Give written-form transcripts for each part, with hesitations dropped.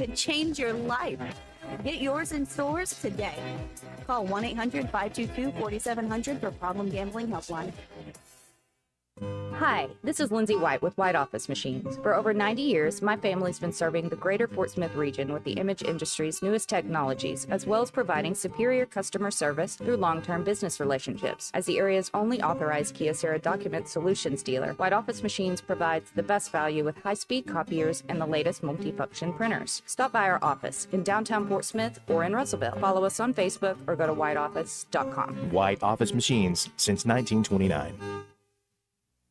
could change your life. Get yours in stores today. Call 1-800-522-4700 for Problem Gambling Helpline. Hi, this is Lindsay White with White Office Machines. For over 90 years, my family's been serving the greater Fort Smith region with the image industry's newest technologies, as well as providing superior customer service through long-term business relationships. As the area's only authorized Kyocera document solutions dealer, White Office Machines provides the best value with high-speed copiers and the latest multifunction printers. Stop by our office in downtown Fort Smith or in Russellville. Follow us on Facebook or go to whiteoffice.com. White Office Machines since 1929.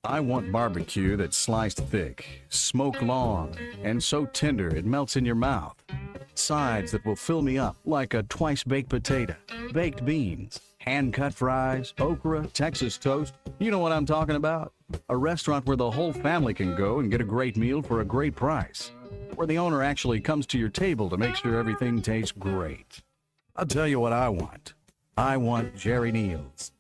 I want barbecue that's sliced thick, smoked long, and so tender it melts in your mouth. Sides that will fill me up like a twice-baked potato, baked beans, hand-cut fries, okra, Texas toast. You know what I'm talking about? A restaurant where the whole family can go and get a great meal for a great price. Where the owner actually comes to your table to make sure everything tastes great. I'll tell you what I want. I want Jerry Neal's.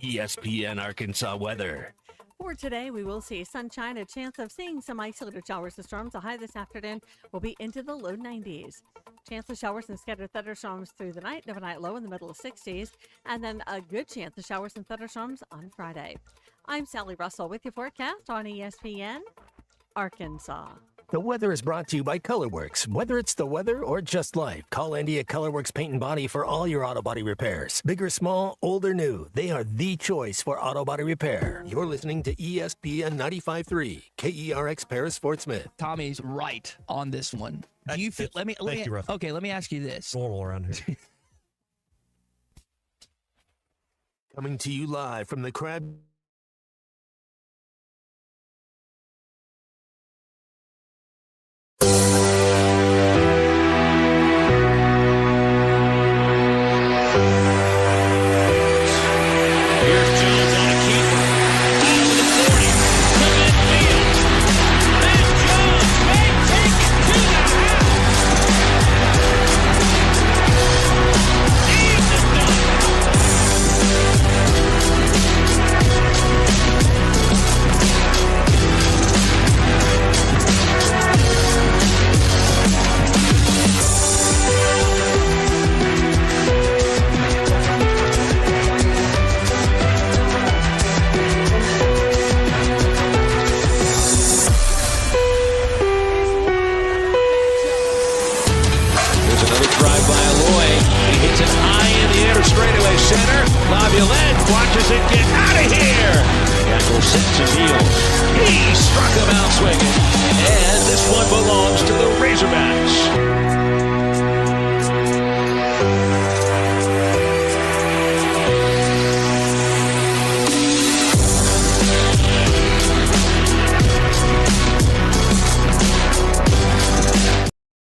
ESPN Arkansas weather. For today, we will see sunshine, a chance of seeing some isolated showers and storms. The high this afternoon will be into the low 90s. Chance of showers and scattered thunderstorms through the night, overnight low in the middle of 60s, and then a good chance of showers and thunderstorms on Friday. I'm Sally Russell with your forecast on ESPN Arkansas. The weather is brought to you by ColorWorks. Whether it's the weather or just life, call Andy at ColorWorks Paint and Body for all your auto body repairs. Big or small, old or new, they are the choice for auto body repair. You're listening to ESPN 95.3, KERX Paris, Fort Smith. Tommy's right on this one. Do you feel? Let me ask you this. Normal around here. Coming to you live from the Crab. Laviolette watches it get out of here. Gackle sits and deals. He struck him out swinging. And this one belongs to the Razorbacks.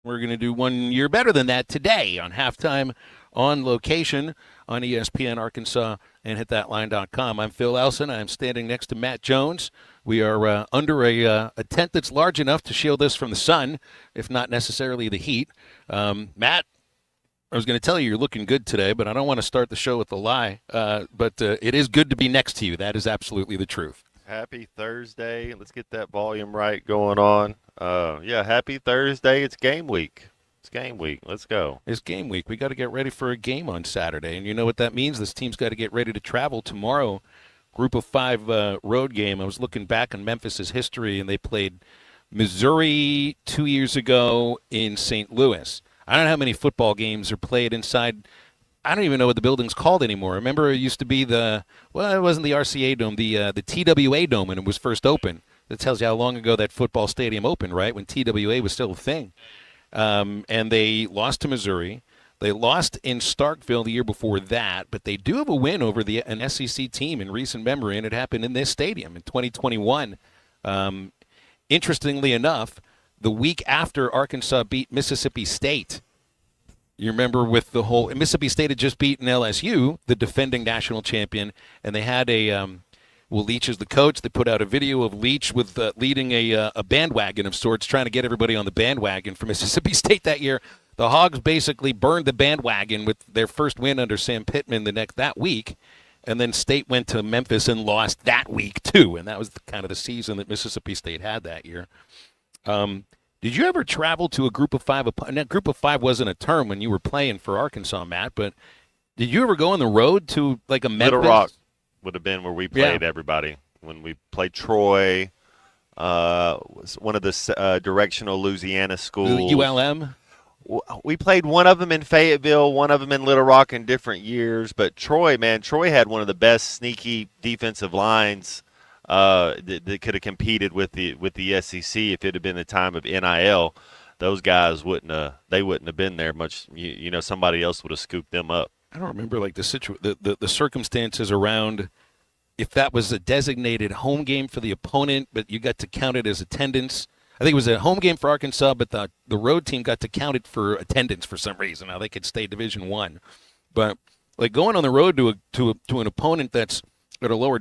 We're going to do 1 year better than that today on Halftime on Location on ESPN Arkansas and hitthatline.com. I'm Phil Elson. I'm standing next to Matt Jones. We are under a tent that's large enough to shield us from the sun, if not necessarily the heat. Matt, I was going to tell you you're looking good today, but I don't want to start the show with a lie. But it is good to be next to you. That is absolutely the truth. Happy Thursday. Let's get that volume right going on. Happy Thursday. It's game week. It's game week. Let's go. It's game week. We got to get ready for a game on Saturday. And you know what that means? This team's got to get ready to travel tomorrow. Group of 5 road game. I was looking back on Memphis's history, and they played Missouri 2 years ago in St. Louis. I don't know how many football games are played inside. I don't even know what the building's called anymore. Remember, it used to be it wasn't the RCA Dome, the TWA Dome when it was first opened. That tells you how long ago that football stadium opened, right? When TWA was still a thing. And they lost to Missouri. They lost in Starkville the year before that, but they do have a win over an SEC team in recent memory, and it happened in this stadium in 2021. Interestingly enough, the week after Arkansas beat Mississippi State, you remember with the whole Mississippi State had just beaten LSU, the defending national champion, and they had Leach is the coach. They put out a video of Leach with leading a bandwagon of sorts, trying to get everybody on the bandwagon for Mississippi State that year. The Hogs basically burned the bandwagon with their first win under Sam Pittman that week, and then State went to Memphis and lost that week too, and that was kind of the season that Mississippi State had that year. Did you ever travel to a group of five? Now, group of five wasn't a term when you were playing for Arkansas, Matt, but did you ever go on the road to like a Memphis? Little Rock would have been where we played everybody. When we played Troy, was one of the directional Louisiana schools. ULM? We played one of them in Fayetteville, one of them in Little Rock in different years. But Troy had one of the best sneaky defensive lines that could have competed with the SEC if it had been the time of NIL. Those guys wouldn't have been there much. Somebody else would have scooped them up. I don't remember like the circumstances around if that was a designated home game for the opponent, but you got to count it as attendance. I think it was a home game for Arkansas, but the road team got to count it for attendance for some reason. Now they could stay Division I, but like going on the road to an opponent that's at a lower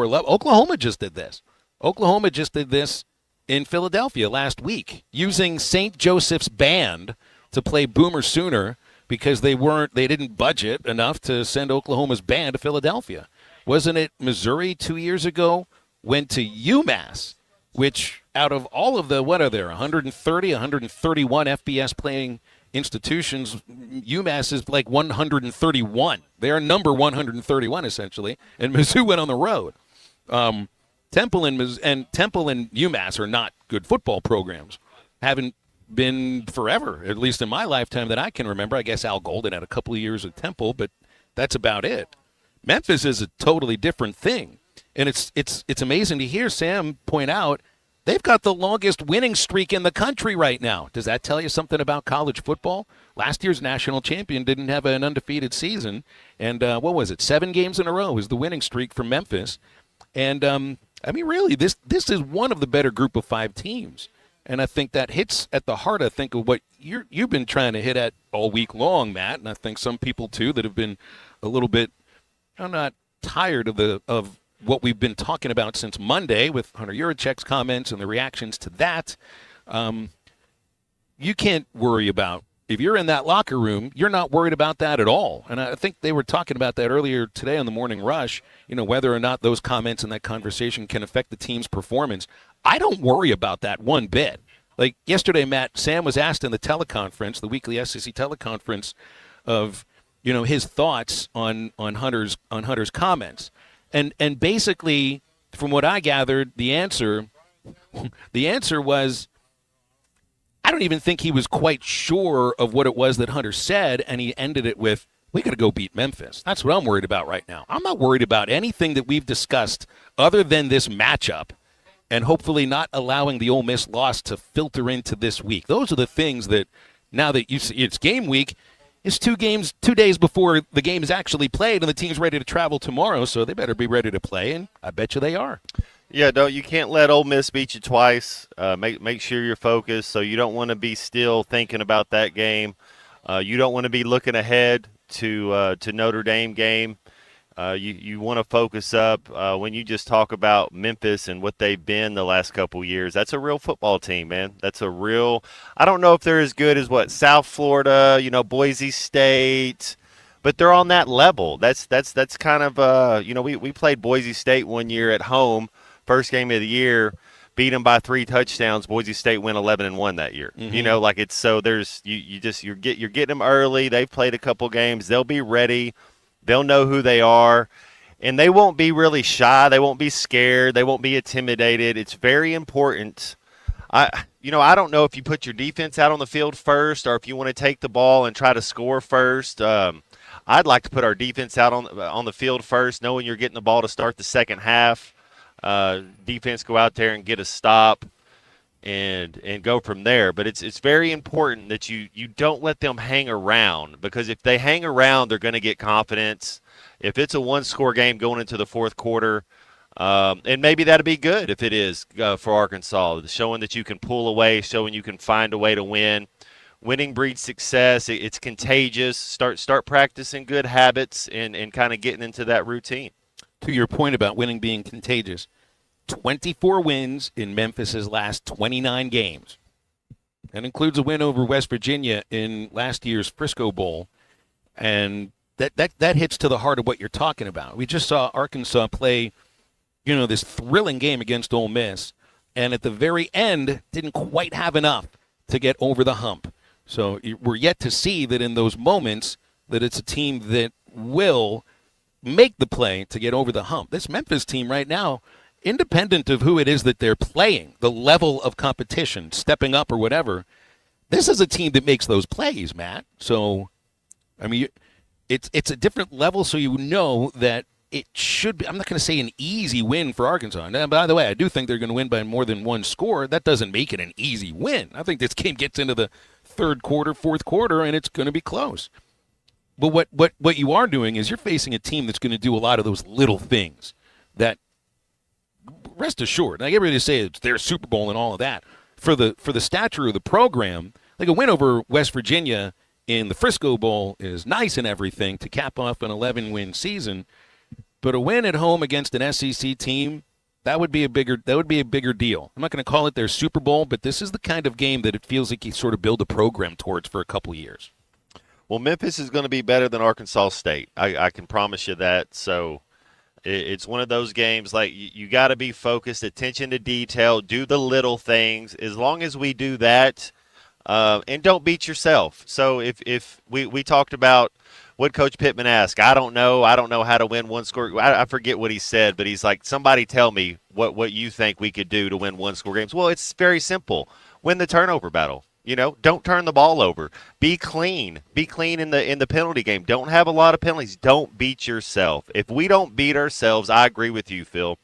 level. Oklahoma just did this. Oklahoma just did this in Philadelphia last week, using St. Joseph's Band to play Boomer Sooner because they didn't budget enough to send Oklahoma's band to Philadelphia. Wasn't it Missouri 2 years ago went to UMass, which out of all of the, what are there, 130, 131 FBS playing institutions, UMass is like 131. They are number 131 essentially, and Mizzou went on the road. Temple and UMass are not good football programs. Haven't been forever, at least in my lifetime that I can remember. I guess Al Golden had a couple of years at Temple, but that's about it. Memphis is a totally different thing, and it's amazing to hear Sam point out they've got the longest winning streak in the country right now. Does that tell you something about college football? Last year's national champion didn't have an undefeated season, and what was it? 7 games in a row was the winning streak for Memphis. And I mean, really, this is one of the better group of 5 teams, and I think that hits at the heart, I think, of what you've been trying to hit at all week long, Matt, and I think some people too that have been a little bit, I'm not tired of what we've been talking about since Monday with Hunter Yurichek's comments and the reactions to that. You can't worry about, if you're in that locker room, you're not worried about that at all. And I think they were talking about that earlier today on the Morning Rush, whether or not those comments and that conversation can affect the team's performance. I don't worry about that one bit. Like yesterday, Matt, Sam was asked in the teleconference, the weekly SEC teleconference, of his thoughts on Hunter's comments. And basically, from what I gathered, the answer was, I don't even think he was quite sure of what it was that Hunter said, and he ended it with, we got to go beat Memphis. That's what I'm worried about right now. I'm not worried about anything that we've discussed other than this matchup and hopefully not allowing the Ole Miss loss to filter into this week. Those are the things that, now that you see it's game week, it's 2 days before the game is actually played, and the team's ready to travel tomorrow, so they better be ready to play, and I bet you they are. Yeah, you can't let Ole Miss beat you twice. Make sure you're focused. So you don't want to be still thinking about that game. You don't want to be looking ahead to Notre Dame game. You want to focus up when you just talk about Memphis and what they've been the last couple years. That's a real football team, man. That's a real. I don't know if they're as good as what South Florida, Boise State, but they're on that level. That's kind of we played Boise State one year at home. First game of the year, beat them by 3 touchdowns. Boise State went 11-1 that year. Mm-hmm. It's so there's you're getting them early. They've played a couple games. They'll be ready. They'll know who they are, and they won't be really shy. They won't be scared. They won't be intimidated. It's very important. I don't know if you put your defense out on the field first or if you want to take the ball and try to score first. I'd like to put our defense out on the field first, knowing you're getting the ball to start the second half. Defense go out there and get a stop and go from there. But it's very important that you don't let them hang around, because if they hang around, they're going to get confidence. If it's a 1-score game going into the fourth quarter, and maybe that'll be good if it is for Arkansas, showing that you can pull away, showing you can find a way to win. Winning breeds success. It's contagious. Start practicing good habits and kind of getting into that routine. To your point about winning being contagious, 24 wins in Memphis's last 29 games. That includes a win over West Virginia in last year's Frisco Bowl. And that hits to the heart of what you're talking about. We just saw Arkansas play, this thrilling game against Ole Miss, and at the very end didn't quite have enough to get over the hump. So we're yet to see that in those moments that it's a team that will make the play to get over the hump. This Memphis team right now, independent of who it is that they're playing, the level of competition, stepping up or whatever, this is a team that makes those plays, Matt. So, I mean, it's a different level, so you know that it should be, I'm not going to say an easy win for Arkansas. And by the way, I do think they're going to win by more than one score. That doesn't make it an easy win. I think this game gets into the third quarter, fourth quarter, and it's going to be close. But what you are doing is you're facing a team that's going to do a lot of those little things that, rest assured, like everybody say it's their Super Bowl and all of that. For the stature of the program, like a win over West Virginia in the Frisco Bowl is nice and everything to cap off an 11-win season. But a win at home against an SEC team, that would be a bigger deal. I'm not going to call it their Super Bowl, but this is the kind of game that it feels like you sort of build a program towards for a couple years. Well, Memphis is going to be better than Arkansas State. I can promise you that. So it's one of those games like you got to be focused, attention to detail, do the little things. As long as we do that, and don't beat yourself. So if we talked about what Coach Pittman asked, I don't know how to win one score. I forget what he said, but he's like, somebody tell me what you think we could do to win one score games. Well, it's very simple. Win the turnover battle. Don't turn the ball over. Be clean. Be clean in the penalty game. Don't have a lot of penalties. Don't beat yourself. If we don't beat ourselves, I agree with you, Phil.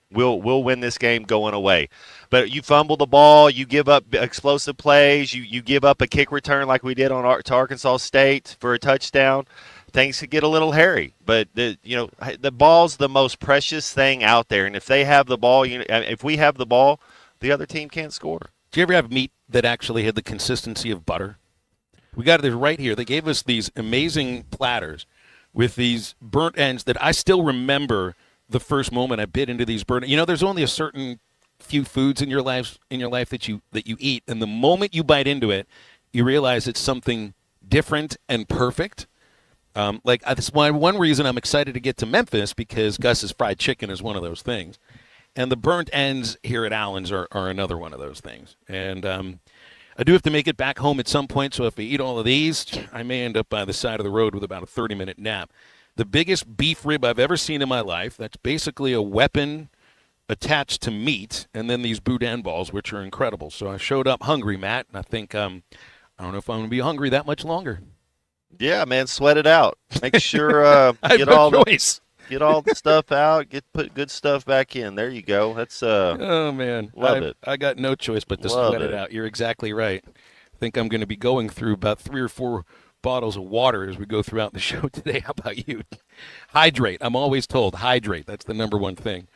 We'll win this game going away. But you fumble the ball, you give up explosive plays, you give up a kick return like we did to Arkansas State for a touchdown. Things could get a little hairy. But the ball's the most precious thing out there, and if they have the ball, if we have the ball, the other team can't score. Do you ever have meat that actually had the consistency of butter? We got it right here. They gave us these amazing platters with these burnt ends that I still remember the first moment I bit into these burnt. There's only a certain few foods in your life that you eat, and the moment you bite into it, you realize it's something different and perfect. That's one reason I'm excited to get to Memphis, because Gus's fried chicken is one of those things. And the burnt ends here at Allen's are another one of those things. And I do have to make it back home at some point, so if I eat all of these, I may end up by the side of the road with about a 30-minute nap. The biggest beef rib I've ever seen in my life, that's basically a weapon attached to meat, and then these boudin balls, which are incredible. So I showed up hungry, Matt, and I think I don't know if I'm going to be hungry that much longer. Yeah, man, sweat it out. Make sure get all the stuff out, put good stuff back in. There you go. That's oh man, love it. I got no choice but to sweat it out. You're exactly right. I think I'm going to be going through about 3 or 4 bottles of water as we go throughout the show today. How about you? Hydrate. I'm always told hydrate. That's the number one thing.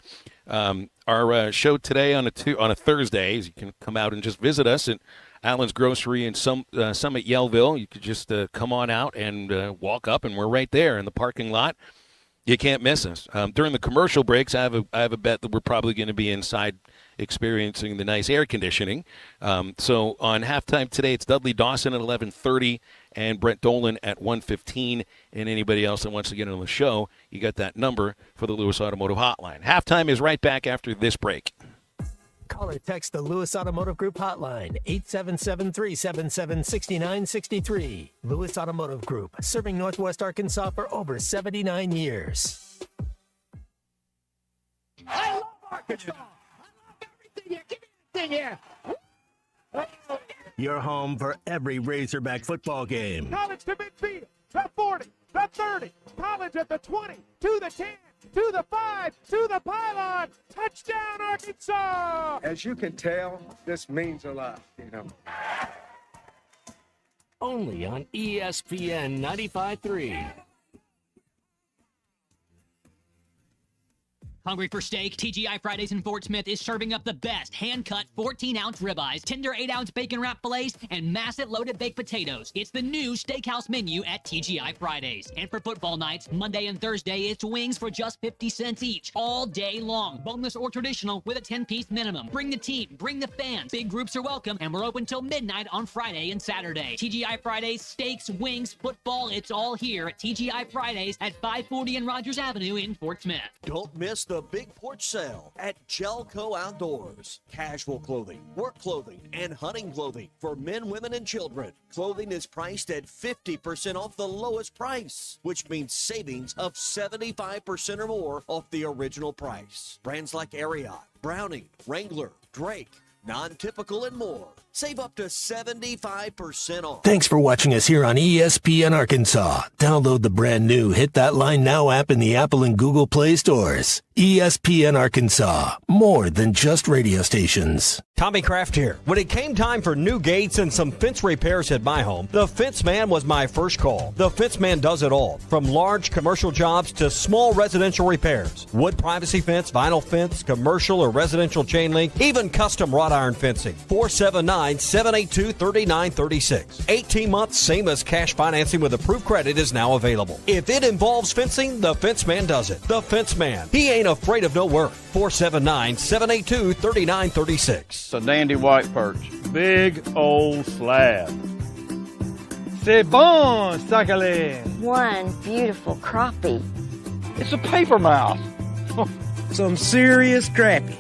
Our show today on a Thursday, you can come out and just visit us at Allen's Grocery in Summit Yellville. You could just come on out and walk up, and we're right there in the parking lot. You can't miss us. During the commercial breaks, I have a bet that we're probably going to be inside experiencing the nice air conditioning. So on halftime today, it's Dudley Dawson at 11:30 and Brent Dolan at 1:15. And anybody else that wants to get on the show, you got that number for the Lewis Automotive Hotline. Halftime is right back after this break. Call or text the Lewis Automotive Group hotline, 877-377-6963. Lewis Automotive Group, serving Northwest Arkansas for over 79 years. I love Arkansas. I love everything. Give me everything here. Your home for every Razorback football game. College to midfield, the 40, the 30, college at the 20, to the 10, to the 5, to the pylon. Touchdown, Arkansas! As you can tell, this means a lot, Only on ESPN 95.3. Hungry for steak? TGI Fridays in Fort Smith is serving up the best hand-cut 14-ounce ribeyes, tender 8-ounce bacon wrap fillets, and massive loaded baked potatoes. It's the new steakhouse menu at TGI Fridays. And for football nights, Monday and Thursday, it's wings for just 50 cents each, all day long. Boneless or traditional with a 10-piece minimum. Bring the team, bring the fans. Big groups are welcome, and we're open till midnight on Friday and Saturday. TGI Fridays, steaks, wings, football, it's all here at TGI Fridays at 540 and Rogers Avenue in Fort Smith. Don't miss the Big Porch Sale at Gelco Outdoors. Casual clothing, work clothing, and hunting clothing for men, women, and children. Clothing is priced at 50% off the lowest price, which means savings of 75% or more off the original price. Brands like Ariat, Browning, Wrangler, Drake, Non-Typical, and more. Save up to 75% off. Thanks for watching us here on ESPN Arkansas. Download the brand new Hit That Line Now app in the Apple and Google Play stores. ESPN Arkansas, more than just radio stations. Tommy Kraft here. When it came time for new gates and some fence repairs at my home, the Fence Man was my first call. The Fence Man does it all, from large commercial jobs to small residential repairs. Wood privacy fence, vinyl fence, commercial or residential chain link, even custom wrought iron fencing. 479-782-3936. 18 months, same as cash financing with approved credit is now available. If it involves fencing, the Fence Man does it. The Fence Man. He ain't afraid of no work. 479-782-3936. It's a dandy white perch. Big old slab. C'est bon, sacalé. One beautiful crappie. It's a paper mouth. Some serious crappie.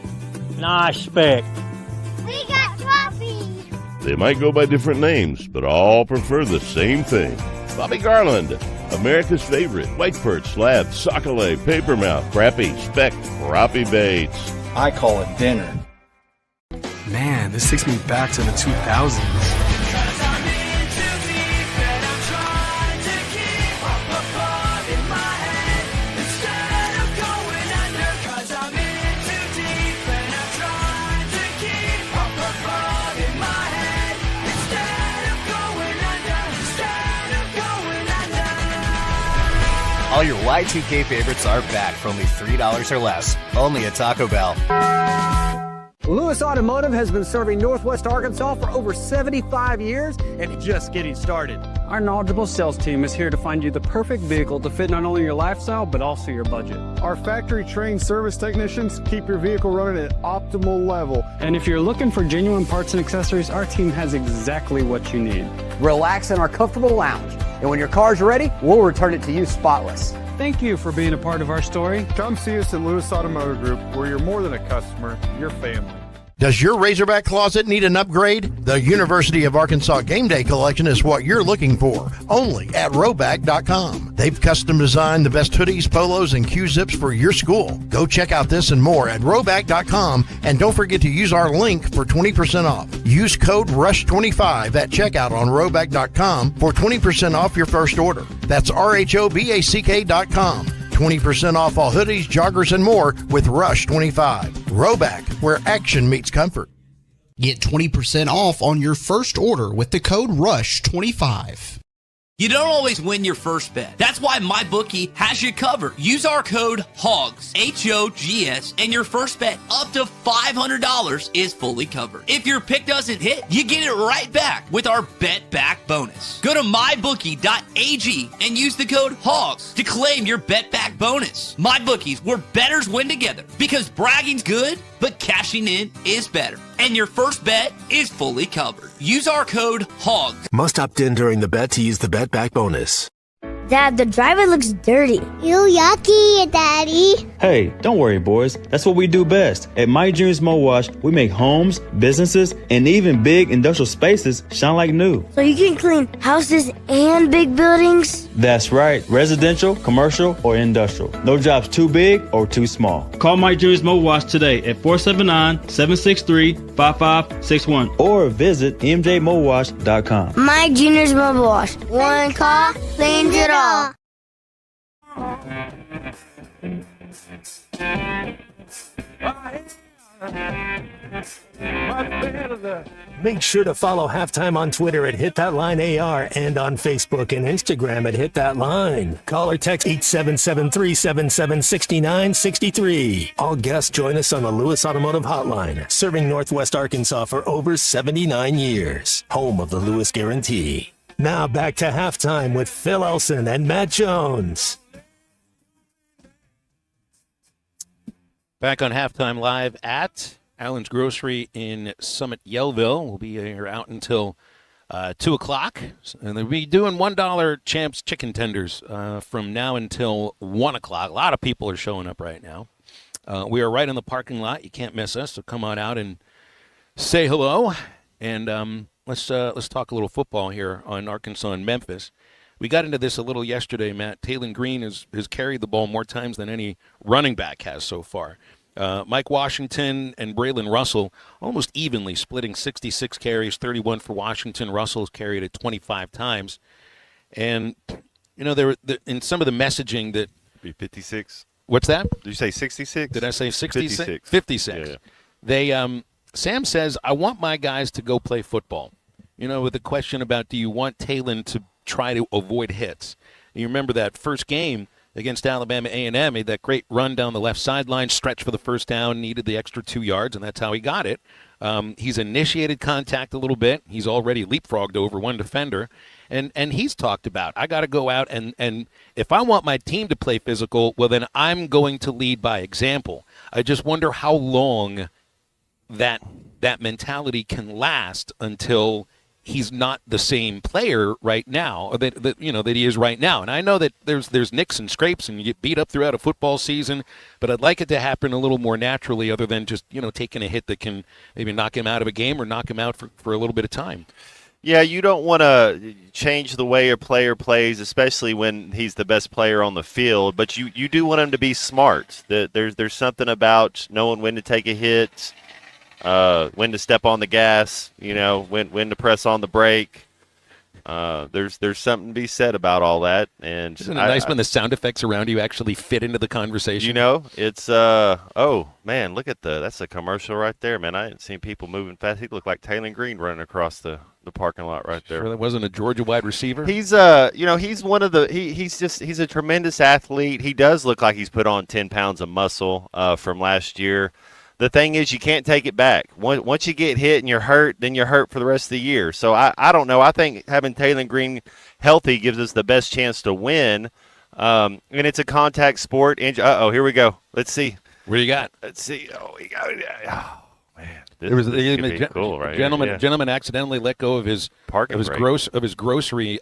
Nice speck. We got crappie. They might go by different names, but all prefer the same thing. Bobby Garland, America's favorite white perch, slab, sockeye, papermouth, crappie, speck, crappie baits. I call it dinner. Man, this takes me back to the 2000s. All your Y2K favorites are back for only $3 or less. Only at Taco Bell. Lewis Automotive has been serving Northwest Arkansas for over 75 years and just getting started. Our knowledgeable sales team is here to find you the perfect vehicle to fit not only your lifestyle, but also your budget. Our factory-trained service technicians keep your vehicle running at optimal level. And if you're looking for genuine parts and accessories, our team has exactly what you need. Relax in our comfortable lounge. And when your car's ready, we'll return it to you spotless. Thank you for being a part of our story. Come see us at Lewis Automotive Group, where you're more than a customer, you're family. Does your Razorback closet need an upgrade? The University of Arkansas Game Day Collection is what you're looking for, only at Roback.com. They've custom designed the best hoodies, polos, and Q-zips for your school. Go check out this and more at Roback.com, and don't forget to use our link for 20% off. Use code RUSH25 at checkout on Roback.com for 20% off your first order. That's RHOBACK.com. 20% off all hoodies, joggers, and more with Rush 25. Roback, where action meets comfort. Get 20% off on your first order with the code RUSH25. You don't always win your first bet. That's why MyBookie has you covered. Use our code HOGS, H-O-G-S, and your first bet up to $500 is fully covered. If your pick doesn't hit, you get it right back with our Bet Back bonus. Go to mybookie.ag and use the code HOGS to claim your Bet Back bonus. MyBookie's where bettors win together, because bragging's good, but cashing in is better. And your first bet is fully covered. Use our code HOGS. Must opt in during the bet to use the Bet Back bonus. Dad, the driver looks dirty. You yucky, Daddy. Hey, don't worry, boys. That's what we do best. At Mike Jr.'s Mo Wash, we make homes, businesses, and even big industrial spaces shine like new. So you can clean houses and big buildings? That's right. Residential, commercial, or industrial. No job's too big or too small. Call Mike Jr.'s Mo Wash today at 479-763-5561 or visit mjmowash.com. Mike Jr.'s Mo Wash. One call cleans it all. Make sure to follow Halftime on Twitter at Hit That Line AR and on Facebook and Instagram at Hit That Line. Call or text 877-377-6963. All guests join us on the Lewis Automotive Hotline, serving Northwest Arkansas for over 79 years. Home of the Lewis Guarantee. Now back to Halftime with Phil Elson and Matt Jones. Back on Halftime Live at Allen's Grocery in Summit, Yellville. We'll be here out until 2 o'clock. And they'll be doing $1 Champs chicken tenders from now until 1 o'clock. A lot of people are showing up right now. We are right in the parking lot. You can't miss us, so come on out and say hello. And let's talk a little football here on Arkansas and Memphis. We got into this a little yesterday, Matt. Taylon Green has carried the ball more times than any running back has so far. Mike Washington and Braylon Russell almost evenly splitting 66 carries, 31 for Washington. Russell's carried it 25 times. And, you know, there in some of the messaging that – Be 56. What's that? Did you say 66? Did I say 66? 56. 56. Yeah. They Sam says, I want my guys to go play football. You know, with the question about do you want Taylon to try to avoid hits. You remember that first game against Alabama A&M, made that great run down the left sideline, stretch for the first down, needed the extra 2 yards, and that's how he got it. He's initiated contact a little bit. He's already leapfrogged over one defender. And he's talked about, I got to go out and if I want my team to play physical, well, then I'm going to lead by example. I just wonder how long that mentality can last until he's not the same player right now that he is right now. And I know that there's nicks and scrapes and you get beat up throughout a football season, but I'd like it to happen a little more naturally other than just, taking a hit that can maybe knock him out of a game or knock him out for a little bit of time. Yeah, you don't want to change the way a player plays, especially when he's the best player on the field, but you do want him to be smart. There's something about knowing when to take a hit, when to step on the gas, when to press on the brake. There's something to be said about all that. And isn't it nice when the sound effects around you actually fit into the conversation? It's oh man, look at that's a commercial right there, man. I hadn't seen people moving fast. He looked like Taylon Green running across the parking lot right there. Sure that wasn't a Georgia wide receiver? He's he's one of the he's a tremendous athlete. He does look like he's put on 10 pounds of muscle from last year. The thing is, you can't take it back. Once you get hit and you're hurt, then you're hurt for the rest of the year. So I don't know. I think having Taylon Green healthy gives us the best chance to win. And it's a contact sport. Here we go. Let's see. What do you got? Let's see. Oh, we got it. Oh, man. There was a cool, right? Gentleman accidentally let go of his grocery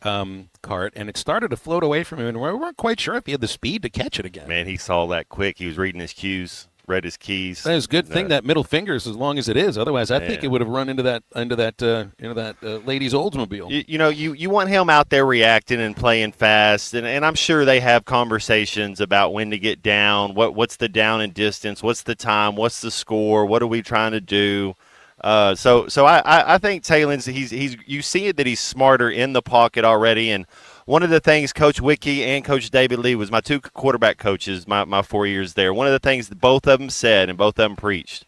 cart, and it started to float away from him, and we weren't quite sure if he had the speed to catch it again. Man, he saw that quick. He was reading his cues. Read his keys. It's a good thing that middle finger is as long as it is. Otherwise, I think it would have run into that lady's Oldsmobile. You want him out there reacting and playing fast, and I'm sure they have conversations about when to get down. What's the down and distance? What's the time? What's the score? What are we trying to do? So I think Taylon's he's you see it that he's smarter in the pocket already. And one of the things Coach Wiki and Coach David Lee was my two quarterback coaches my 4 years there. One of the things that both of them said and both of them preached,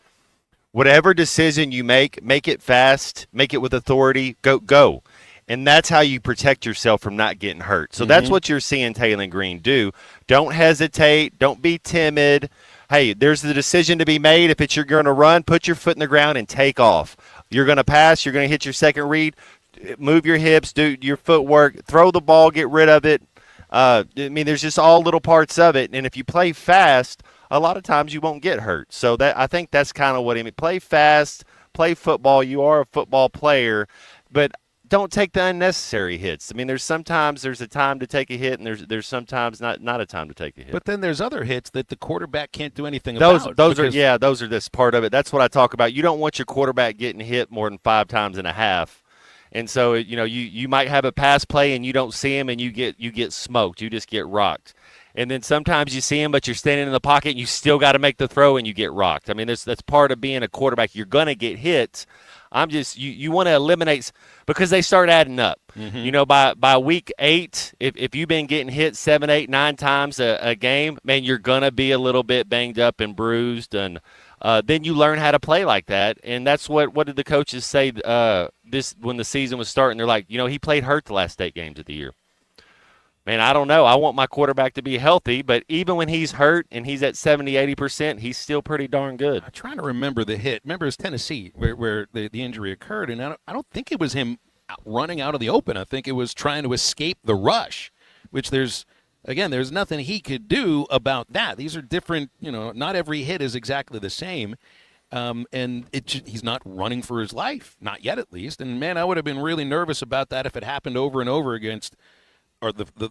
whatever decision you make it fast, make it with authority, go. And that's how you protect yourself from not getting hurt. So that's what you're seeing Taylon Green do. Don't hesitate. Don't be timid. Hey, there's the decision to be made. If you're going to run, put your foot in the ground and take off. You're going to pass. You're going to hit your second read. Move your hips, do your footwork, throw the ball, get rid of it. There's just all little parts of it. And if you play fast, a lot of times you won't get hurt. So I think that's kind of what I mean. Play fast, play football. You are a football player, but don't take the unnecessary hits. There's sometimes there's a time to take a hit, and there's sometimes not a time to take a hit. But then there's other hits that the quarterback can't do anything about. Those are this part of it. That's what I talk about. You don't want your quarterback getting hit more than 5 times and a half. And so, you might have a pass play and you don't see him and you get smoked. You just get rocked. And then sometimes you see him, but you're standing in the pocket and you still got to make the throw and you get rocked. That's part of being a quarterback. You're going to get hit. You want to eliminate because they start adding up. By week 8, if you've been getting hit 7, 8, 9 times a game, man, you're going to be a little bit banged up and bruised. And then you learn how to play like that. And that's what did the coaches say when the season was starting? They're like, he played hurt the last 8 games of the year. Man, I don't know. I want my quarterback to be healthy, but even when he's hurt and he's at 70, 80%, he's still pretty darn good. I'm trying to remember the hit. Remember it was Tennessee where the injury occurred, and I don't think it was him running out of the open. I think it was trying to escape the rush, which there's nothing he could do about that. These are different, not every hit is exactly the same. And he's not running for his life, not yet at least. And, man, I would have been really nervous about that if it happened over and over against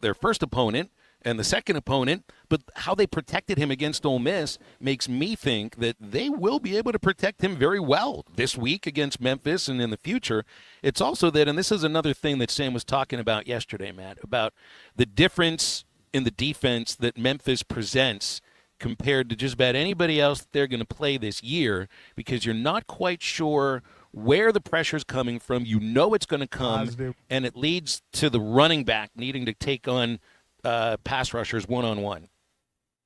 their first opponent, and the second opponent, but how they protected him against Ole Miss makes me think that they will be able to protect him very well this week against Memphis and in the future. It's also that, and this is another thing that Sam was talking about yesterday, Matt, about the difference in the defense that Memphis presents compared to just about anybody else that they're going to play this year, because you're not quite sure where the pressure's coming from. You know it's going to come, and it leads to the running back needing to take on pass rushers one-on-one.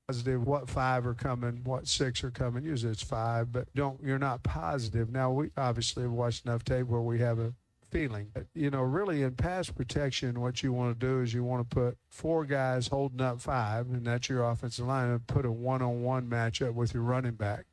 Positive what 5 are coming, what 6 are coming. Usually it's 5, but you're not positive. Now, we obviously have watched enough tape where we have a feeling. You know, really in pass protection, what you want to do is you want to put 4 guys holding up 5, and that's your offensive line, and put a one-on-one matchup with your running back.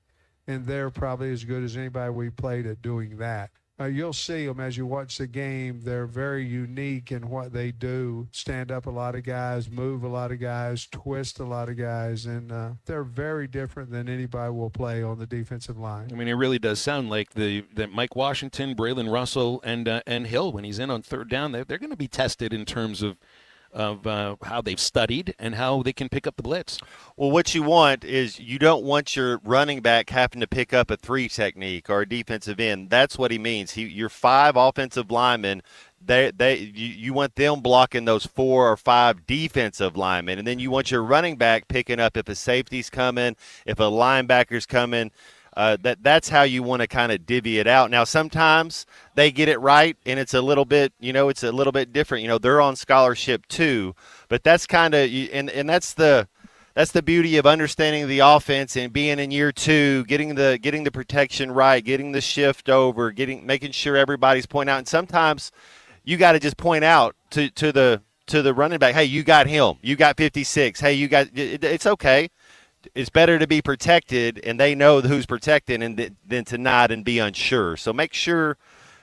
And they're probably as good as anybody we played at doing that. You'll see them as you watch the game. They're very unique in what they do. Stand up a lot of guys, move a lot of guys, twist a lot of guys, and they're very different than anybody will play on the defensive line. I mean, it really does sound like that Mike Washington, Braylon Russell, and Hill, when he's in on third down, they're going to be tested in terms of how they've studied and how they can pick up the blitz. Well, what you want is you don't want your running back having to pick up a 3 technique or a defensive end. That's what he means. Your 5 offensive linemen, you want them blocking those 4 or 5 defensive linemen, and then you want your running back picking up if a safety's coming, if a linebacker's coming. That's how you want to kind of divvy it out. Now, sometimes they get it right, and it's a little bit, it's a little bit different. They're on scholarship too, but that's kind of, and that's the beauty of understanding the offense and being in year 2, getting the protection right, getting the shift over, making sure everybody's pointing out. And sometimes you got to just point out to the running back, hey, you got him, you got 56, hey, you got, it's okay. It's better to be protected, and they know who's protected, and than to not and be unsure. So make sure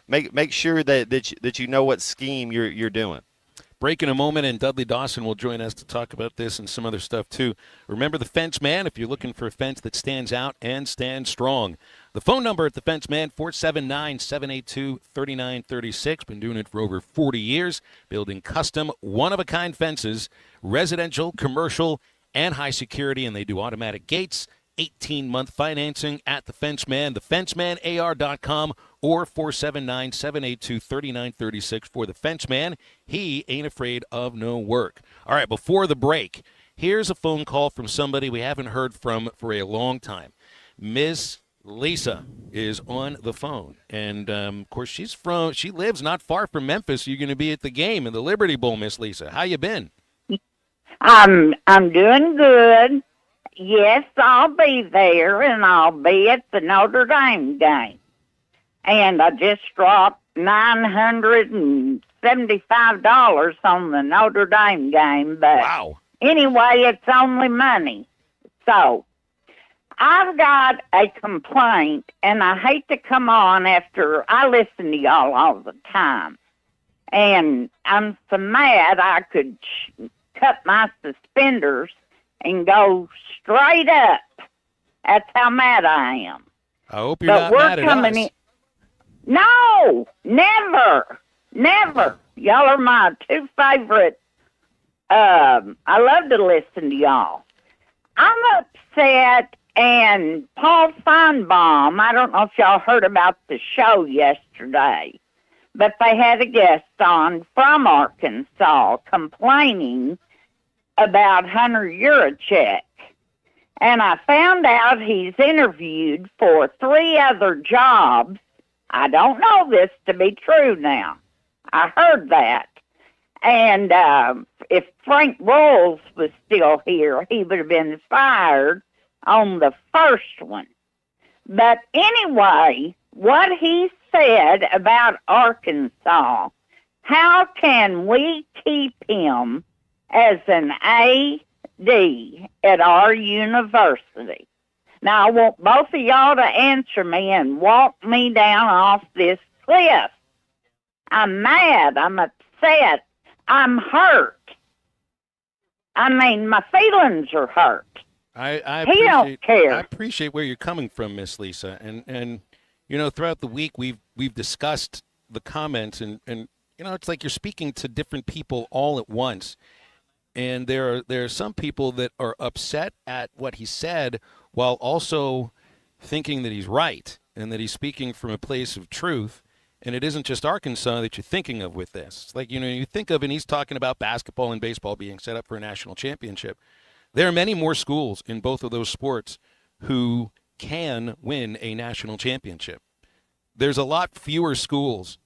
that you know what scheme you're doing. Break in a moment, and Dudley Dawson will join us to talk about this and some other stuff too. Remember the Fence Man if you're looking for a fence that stands out and stands strong. The phone number at the Fence Man, 479-782-3936. Been doing it for over 40 years, building custom, one-of-a-kind fences, residential, commercial, and high security, and they do automatic gates, 18-month financing at The Fence Man, thefencemanAR.com, or 479-782-3936 for The Fence Man. He ain't afraid of no work. All right, before the break, here's a phone call from somebody we haven't heard from for a long time. Ms. Lisa is on the phone, and of course she lives not far from Memphis. You're going to be at the game in the Liberty Bowl, Miss Lisa. How you been? I'm doing good. Yes, I'll be there, and I'll be at the Notre Dame game. And I just dropped $975 on the Notre Dame game. But wow. Anyway, it's only money. So I've got a complaint, and I hate to come on after I listen to y'all all the time. And I'm so mad I could cut my suspenders and go straight up. That's how mad I am. I hope you're not mad at us. No, never. Y'all are my 2 favorite. I love to listen to y'all. I'm upset, and Paul Feinbaum, I don't know if y'all heard about the show yesterday, but they had a guest on from Arkansas complaining about Hunter Yurachek. And I found out he's interviewed for 3 other jobs. I don't know this to be true now. I heard that. And if Frank Rolls was still here, he would have been fired on the first one. But anyway, what he said about Arkansas, how can we keep him as an AD at our university? Now, I want both of y'all to answer me and walk me down off this cliff. I'm mad. I'm upset. I'm hurt. I mean, my feelings are hurt. He don't care. I appreciate where you're coming from, Miss Lisa. And throughout the week, we've discussed the comments, and it's like you're speaking to different people all at once. And there are some people that are upset at what he said while also thinking that he's right and that he's speaking from a place of truth. And it isn't just Arkansas that you're thinking of with this. It's like, you think of, and he's talking about basketball and baseball being set up for a national championship. There are many more schools in both of those sports who can win a national championship. There's a lot fewer schools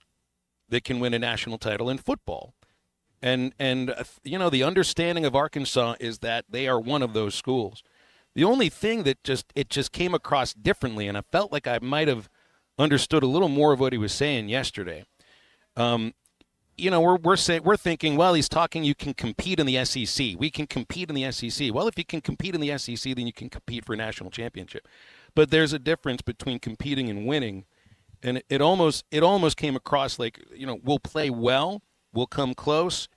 that can win a national title in football. And the understanding of Arkansas is that they are one of those schools. The only thing that just came across differently, and I felt like I might have understood a little more of what he was saying yesterday. We're thinking, well, he's talking you can compete in the SEC. We can compete in the SEC. Well, if you can compete in the SEC, then you can compete for a national championship. But there's a difference between competing and winning. And it almost came across like, we'll play well, we'll come close,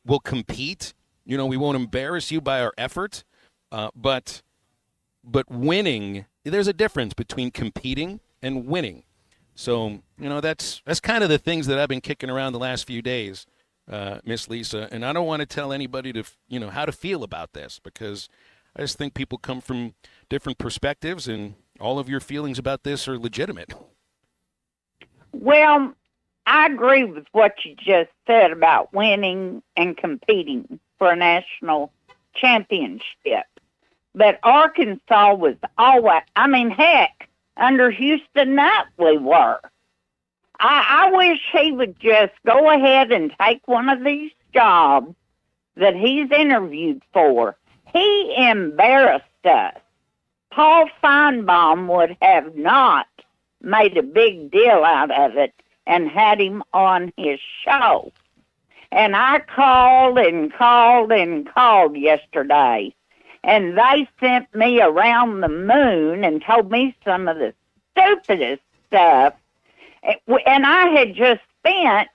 we'll compete. We won't embarrass you by our effort. But winning, there's a difference between competing and winning. So, that's kind of the things that I've been kicking around the last few days, Miss Lisa. And I don't want to tell anybody to, how to feel about this, because I just think people come from different perspectives, and all of your feelings about this are legitimate. Well, I agree with what you just said about winning and competing for a national championship. But Arkansas was always, heck, under Houston Nutt we were. I wish he would just go ahead and take one of these jobs that he's interviewed for. He embarrassed us. Paul Feinbaum would have not made a big deal out of it and had him on his show. And I called and called and called yesterday, and they sent me around the moon and told me some of the stupidest stuff. And I had just spent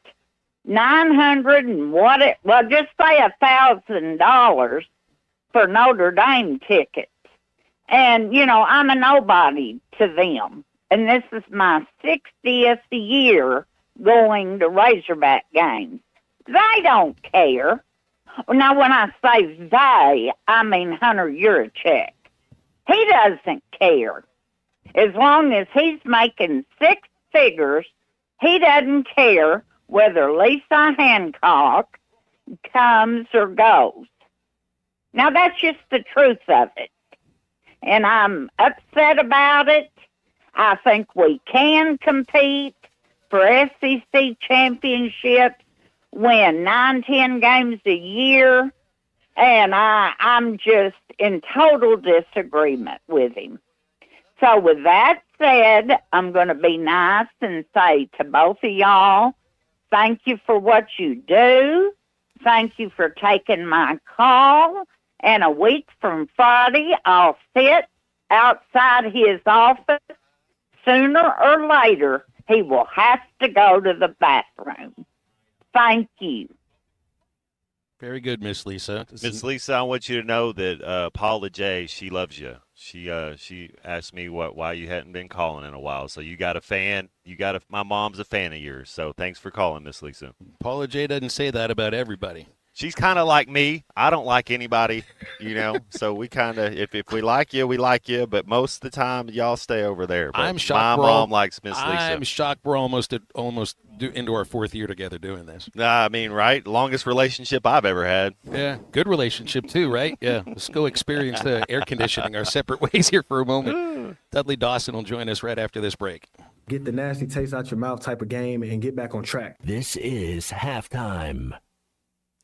$900 and just say $1,000 for Notre Dame tickets. And, I'm a nobody to them. And this is my 60th year going to Razorback games. They don't care. Now, when I say they, I mean Hunter Yurachek. He doesn't care. As long as he's making six figures, he doesn't care whether Lisa Hancock comes or goes. Now, that's just the truth of it. And I'm upset about it. I think we can compete for SEC championships, win 9-10 games a year, and I'm just in total disagreement with him. So with that said, I'm going to be nice and say to both of y'all, thank you for what you do. Thank you for taking my call. And a week from Friday, I'll sit outside his office. Sooner or later, he will have to go to the bathroom. Thank you. Very good, Miss Lisa. Miss Lisa, I want you to know that Paula J, she loves you. She asked me why you hadn't been calling in a while. So you got a fan. My mom's a fan of yours. So thanks for calling, Miss Lisa. Paula J doesn't say that about everybody. She's kind of like me. I don't like anybody, So we kind of, if we like you, we like you. But most of the time, y'all stay over there. But I'm shocked. My mom likes Miss Lisa. I'm shocked we're almost into our fourth year together doing this. Right? Longest relationship I've ever had. Yeah, good relationship too, right? Yeah. Let's go experience the air conditioning our separate ways here for a moment. Dudley Dawson will join us right after this break. Get the nasty taste out your mouth type of game and get back on track. This is halftime.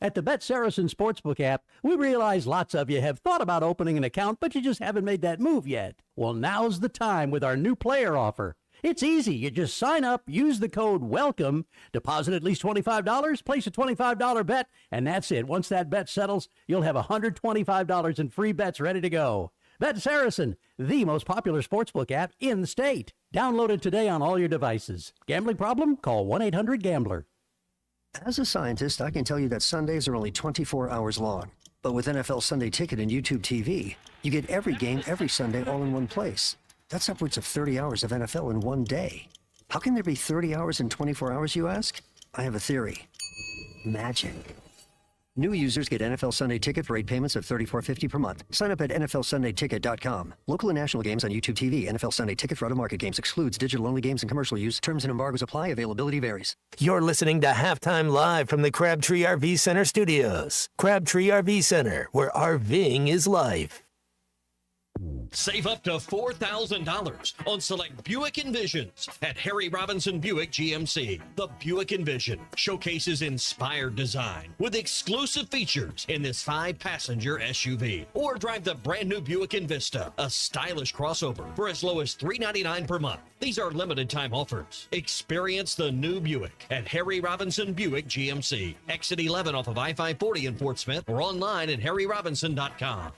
At the Bet Saracen Sportsbook app, we realize lots of you have thought about opening an account, but you just haven't made that move yet. Well, now's the time with our new player offer. It's easy. You just sign up, use the code WELCOME, deposit at least $25, place a $25 bet, and that's it. Once that bet settles, you'll have $125 in free bets ready to go. Bet Saracen, the most popular sportsbook app in the state. Download it today on all your devices. Gambling problem? Call 1-800-GAMBLER. As a scientist, I can tell you that Sundays are only 24 hours long. But with NFL Sunday Ticket and YouTube TV, you get every game every Sunday all in one place. That's upwards of 30 hours of NFL in one day. How can there be 30 hours in 24 hours, you ask? I have a theory. Magic. New users get NFL Sunday Ticket for 8 payments of $34.50 per month. Sign up at NFLSundayTicket.com. Local and national games on YouTube TV. NFL Sunday Ticket for out-of-market games excludes digital-only games and commercial use. Terms and embargoes apply. Availability varies. You're listening to Halftime Live from the Crabtree RV Center studios. Crabtree RV Center, where RVing is life. Save up to $4,000 on select Buick Envisions at Harry Robinson Buick GMC. The Buick Envision showcases inspired design with exclusive features in this 5-passenger SUV. Or drive the brand new Buick Envista, a stylish crossover for as low as $399 per month. These are limited time offers. Experience the new Buick at Harry Robinson Buick GMC. Exit 11 off of I-540 in Fort Smith or online at harryrobinson.com.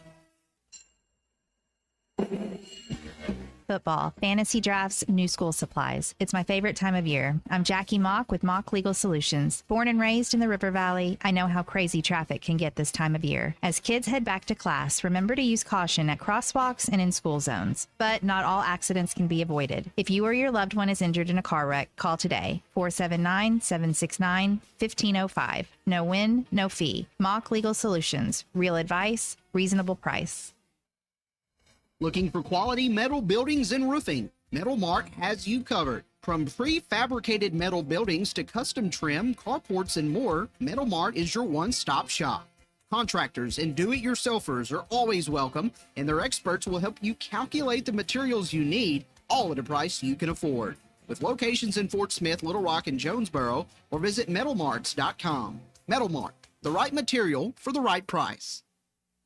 Football, fantasy drafts, new school supplies. It's my favorite time of year. I'm Jackie Mock with Mock Legal Solutions. Born and raised in the River Valley, I know how crazy traffic can get this time of year. As kids head back to class, remember to use caution at crosswalks and in school zones. But not all accidents can be avoided. If you or your loved one is injured in a car wreck, call today. 479-769-1505. No win, no fee. Mock Legal Solutions. Real advice, reasonable price. Looking for quality metal buildings and roofing? Metal Mart has you covered. From prefabricated metal buildings to custom trim, carports, and more, Metal Mart is your one-stop shop. Contractors and do-it-yourselfers are always welcome, and their experts will help you calculate the materials you need, all at a price you can afford. With locations in Fort Smith, Little Rock, and Jonesboro, or visit metalmarts.com. Metal Mart, the right material for the right price.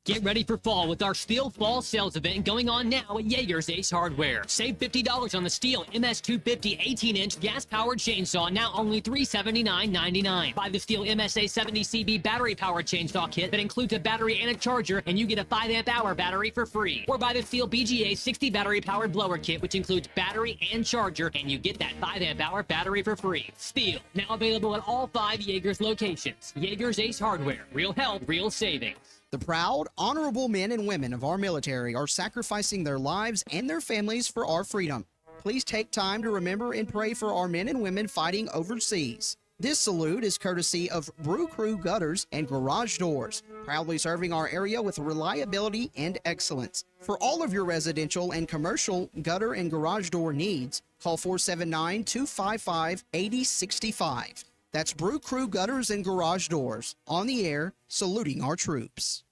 Get ready for fall with our Steel Fall Sales event going on now at Jaeger's Ace Hardware. Save $50 on the Steel MS250 18-inch gas-powered chainsaw, now only $379.99. Buy the Steel MSA 70CB battery-powered chainsaw kit that includes a battery and a charger, and you get a 5-amp-hour battery for free. Or buy the Steel BGA 60 battery-powered blower kit, which includes battery and charger, and you get that 5-amp-hour battery for free. Steel, now available at all 5 Jaeger's locations. Jaeger's Ace Hardware. Real help, real savings. The proud, honorable men and women of our military are sacrificing their lives and their families for our freedom. Please take time to remember and pray for our men and women fighting overseas. This salute is courtesy of Brew Crew Gutters and Garage Doors, proudly serving our area with reliability and excellence. For all of your residential and commercial gutter and garage door needs, call 479-255-8065. That's Brew Crew Gutters and Garage Doors, on the air, saluting our troops.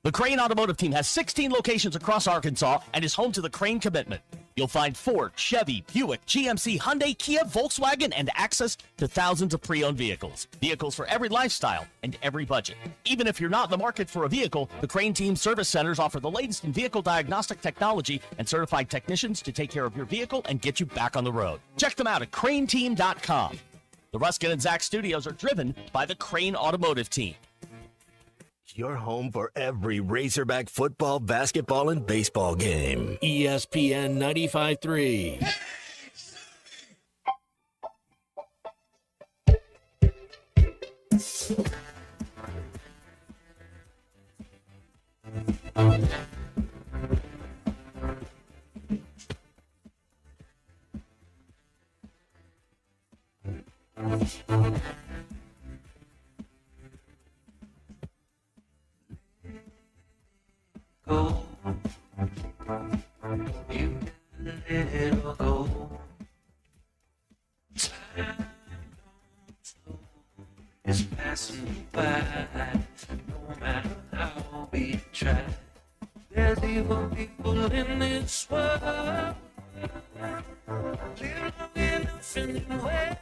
The Crane Automotive Team has 16 locations across Arkansas and is home to the Crane Commitment. You'll find Ford, Chevy, Buick, GMC, Hyundai, Kia, Volkswagen, and access to thousands of pre-owned vehicles. Vehicles for every lifestyle and every budget. Even if you're not in the market for a vehicle, the Crane Team service centers offer the latest in vehicle diagnostic technology and certified technicians to take care of your vehicle and get you back on the road. Check them out at craneteam.com. The Ruskin and Zach studios are driven by the Crane Automotive Team. Your home for every Razorback football, basketball, and baseball game. ESPN 95.3. Go, you little go. Time is passing by, no matter how we try. There's evil people in this world. We're not enough anywhere.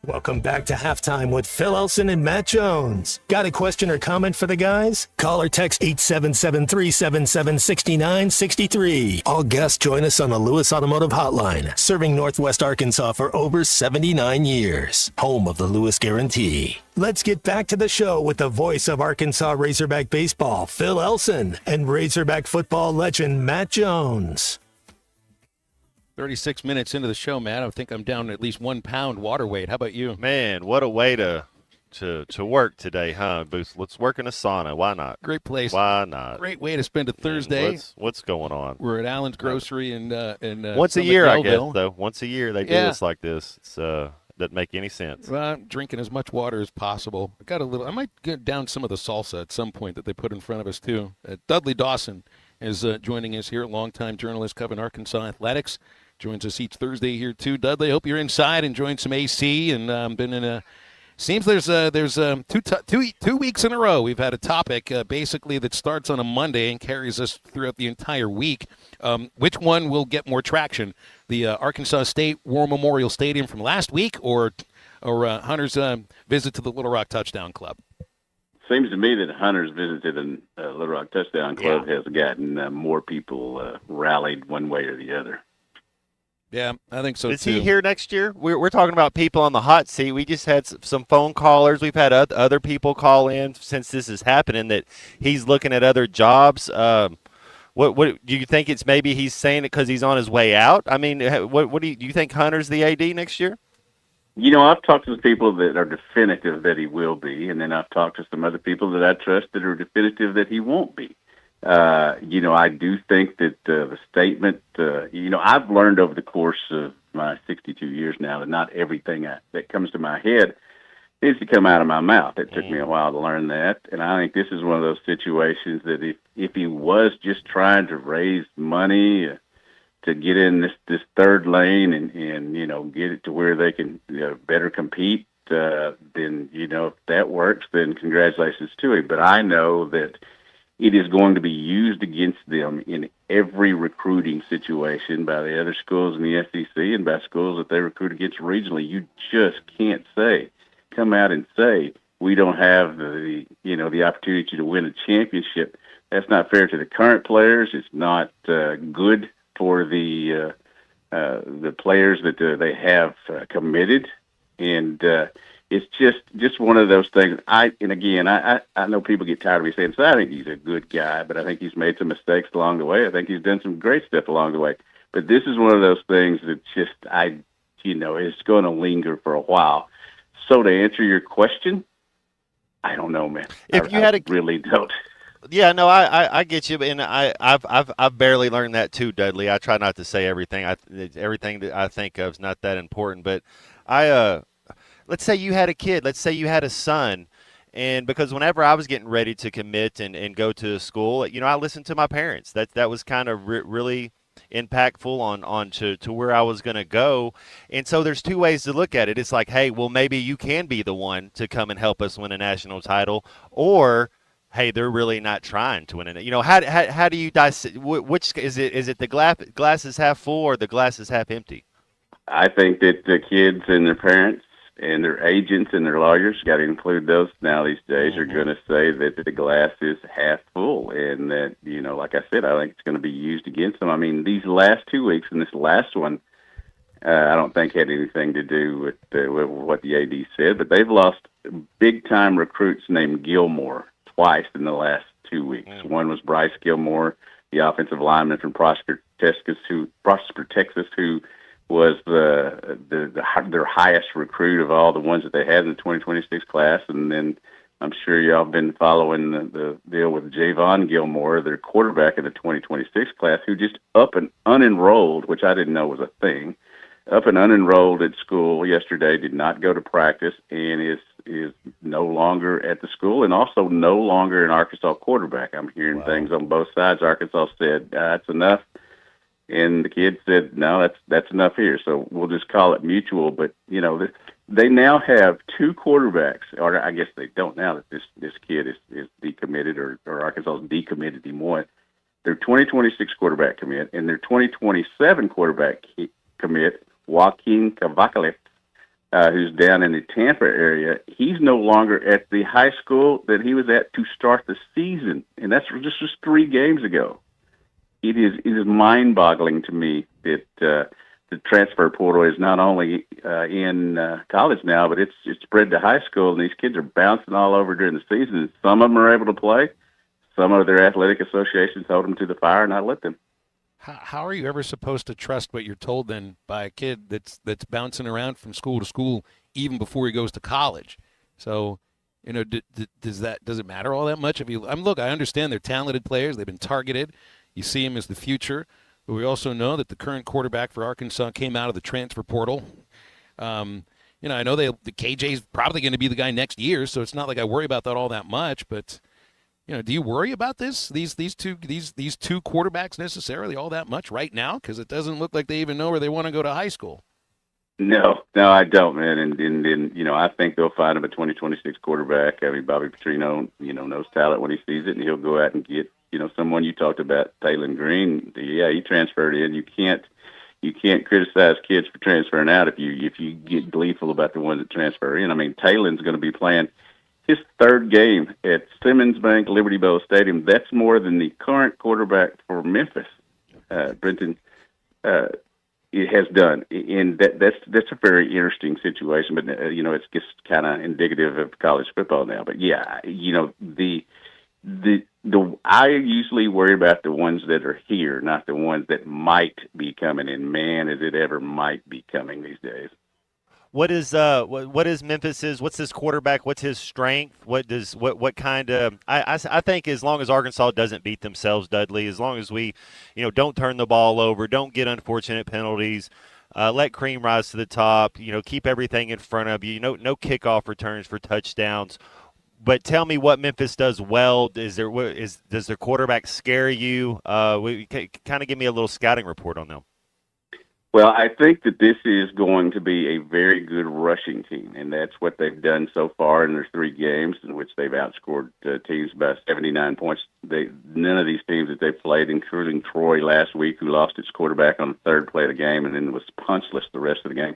Welcome back to Halftime with Phil Elson and Matt Jones. Got a question or comment for the guys? Call or text 877-377-6963. All guests join us on the Lewis Automotive Hotline, serving Northwest Arkansas for over 79 years. Home of the Lewis Guarantee. Let's get back to the show with the voice of Arkansas Razorback baseball, Phil Elson, and Razorback football legend Matt Jones. 36 minutes into the show, Matt. I think I'm down at least 1 pound water weight. How about you? Man, what a way to to work today, huh, Booth? Let's work in a sauna. Why not? Great place. Why not? Great way to spend a Thursday. What's going on? We're at Allen's Grocery and once a Summit year, I Belleville. guess. Though once a year they do this like this. It's doesn't make any sense. Well, I'm drinking as much water as possible. I might get down some of the salsa at some point that they put in front of us too. Dudley Dawson is joining us here, longtime journalist covering Arkansas athletics. Joins us each Thursday here too. Dudley, hope you're inside enjoying some AC and been in a. Seems there's 2 weeks in a row we've had a topic basically that starts on a Monday and carries us throughout the entire week. Which one will get more traction? The Arkansas State War Memorial Stadium from last week, or Hunter's visit to the Little Rock Touchdown Club? Seems to me that Hunter's visit to the Little Rock Touchdown Club has gotten more people rallied one way or the other. Yeah, I think so, Is too. he here next year? We're talking about people on the hot seat. We just had some phone callers. We've had other people call in since this is happening that he's looking at other jobs. What do you think? It's maybe he's saying it because he's on his way out? I mean, what do you think Hunter's the AD next year? You know, I've talked to the people that are definitive that he will be, and then I've talked to some other people that I trust that are definitive that he won't be. You know, I do think that the statement, you know, I've learned over the course of my 62 years now that not everything that comes to my head needs to come out of my mouth. It took me a while to learn that, and I think this is one of those situations that if he was just trying to raise money to get in this third lane and you know, get it to where they can better compete, then, you know, if that works, then congratulations to him. But I know that it is going to be used against them in every recruiting situation by the other schools in the SEC and by schools that they recruit against regionally. You just can't come out and say, we don't have the opportunity to win a championship. That's not fair to the current players. It's not good for the players that they have committed. And it's just one of those things. I know people get tired of me saying, so I think he's a good guy, but I think he's made some mistakes along the way. I think he's done some great stuff along the way. But this is one of those things that just, it's going to linger for a while. So to answer your question, I don't know, man. I really don't. Yeah, no, I get you, and I've barely learned that too, Dudley. I try not to say everything. Everything that I think of is not that important, but let's say you had a kid. Let's say you had a son, and because whenever I was getting ready to commit and go to a school, you know, I listened to my parents. That was kind of really impactful on to where I was going to go. And so there's two ways to look at it. It's like, hey, well, maybe you can be the one to come and help us win a national title, or hey, they're really not trying to win it. You know, how do you dissect? Which is it? Is it the glass is half full or the glass is half empty? I think that the kids and their parents and their agents and their lawyers, got to include those now these days, are going to say that the glass is half full, and that, you know, like I said, I think it's going to be used against them. I mean, these last 2 weeks and this last one, I don't think had anything to do with what the AD said, but they've lost big-time recruits named Gilmore twice in the last 2 weeks. One was Bryce Gilmore, the offensive lineman from Prosper, Texas, who was their highest recruit of all the ones that they had in the 2026 class. And then I'm sure y'all have been following the deal with Javon Gilmore, their quarterback in the 2026 class, who just up and unenrolled, which I didn't know was a thing, up and unenrolled at school yesterday, did not go to practice, and is no longer at the school, and also no longer an Arkansas quarterback. I'm hearing things on both sides. Arkansas said, that's enough. And the kid said, no, that's enough here. So we'll just call it mutual. But, you know, they now have two quarterbacks, or I guess they don't now that this kid is decommitted or Arkansas is decommitted him one. Their 2026 quarterback commit and their 2027 quarterback commit, Joaquin Cavacalef, who's down in the Tampa area. He's no longer at the high school that he was at to start the season. And that's just 3 games ago. It is mind-boggling to me that the transfer portal is not only in college now, but it's spread to high school, and these kids are bouncing all over during the season. Some of them are able to play. Some of their athletic associations hold them to the fire and not let them. How are you ever supposed to trust what you're told then by a kid that's bouncing around from school to school even before he goes to college? So, does it matter all that much? Look, I understand they're talented players. They've been targeted. You see them as the future. But we also know that the current quarterback for Arkansas came out of the transfer portal. I know the KJ's probably going to be the guy next year, so it's not like I worry about that all that much. But do you worry about these two quarterbacks necessarily all that much right now? Because it doesn't look like they even know where they want to go to high school. No, I don't, man. And I think they'll find him a 2026 quarterback. I mean, Bobby Petrino, knows talent when he sees it, and he'll go out and get, someone. You talked about Taylon Green. Yeah, he transferred in. You can't criticize kids for transferring out if you get gleeful about the ones that transfer in. I mean, Taylon's going to be playing his third game at Simmons Bank Liberty Bowl Stadium. That's more than the current quarterback for Memphis, Brenton. It has done, and that's a very interesting situation. But it's just kind of indicative of college football now. But yeah, I usually worry about the ones that are here, not the ones that might be coming. And man, is it ever might be coming these days. What is Memphis's? What's his quarterback? What's his strength? What kind of? I think as long as Arkansas doesn't beat themselves, Dudley, as long as we, don't turn the ball over, don't get unfortunate penalties, let cream rise to the top. Keep everything in front of you. No kickoff returns for touchdowns. But tell me what Memphis does well. Does their quarterback scare you? Kind of give me a little scouting report on them. Well, I think that this is going to be a very good rushing team, and that's what they've done so far in their 3 games in which they've outscored teams by 79 points. None of these teams that they've played, including Troy last week, who lost its quarterback on the 3rd play of the game and then was punchless the rest of the game,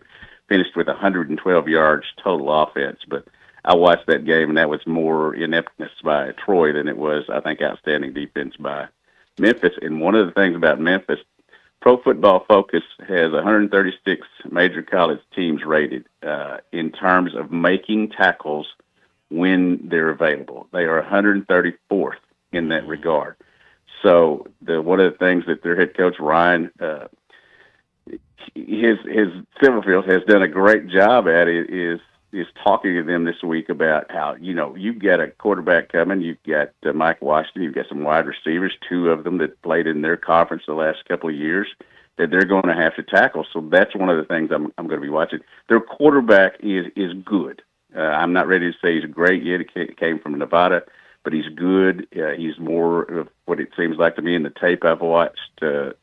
finished with 112 yards total offense. But I watched that game, and that was more ineptness by Troy than it was, I think, outstanding defense by Memphis. And one of the things about Memphis, Pro Football Focus has 136 major college teams rated in terms of making tackles when they're available. They are 134th in that regard. So one of the things that their head coach, Ryan, his Silverfield has done a great job at is talking to them this week about how, you've got a quarterback coming, you've got Mike Washington, you've got some wide receivers, 2 of them that played in their conference the last couple of years, that they're going to have to tackle. So that's one of the things I'm going to be watching. Their quarterback is good. I'm not ready to say he's great yet. He came from Nevada, but he's good. He's more of what it seems like to me in the tape I've watched,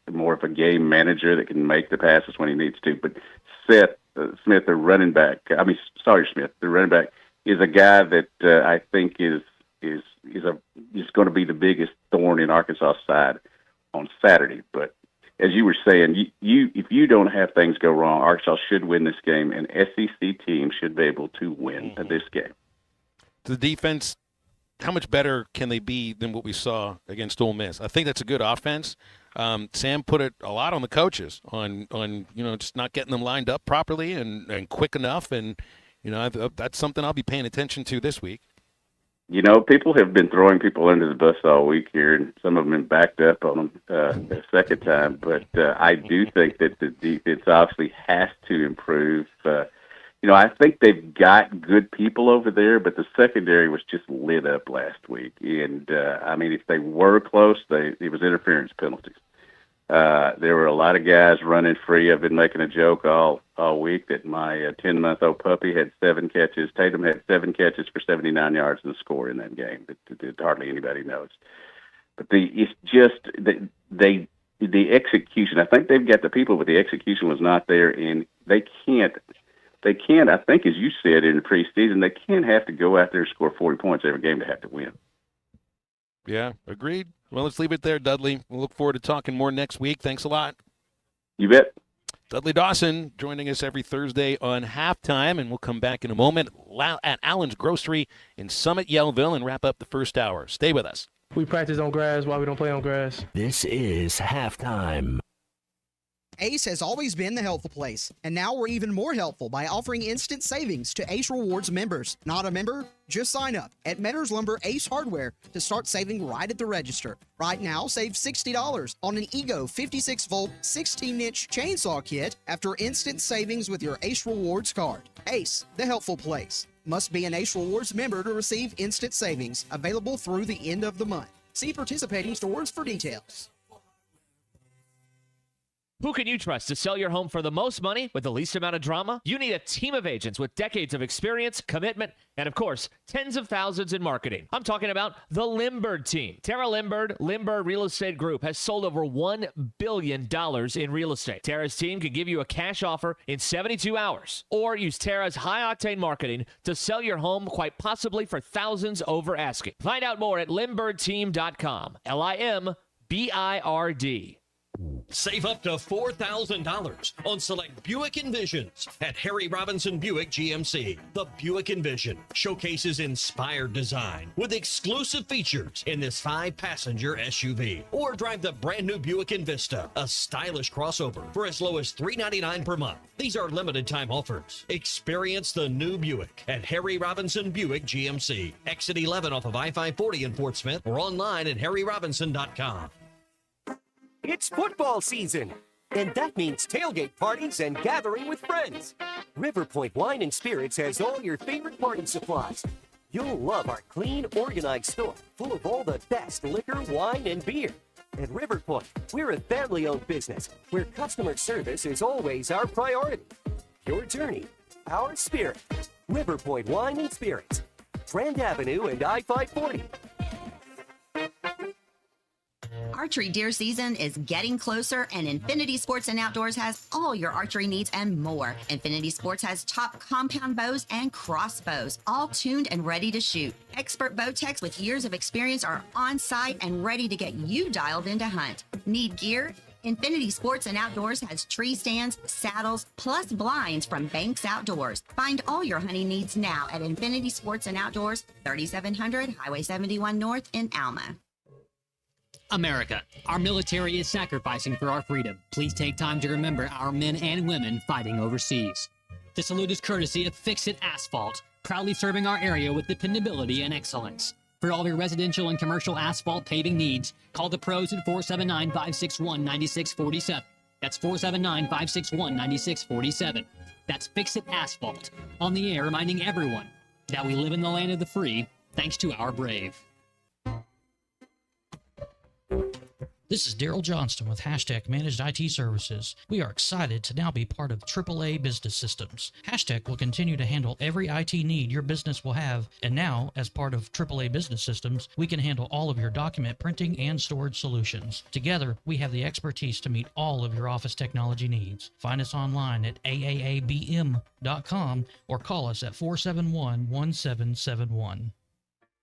more of a game manager that can make the passes when he needs to. But Seth Smith, the running back, Smith, the running back, is a guy that I think is going to be the biggest thorn in Arkansas' side on Saturday. But as you were saying, if you don't have things go wrong, Arkansas should win this game, and SEC team should be able to win this game. The defense, how much better can they be than what we saw against Ole Miss? I think that's a good offense. Sam put it a lot on the coaches on just not getting them lined up properly and quick enough, and that's something I'll be paying attention to this week. People have been throwing people under the bus all week here, and some of them have backed up on them the second time. But I do think that the defense obviously has to improve. I think they've got good people over there, but the secondary was just lit up last week. And, if they were close, it was interference penalties. There were a lot of guys running free. I've been making a joke all week that my 10-month-old puppy had 7 catches. Tatum had 7 catches for 79 yards and a score in that game that hardly anybody knows. But it's just the execution. I think they've got the people, but the execution was not there, and they can't, I think, as you said in the preseason, they can't have to go out there and score 40 points every game to have to win. Yeah, agreed. Well, let's leave it there, Dudley. We'll look forward to talking more next week. Thanks a lot. You bet. Dudley Dawson joining us every Thursday on Halftime, and we'll come back in a moment at Allen's Grocery in Summit, Yellville, and wrap up the first hour. Stay with us. We practice on grass while we don't play on grass. This is Halftime. Ace has always been the helpful place, and now we're even more helpful by offering instant savings to Ace Rewards members. Not a member? Just sign up at Metters Lumber Ace Hardware to start saving right at the register. Right now, save $60 on an Ego 56-volt 16-inch chainsaw kit after instant savings with your Ace Rewards card. Ace, the helpful place. Must be an Ace Rewards member to receive instant savings. Available through the end of the month. See participating stores for details. Who can you trust to sell your home for the most money with the least amount of drama? You need a team of agents with decades of experience, commitment, and of course, tens of thousands in marketing. I'm talking about the Limbird team. Tara Limbird, Limbird Real Estate Group, has sold over $1 billion in real estate. Tara's team can give you a cash offer in 72 hours, or use Tara's high-octane marketing to sell your home quite possibly for thousands over asking. Find out more at limbirdteam.com. LIMBIRD. Save up to $4,000 on select Buick Envisions at Harry Robinson Buick GMC. The Buick Envision showcases inspired design with exclusive features in this 5-passenger SUV. Or drive the brand new Buick Envista, a stylish crossover for as low as $399 per month. These are limited time offers. Experience the new Buick at Harry Robinson Buick GMC. Exit 11 off of I-540 in Fort Smith or online at harryrobinson.com. It's football season, and that means tailgate parties and gathering with friends. River Point Wine and Spirits has all your favorite party supplies. You'll love our clean, organized store full of all the best liquor, wine, and beer. At River Point, we're a family-owned business where customer service is always our priority. Your journey, our spirit. River Point Wine and Spirits, Grand Avenue and I-540. Archery deer season is getting closer, and Infinity Sports and Outdoors has all your archery needs and more. Infinity Sports has top compound bows and crossbows, all tuned and ready to shoot. Expert bow techs with years of experience are on site and ready to get you dialed in to hunt. Need gear? Infinity Sports and Outdoors has tree stands, saddles, plus blinds from Banks Outdoors. Find all your hunting needs now at Infinity Sports and Outdoors, 3700 Highway 71 North in Alma. America, our military is sacrificing for our freedom. Please take time to remember our men and women fighting overseas. This salute is courtesy of Fix-It Asphalt, proudly serving our area with dependability and excellence. For all your residential and commercial asphalt paving needs, call the pros at 479-561-9647. That's 479-561-9647. That's Fix-It Asphalt, on the air reminding everyone that we live in the land of the free, thanks to our brave. This is Daryl Johnston with Hashtag Managed IT Services. We are excited to now be part of AAA Business Systems. Hashtag will continue to handle every IT need your business will have, and now, as part of AAA Business Systems, we can handle all of your document printing and storage solutions. Together, we have the expertise to meet all of your office technology needs. Find us online at aaabm.com or call us at 471-1771.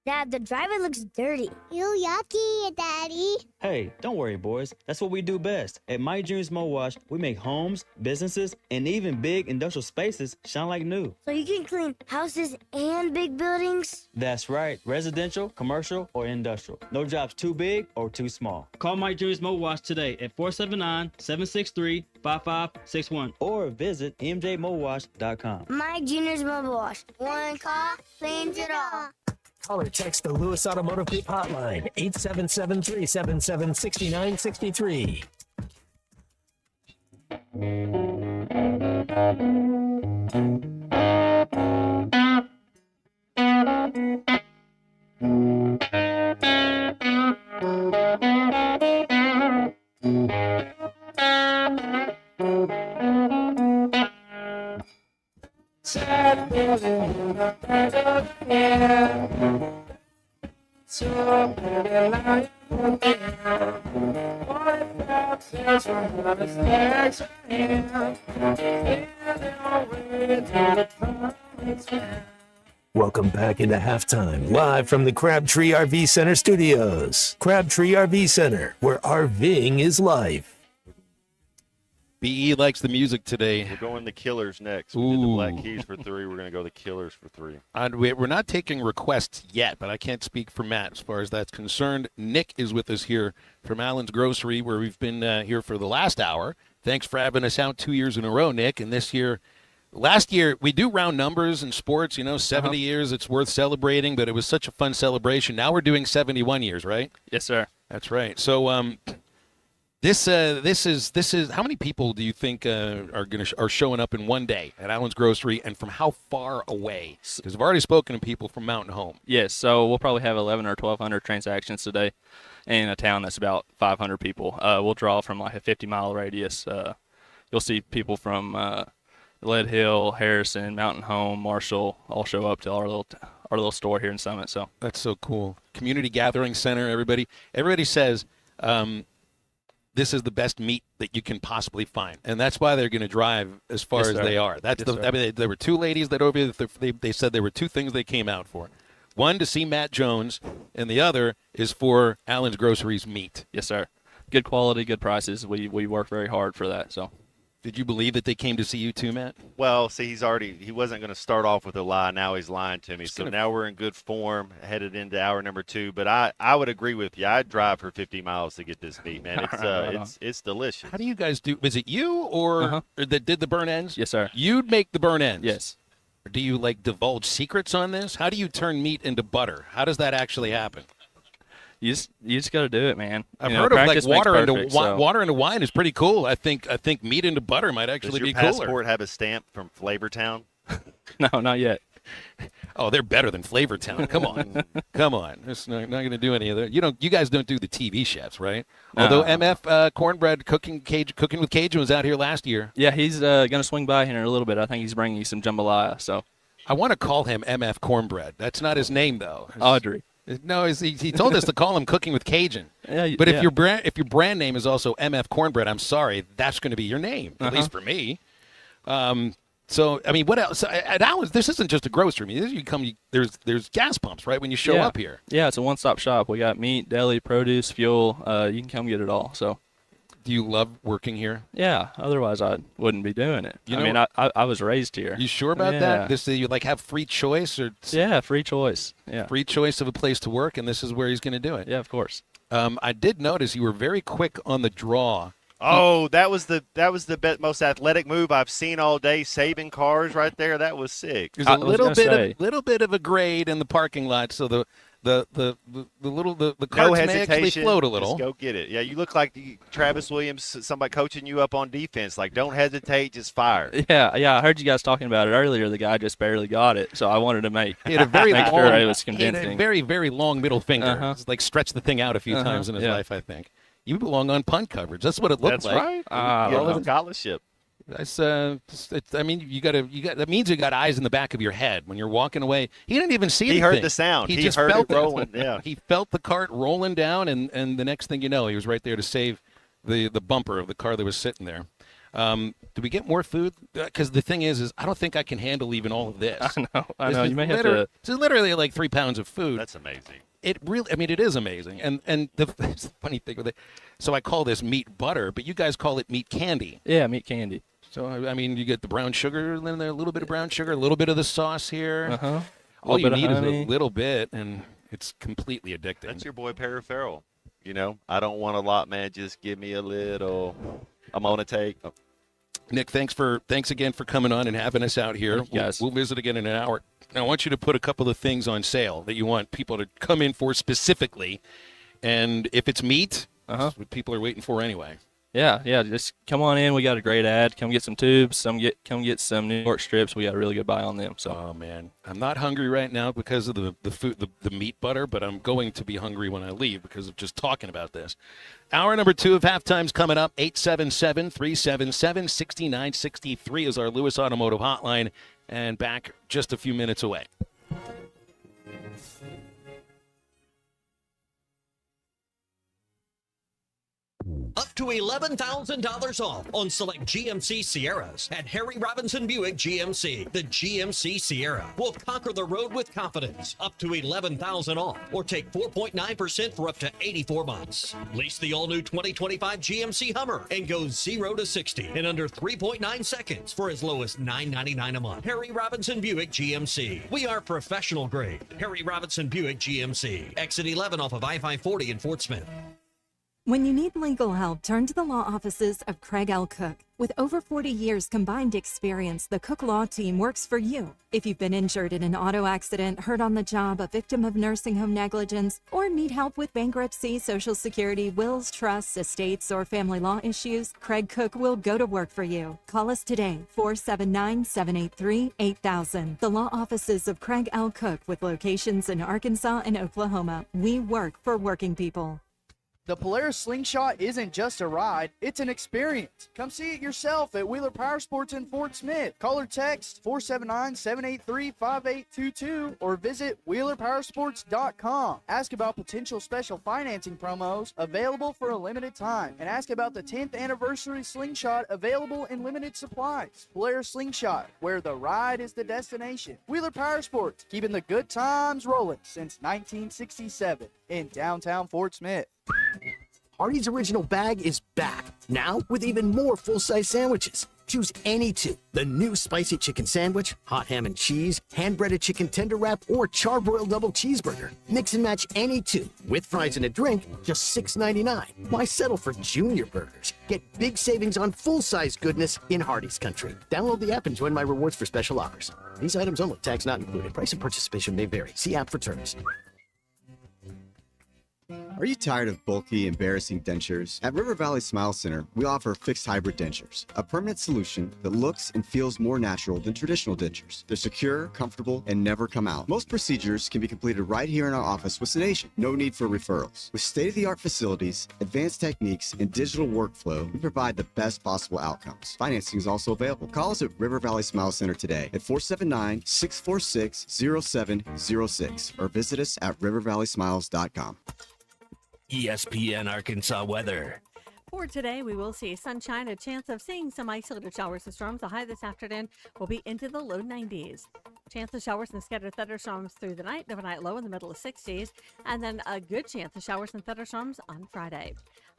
Dad, the driver looks dirty. Ew, yucky, Daddy. Hey, don't worry, boys. That's what we do best. At My Dreams Mo Wash, we make homes, businesses, and even big industrial spaces shine like new. So you can clean houses and big buildings? That's right. Residential, commercial, or industrial. No job's too big or too small. Call My Dreams Mo Wash today at 479-763-5561 or visit mjmowash.com. My Junior's Mobile Wash. One call cleans it all. Call or text the Lewis Automotive Group hotline, 877-377-6963. Welcome back into halftime, live from the Crabtree RV Center studios. Crabtree RV Center, where RVing is life. BE likes the music today. We're going the Killers next. We did the Black Keys for 3. We're going to go the Killers for 3. We're not taking requests yet, but I can't speak for Matt as far as that's concerned. Nick is with us here from Allen's Grocery, where we've been here for the last hour. Thanks for having us out 2 years in a row, Nick. And this year, last year, we do round numbers in sports, 70 years, it's worth celebrating, but it was such a fun celebration. Now we're doing 71 years, right? Yes, sir. That's right. So This is how many people do you think are showing up in one day at Allen's Grocery, and from how far away? Because I've already spoken to people from Mountain Home. Yes, so we'll probably have 11 or 1,200 transactions today in a town that's about 500 people. We'll draw from like a 50-mile radius. You'll see people from Lead Hill, Harrison, Mountain Home, Marshall all show up to our little store here in Summit. So that's so cool. Community gathering center. Everybody says. This is the best meat that you can possibly find, and that's why they're going to drive as far as they are. That's I mean, there were two ladies that over there. They said there were two things they came out for: one to see Matt Jones, and the other is for Allen's Groceries meat. Yes, sir. Good quality, good prices. We work very hard for that. So. Did you believe that they came to see you too, Matt? Well, see, he wasn't going to start off with a lie. Now he's lying to me. So now we're in good form, headed into hour number 2. But I would agree with you. I'd drive for 50 miles to get this meat, man. It's delicious. How do you guys do? Was it you or that did the burn ends? Yes, sir. You'd make the burn ends? Yes. Or do you divulge secrets on this? How do you turn meat into butter? How does that actually happen? You just got to do it, man. I've heard of water into wine is pretty cool. I think meat into butter might actually be cooler. Does your passport have a stamp from Flavortown? No, not yet. Oh, they're better than Flavortown. Come on, come on. It's not going to do any of that. You guys don't do the TV chefs, right? No. Although MF Cornbread Cooking with Cajun was out here last year. Yeah, he's going to swing by here in a little bit. I think he's bringing you some jambalaya. So I want to call him MF Cornbread. That's not his name though. Audrey. No, he told us to call him Cooking with Cajun. Yeah, but if your brand name is also MF Cornbread, I'm sorry, that's going to be your name, at least for me. So I mean, what else? At Allen's, this isn't just a grocery. I mean, there's gas pumps, right? When you show up here. Yeah, it's a one-stop shop. We got meat, deli, produce, fuel. You can come get it all. So. Do you love working here? Yeah. Otherwise, I wouldn't be doing it. I was raised here. You sure about that? You have free choice, or yeah, free choice. Yeah, free choice of a place to work, and this is where he's going to do it. Yeah, of course. I did notice you were very quick on the draw. Oh, that was the most athletic move I've seen all day. Saving cars right there. That was sick. There's a little bit of a grade in the parking lot, so the carts may actually float a little. Just go get it. Yeah, you look like Travis Williams, somebody coaching you up on defense. Don't hesitate, just fire. Yeah. I heard you guys talking about it earlier. The guy just barely got it, so I wanted to make sure it was convincing. He had a very, very long middle finger. It's stretch the thing out a few times in his life, I think. You belong on punt coverage. That's what it looked like. That's right. You got a scholarship. That's I mean, you got that means you got eyes in the back of your head when you're walking away. He didn't even see anything. He heard the sound. He just heard felt it rolling. Yeah. He felt the cart rolling down, and the next thing you know, he was right there to save the bumper of the car that was sitting there. Do we get more food? Because the thing is I don't think I can handle even all of this. I know. You may have to. It's literally like 3 pounds of food. That's amazing. It really, I mean, it is amazing. And the funny thing with it, so I call this meat butter, but you guys call it meat candy. Yeah, meat candy. So, I mean, you get the brown sugar in there, a little bit of brown sugar, a little bit of the sauce here. All you need is a little bit, and it's completely addicting. That's your boy Perry Farrell. I don't want a lot, man. Just give me a little. I'm on a take. Nick, thanks again for coming on and having us out here. Yes. We'll visit again in an hour. Now, I want you to put a couple of things on sale that you want people to come in for specifically. And if it's meat, that's what people are waiting for anyway. Yeah, just come on in. We got a great ad. Come get some tubes. Come get some New York strips. We got a really good buy on them. So. Oh man, I'm not hungry right now because of the food, the meat butter, but I'm going to be hungry when I leave because of just talking about this. Hour number 2 of Halftime's coming up. 877-377-6963 is our Lewis Automotive hotline, and back just a few minutes away. Up to $11,000 off on select GMC Sierras at Harry Robinson Buick GMC. The GMC Sierra will conquer the road with confidence. Up to $11,000 off, or take 4.9% for up to 84 months. Lease the all-new 2025 GMC Hummer and go 0 to 60 in under 3.9 seconds for as low as $9.99 a month. Harry Robinson Buick GMC. We are professional grade. Harry Robinson Buick GMC. Exit 11 off of I-540 in Fort Smith. When you need legal help, turn to the law offices of Craig L. Cook. With over 40 years combined experience, the Cook Law Team works for you. If you've been injured in an auto accident, hurt on the job, a victim of nursing home negligence, or need help with bankruptcy, Social Security, wills, trusts, estates, or family law issues, Craig Cook will go to work for you. Call us today, 479-783-8000. The law offices of Craig L. Cook with locations in Arkansas and Oklahoma. We work for working people. The Polaris Slingshot isn't just a ride, it's an experience. Come see it yourself at Wheeler Power Sports in Fort Smith. Call or text 479-783-5822 or visit WheelerPowersports.com. Ask about potential special financing promos available for a limited time and ask about the 10th anniversary Slingshot available in limited supplies. Polaris Slingshot, where the ride is the destination. Wheeler Power Sports, keeping the good times rolling since 1967 in downtown Fort Smith. Hardee's Original Bag is back, now with even more full-size sandwiches. Choose any two. The new spicy chicken sandwich, hot ham and cheese, hand-breaded chicken tender wrap, or charbroiled double cheeseburger. Mix and match any two. With fries and a drink, just $6.99. Why settle for junior burgers? Get big savings on full-size goodness in Hardee's country. Download the app and join my rewards for special offers. These items only, tax not included. Price and participation may vary. See app for terms. Are you tired of bulky, embarrassing dentures? At River Valley Smile Center, we offer fixed hybrid dentures, a permanent solution that looks and feels more natural than traditional dentures. They're secure, comfortable, and never come out. Most procedures can be completed right here in our office with sedation. No need for referrals. With state-of-the-art facilities, advanced techniques, and digital workflow, we provide the best possible outcomes. Financing is also available. Call us at River Valley Smile Center today at 479-646-0706 or visit us at rivervalleysmiles.com. ESPN Arkansas weather. For today, we will see sunshine, a chance of seeing some isolated showers and storms. The high this afternoon will be into the low 90s. Chance of showers and scattered thunderstorms through the night, overnight low in the middle of 60s, and then a good chance of showers and thunderstorms on Friday.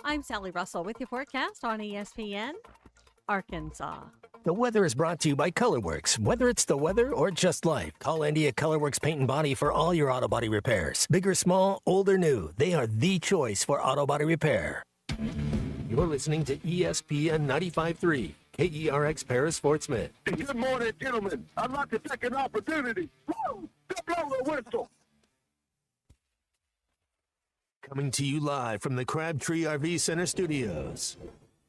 I'm Sally Russell with your forecast on ESPN Arkansas. The weather is brought to you by ColorWorks. Whether it's the weather or just life, call Andy at ColorWorks Paint and Body for all your auto body repairs. Big or small, old or new, they are the choice for auto body repair. You're listening to ESPN 95.3, KERX Paris, Fort Smith. Good morning, gentlemen. I'd like to take an opportunity. Woo! Blow the whistle. Coming to you live from the Crabtree RV Center studios.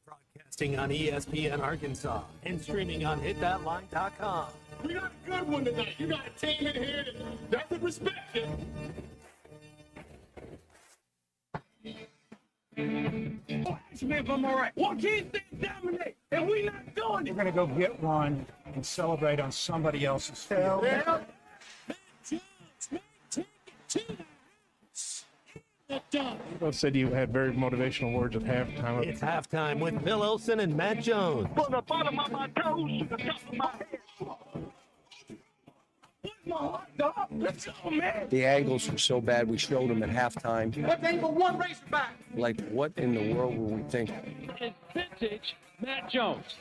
Broadcasting on ESPN Arkansas and streaming on hitthatline.com. We got a good one tonight. You got a team in here that doesn't respect it. Oh, ask me if I'm all right. Why can't they dominate? And we not doing it. We're going to go get one and celebrate on somebody else's field. Yeah. Both said you had very motivational words at halftime. It's halftime with Bill Olson and Matt Jones. From the bottom of my toes to the top of my head. What's my hot dog? Let's go, man. The angles were so bad, we showed them at halftime. But they were one Razorback. Like, what in the world were we thinking? It's vintage Matt Jones.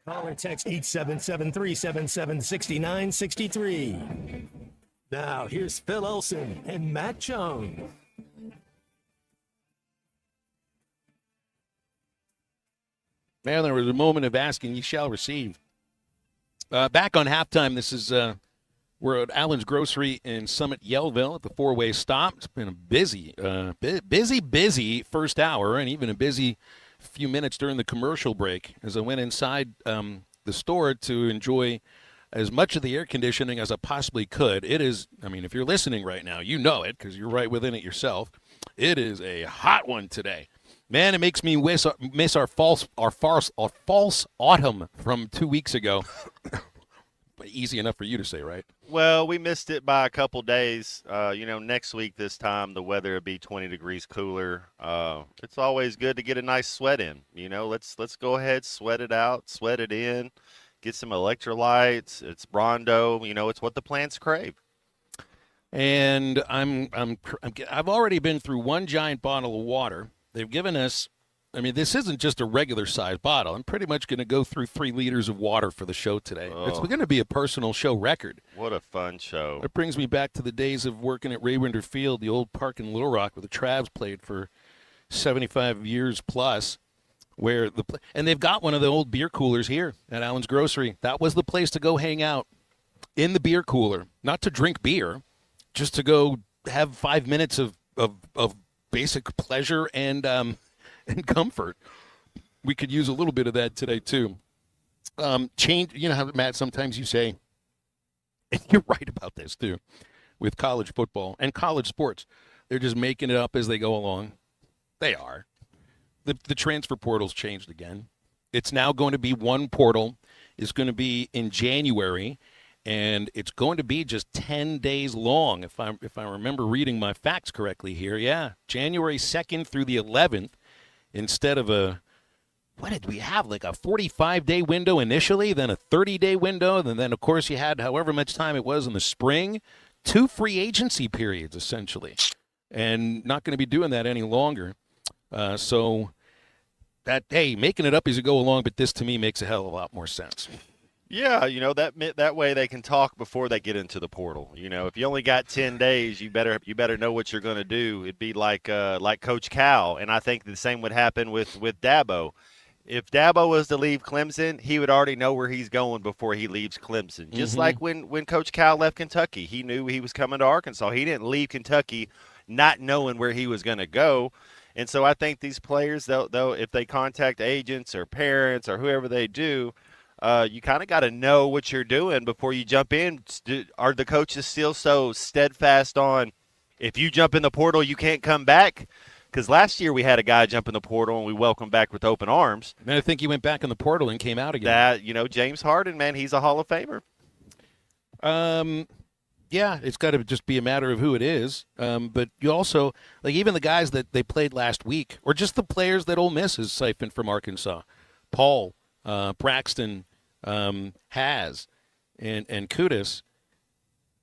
Call or text 877-377-6963. Now, here's Phil Olson and Matt Jones. Man, there was a moment of asking, you shall receive. Back on halftime, this is we're at Allen's Grocery in Summit, Yellville at the four-way stop. It's been a busy first hour and even a busy few minutes during the commercial break as I went inside the store to enjoy as much of the air conditioning as I possibly could. It is, I mean, if you're listening right now, you know it because you're right within it yourself. It is a hot one today. Man, it makes me miss our false autumn from 2 weeks ago. Easy enough for you to say, right? Well, we missed it by a couple days. Next week this time the weather will be 20 degrees cooler. It's always good to get a nice sweat in. Let's go ahead, sweat it out, sweat it in, get some electrolytes. It's Brawndo. It's what the plants crave. And I've already been through one giant bottle of water. They've given us I mean, this isn't just a regular size bottle. I'm pretty much going to go through 3 liters of water for the show today. It's Oh. going to be a personal show record. What a fun show. It brings me back to the days of working at Ray Winder Field, the old park in Little Rock where the Travs played for 75 years plus. And they've got one of the old beer coolers here at Allen's Grocery. That was the place to go hang out, in the beer cooler, not to drink beer, just to go have 5 minutes of basic pleasure and comfort. We could use a little bit of that today too. Change, you know how, Matt, sometimes you say, and you're right about this too, with college football and college sports, they're just making it up as they go along. They are. The transfer portal's changed again. It's now going to be one portal. It's going to be in January, and it's going to be just 10 days long, if I remember reading my facts correctly here. Yeah, January 2nd through the 11th, instead of what did we have, like a 45-day window initially, then a 30-day window, and then, of course, you had however much time it was in the spring, 2 free agency periods, essentially, and not going to be doing that any longer. So that, hey, making it up as you go along, but this to me makes a hell of a lot more sense. Yeah, that way they can talk before they get into the portal. If you only got 10 days, you better know what you're going to do. It'd be like Coach Cal, and I think the same would happen with Dabo. If Dabo was to leave Clemson, he would already know where he's going before he leaves Clemson. Just like when Coach Cal left Kentucky, he knew he was coming to Arkansas. He didn't leave Kentucky not knowing where he was going to go. And so I think these players, they'll if they contact agents or parents or whoever they do, you kind of got to know what you're doing before you jump in. Are the coaches still so steadfast on if you jump in the portal, you can't come back? Because last year we had a guy jump in the portal and we welcomed back with open arms. And I think he went back in the portal and came out again. James Harden, man, he's a Hall of Famer. Yeah, it's got to just be a matter of who it is. But you also, like even the guys that they played last week, or just the players that Ole Miss has siphoned from Arkansas, Paul, Braxton, Has, and Kudus,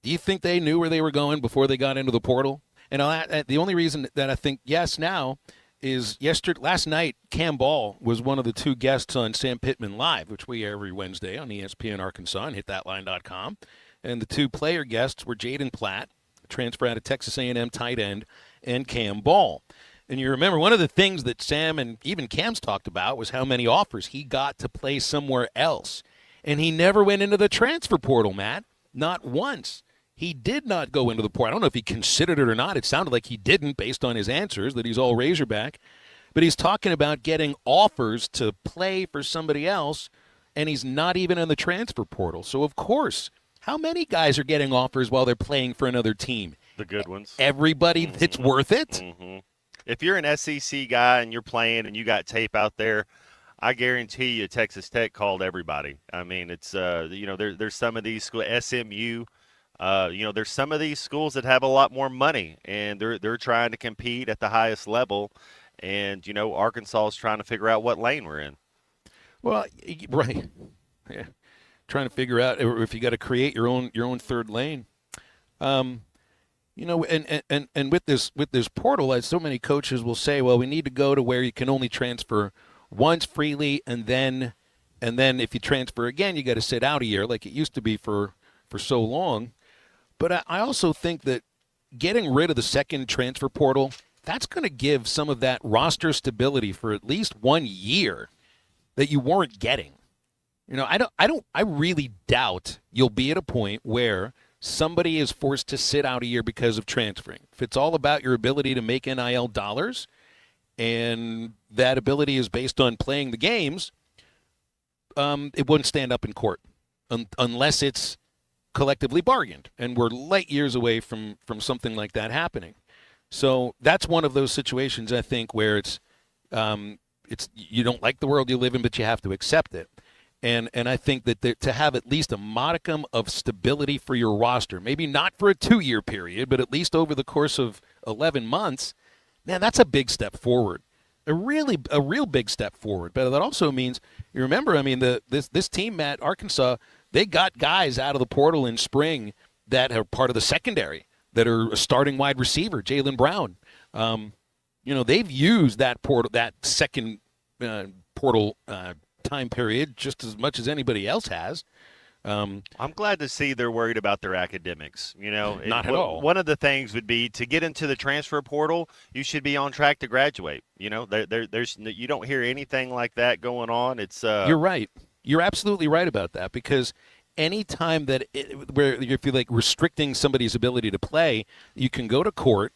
do you think they knew where they were going before they got into the portal? And the only reason that I think yes now is last night, Cam Ball was one of the 2 guests on Sam Pittman Live, which we air every Wednesday on ESPN Arkansas and hitthatline.com. And the 2 player guests were Jaden Platt, transfer out of Texas A&M tight end, and Cam Ball. And you remember one of the things that Sam and even Cam's talked about was how many offers he got to play somewhere else. And he never went into the transfer portal, Matt. Not once. He did not go into the portal. I don't know if he considered it or not. It sounded like he didn't based on his answers, that he's all Razorback. But he's talking about getting offers to play for somebody else, and he's not even in the transfer portal. So, of course, how many guys are getting offers while they're playing for another team? The good ones. Everybody that's worth it? Mm-hmm. If you're an SEC guy and you're playing and you got tape out there, I guarantee you Texas Tech called everybody. I mean, it's, there's some of these schools, SMU, there's some of these schools that have a lot more money, and they're trying to compete at the highest level. And, Arkansas is trying to figure out what lane we're in. Well, right. Yeah. Trying to figure out if you got to create your own third lane. And with this portal, so many coaches will say, well, we need to go to where you can only transfer once freely, and then if you transfer again, you got to sit out a year like it used to be for so long. But I also think that getting rid of the second transfer portal, that's going to give some of that roster stability for at least 1 year that you weren't getting. I really doubt you'll be at a point where somebody is forced to sit out a year because of transferring. If it's all about your ability to make NIL dollars, and that ability is based on playing the games, it wouldn't stand up in court unless it's collectively bargained, and we're light years away from something like that happening. So that's one of those situations, I think, where it's you don't like the world you live in, but you have to accept it. And I think that to have at least a modicum of stability for your roster, maybe not for a 2-year period, but at least over the course of 11 months, man, that's a big step forward. A real big step forward. But that also means, you remember, I mean, this team, Matt, Arkansas, they got guys out of the portal in spring that are part of the secondary, that are a starting wide receiver, Jaylen Brown. they've used that portal, that second portal time period just as much as anybody else has. I'm glad to see they're worried about their academics. Not at all. One of the things would be to get into the transfer portal. You should be on track to graduate. There's you don't hear anything like that going on. It's You're right. You're absolutely right about that, because any time that where if you're like restricting somebody's ability to play, you can go to court,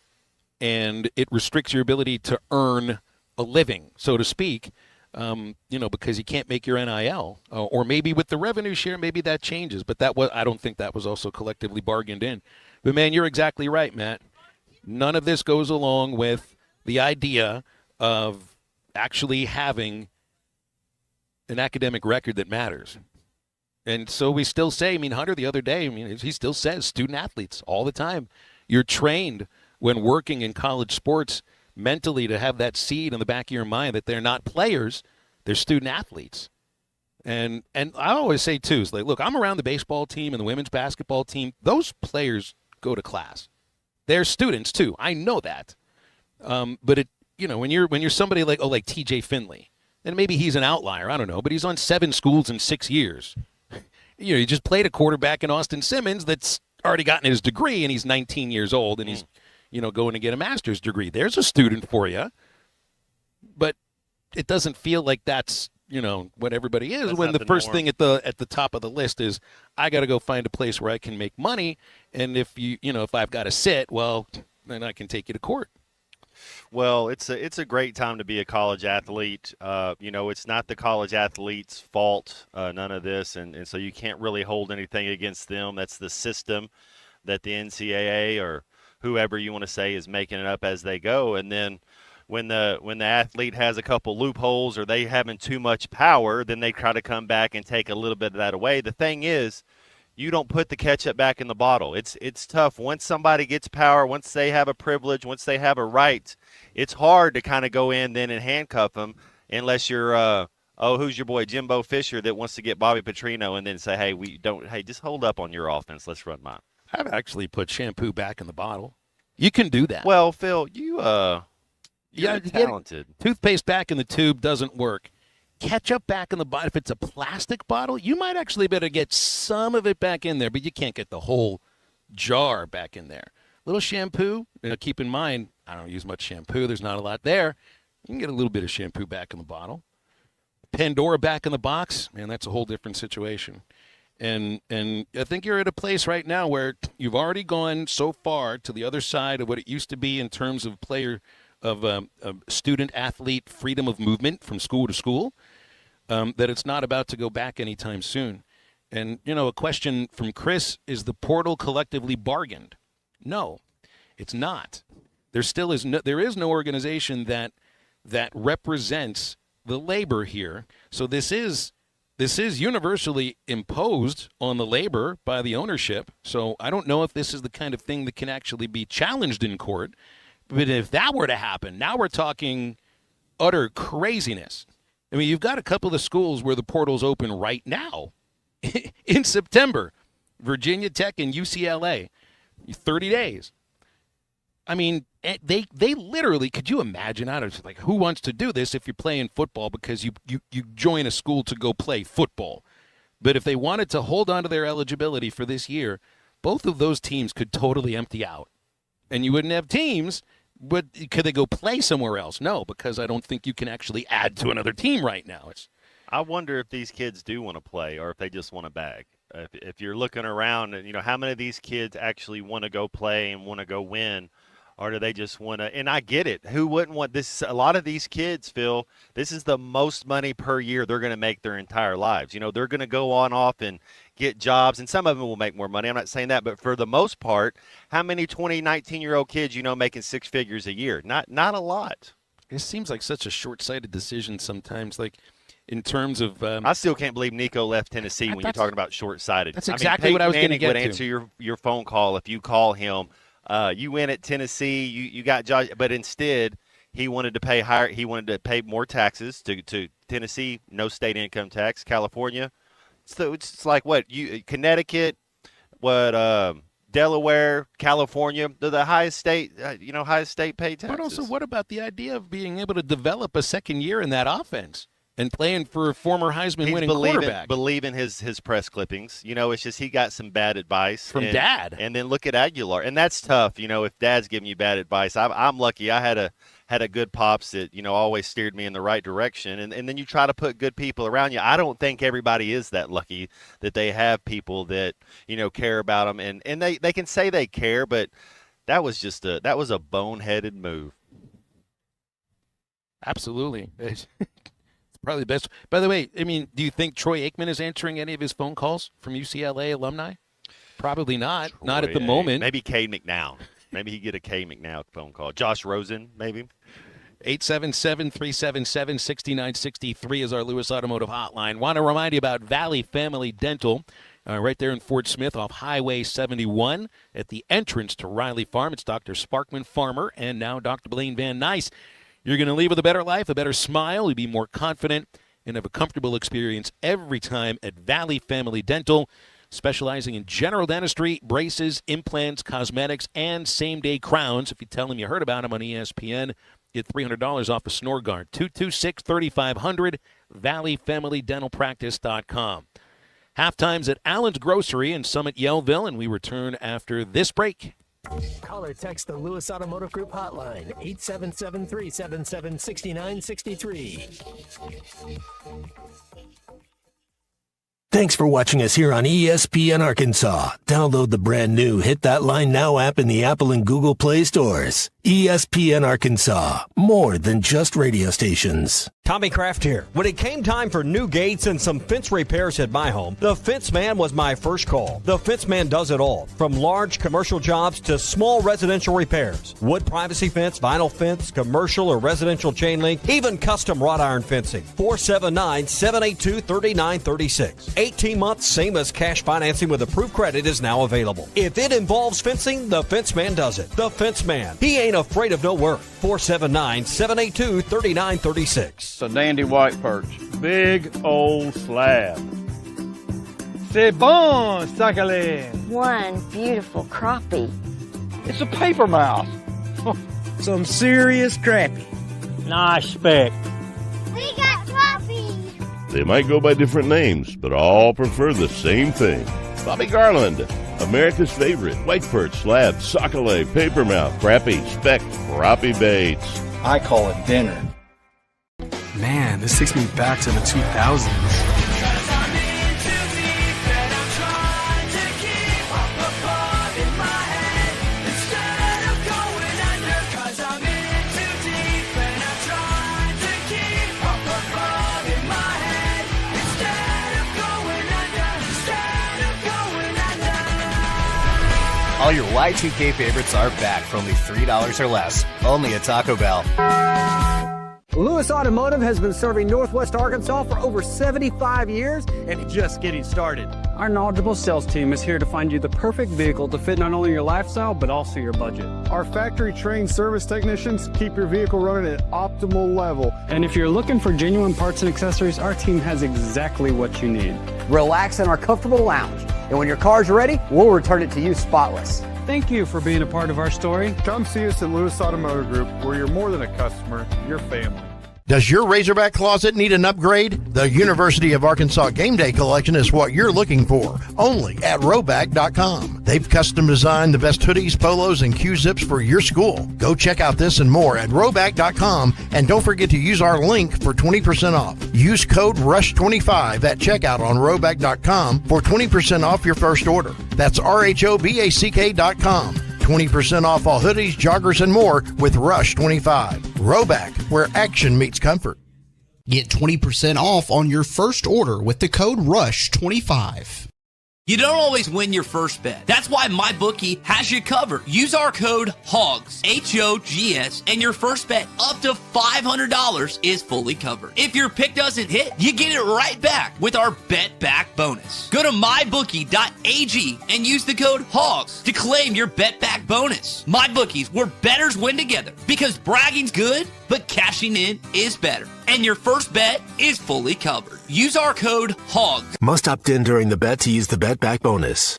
and it restricts your ability to earn a living, so to speak. Because you can't make your NIL, or maybe with the revenue share, maybe that changes. But I don't think that was also collectively bargained in. But man, you're exactly right, Matt. None of this goes along with the idea of actually having an academic record that matters. And so we still say, Hunter the other day, he still says student athletes all the time. You're trained when working in college sports mentally to have that seed in the back of your mind that they're not players, they're student athletes. And I always say, too, is like, look, I'm around the baseball team and the women's basketball team. Those players go to class. They're students, too. I know that. But when you're somebody like TJ Finley, and maybe he's an outlier, I don't know, but he's on 7 schools in 6 years. He just played a quarterback in Austin Simmons that's already gotten his degree, and he's 19 years old, and he's going to get a master's degree. There's a student for you. But it doesn't feel like that's, what everybody is, when the first thing at the top of the list is, I got to go find a place where I can make money, and if if I've got to sit, well, then I can take you to court. Well, it's a great time to be a college athlete. It's not the college athlete's fault, none of this, and so you can't really hold anything against them. That's the system that the NCAA or whoever you want to say is making it up as they go. And then when the athlete has a couple loopholes or they having too much power, then they try to come back and take a little bit of that away. The thing is, you don't put the ketchup back in the bottle. It's tough. Once somebody gets power, once they have a privilege, once they have a right, it's hard to kind of go in then and handcuff them unless you're who's your boy Jimbo Fisher that wants to get Bobby Petrino and then say, hey, just hold up on your offense. Let's run mine. I've actually put shampoo back in the bottle. You can do that. Well, Phil, you're talented. Toothpaste back in the tube doesn't work. Ketchup back in the bottle. If it's a plastic bottle, you might actually better get some of it back in there, but you can't get the whole jar back in there. Little shampoo. Keep in mind, I don't use much shampoo. There's not a lot there. You can get a little bit of shampoo back in the bottle. Pandora back in the box. Man, that's a whole different situation. And I think you're at a place right now where you've already gone so far to the other side of what it used to be in terms of student athlete freedom of movement from school to school, that it's not about to go back anytime soon. And, a question from Chris, is the portal collectively bargained? No, it's not. There is no organization that represents the labor here. So this is universally imposed on the labor by the ownership. So I don't know if this is the kind of thing that can actually be challenged in court. But if that were to happen, now we're talking utter craziness. I mean, you've got a couple of schools where the portal's open right now in September. Virginia Tech and UCLA, 30 days. I mean, they literally, could you imagine, who wants to do this if you're playing football because you join a school to go play football? But if they wanted to hold on to their eligibility for this year, both of those teams could totally empty out. And you wouldn't have teams, but could they go play somewhere else? No, because I don't think you can actually add to another team right now. I wonder if these kids do want to play or if they just want to bag. If you're looking around, and how many of these kids actually want to go play and want to go win, or do they just want to? And I get it. Who wouldn't want this? A lot of these kids, Phil, this is the most money per year they're going to make their entire lives. They're going to go on off and get jobs, and some of them will make more money. I'm not saying that, but for the most part, how many 20, 19-year-old kids making 6 figures a year? Not a lot. It seems like such a short-sighted decision sometimes, in terms of I still can't believe Nico left Tennessee when you're talking about short-sighted. That's exactly what I was going to get to. Would answer your phone call if you call him. You win at Tennessee, you got Josh, but instead he wanted to pay higher. He wanted to pay more taxes to Tennessee, no state income tax. California, so it's like what Connecticut, what Delaware, California, they're the highest state, highest state paid taxes. But also, what about the idea of being able to develop a second year in that offense and playing for a former Heisman-winning quarterback? Believe in his press clippings. It's just he got some bad advice from Dad. And then look at Aguilar, and that's tough. If Dad's giving you bad advice, I'm lucky. I had a good pops that always steered me in the right direction, and then you try to put good people around you. I don't think everybody is that lucky that they have people that care about them, and they can say they care, but that was a boneheaded move. Absolutely. It's probably the best. By the way, do you think Troy Aikman is answering any of his phone calls from UCLA alumni? Probably not. Not at the moment. Maybe Cade McNown. Maybe he'd get a Cade McNown phone call. Josh Rosen, maybe. 877-377-6963 is our Lewis Automotive hotline. Want to remind you about Valley Family Dental right there in Fort Smith off Highway 71 at the entrance to Riley Farm. It's Dr. Sparkman Farmer and now Dr. Blaine Van Nice. You're going to leave with a better life, a better smile. You'll be more confident and have a comfortable experience every time at Valley Family Dental, specializing in general dentistry, braces, implants, cosmetics, and same-day crowns. If you tell them you heard about them on ESPN, get $300 off a snore guard. 226-3500, valleyfamilydentalpractice.com. Halftime's at Allen's Grocery in Summit, Yellville, and we return after this break. Call or text the Lewis Automotive Group hotline, 877-377-6963. Thanks for watching us here on ESPN Arkansas. Download the brand new Hit That Line Now app in the Apple and Google Play stores. ESPN Arkansas, more than just radio stations. Tommy Kraft here. When it came time for new gates and some fence repairs at my home, the Fence Man was my first call. The Fence Man does it all, from large commercial jobs to small residential repairs. Wood privacy fence, vinyl fence, commercial or residential chain link, even custom wrought iron fencing. 479-782-3936. 18 months, same as cash financing with approved credit is now available. If it involves fencing, the Fence Man does it. The Fence Man. He ain't afraid of no work. 479-782-3936. It's a dandy white perch. Big old slab. C'est bon, sacalé. One beautiful crappie. It's a paper mouse. Some serious crappie. Nice speck. We got crappie. They might go by different names, but all prefer the same thing. Bobby Garland, America's favorite white perch, slab, sockeye, papermouth, crappie, speck, crappie baits. I call it dinner. Man, this takes me back to the 2000s. All your Y2K favorites are back for only $3 or less. Only at Taco Bell. Lewis Automotive has been serving Northwest Arkansas for over 75 years and just getting started. Our knowledgeable sales team is here to find you the perfect vehicle to fit not only your lifestyle, but also your budget. Our factory-trained service technicians keep your vehicle running at optimal level. And if you're looking for genuine parts and accessories, our team has exactly what you need. Relax in our comfortable lounge. And when your car's ready, we'll return it to you spotless. Thank you for being a part of our story. Come see us at Lewis Automotive Group, where you're more than a customer, you're family. Does your Razorback closet need an upgrade? The University of Arkansas Game Day Collection is what you're looking for, only at Roback.com. They've custom designed the best hoodies, polos, and Q-zips for your school. Go check out this and more at Roback.com, and don't forget to use our link for 20% off. Use code RUSH25 at checkout on Roback.com for 20% off your first order. That's RHOBACK.com. 20% off all hoodies, joggers, and more with Rush 25. Roback, where action meets comfort. Get 20% off on your first order with the code RUSH25. You don't always win your first bet. That's why MyBookie has you covered. Use our code HOGS, H-O-G-S, and your first bet up to $500 is fully covered. If your pick doesn't hit, you get it right back with our Bet Back bonus. Go to MyBookie.ag and use the code HOGS to claim your Bet Back bonus. MyBookie's, where bettors win together, because bragging's good, but cashing in is better. And your first bet is fully covered. Use our code HOGS. Must opt in during the bet to use the Bet Back bonus.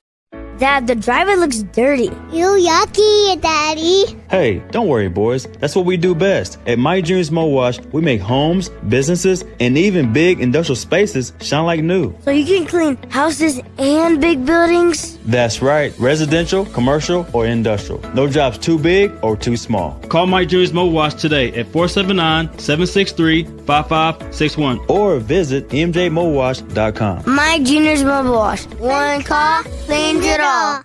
Dad, the driver looks dirty. You yucky, Daddy. Hey, don't worry, boys. That's what we do best. At Mike Jr.'s Mo Wash, we make homes, businesses, and even big industrial spaces shine like new. So you can clean houses and big buildings? That's right. Residential, commercial, or industrial. No job's too big or too small. Call Mike Jr.'s Mo Wash today at 479-763-5561 or visit mjmowash.com. Mike Jr.'s Mobile Wash. One call cleans it all.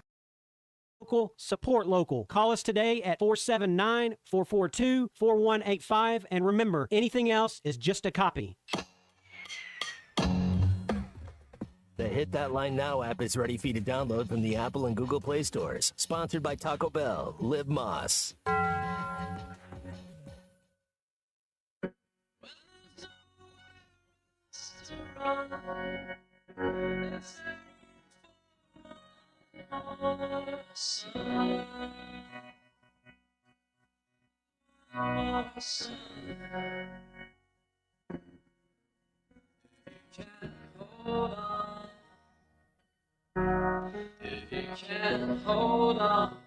Local, support local. Call us today at 479-442-4185. And remember, anything else is just a copy. The Hit That Line Now app is ready for you to download from the Apple and Google Play stores. Sponsored by Taco Bell. Live Moss. If you can hold on.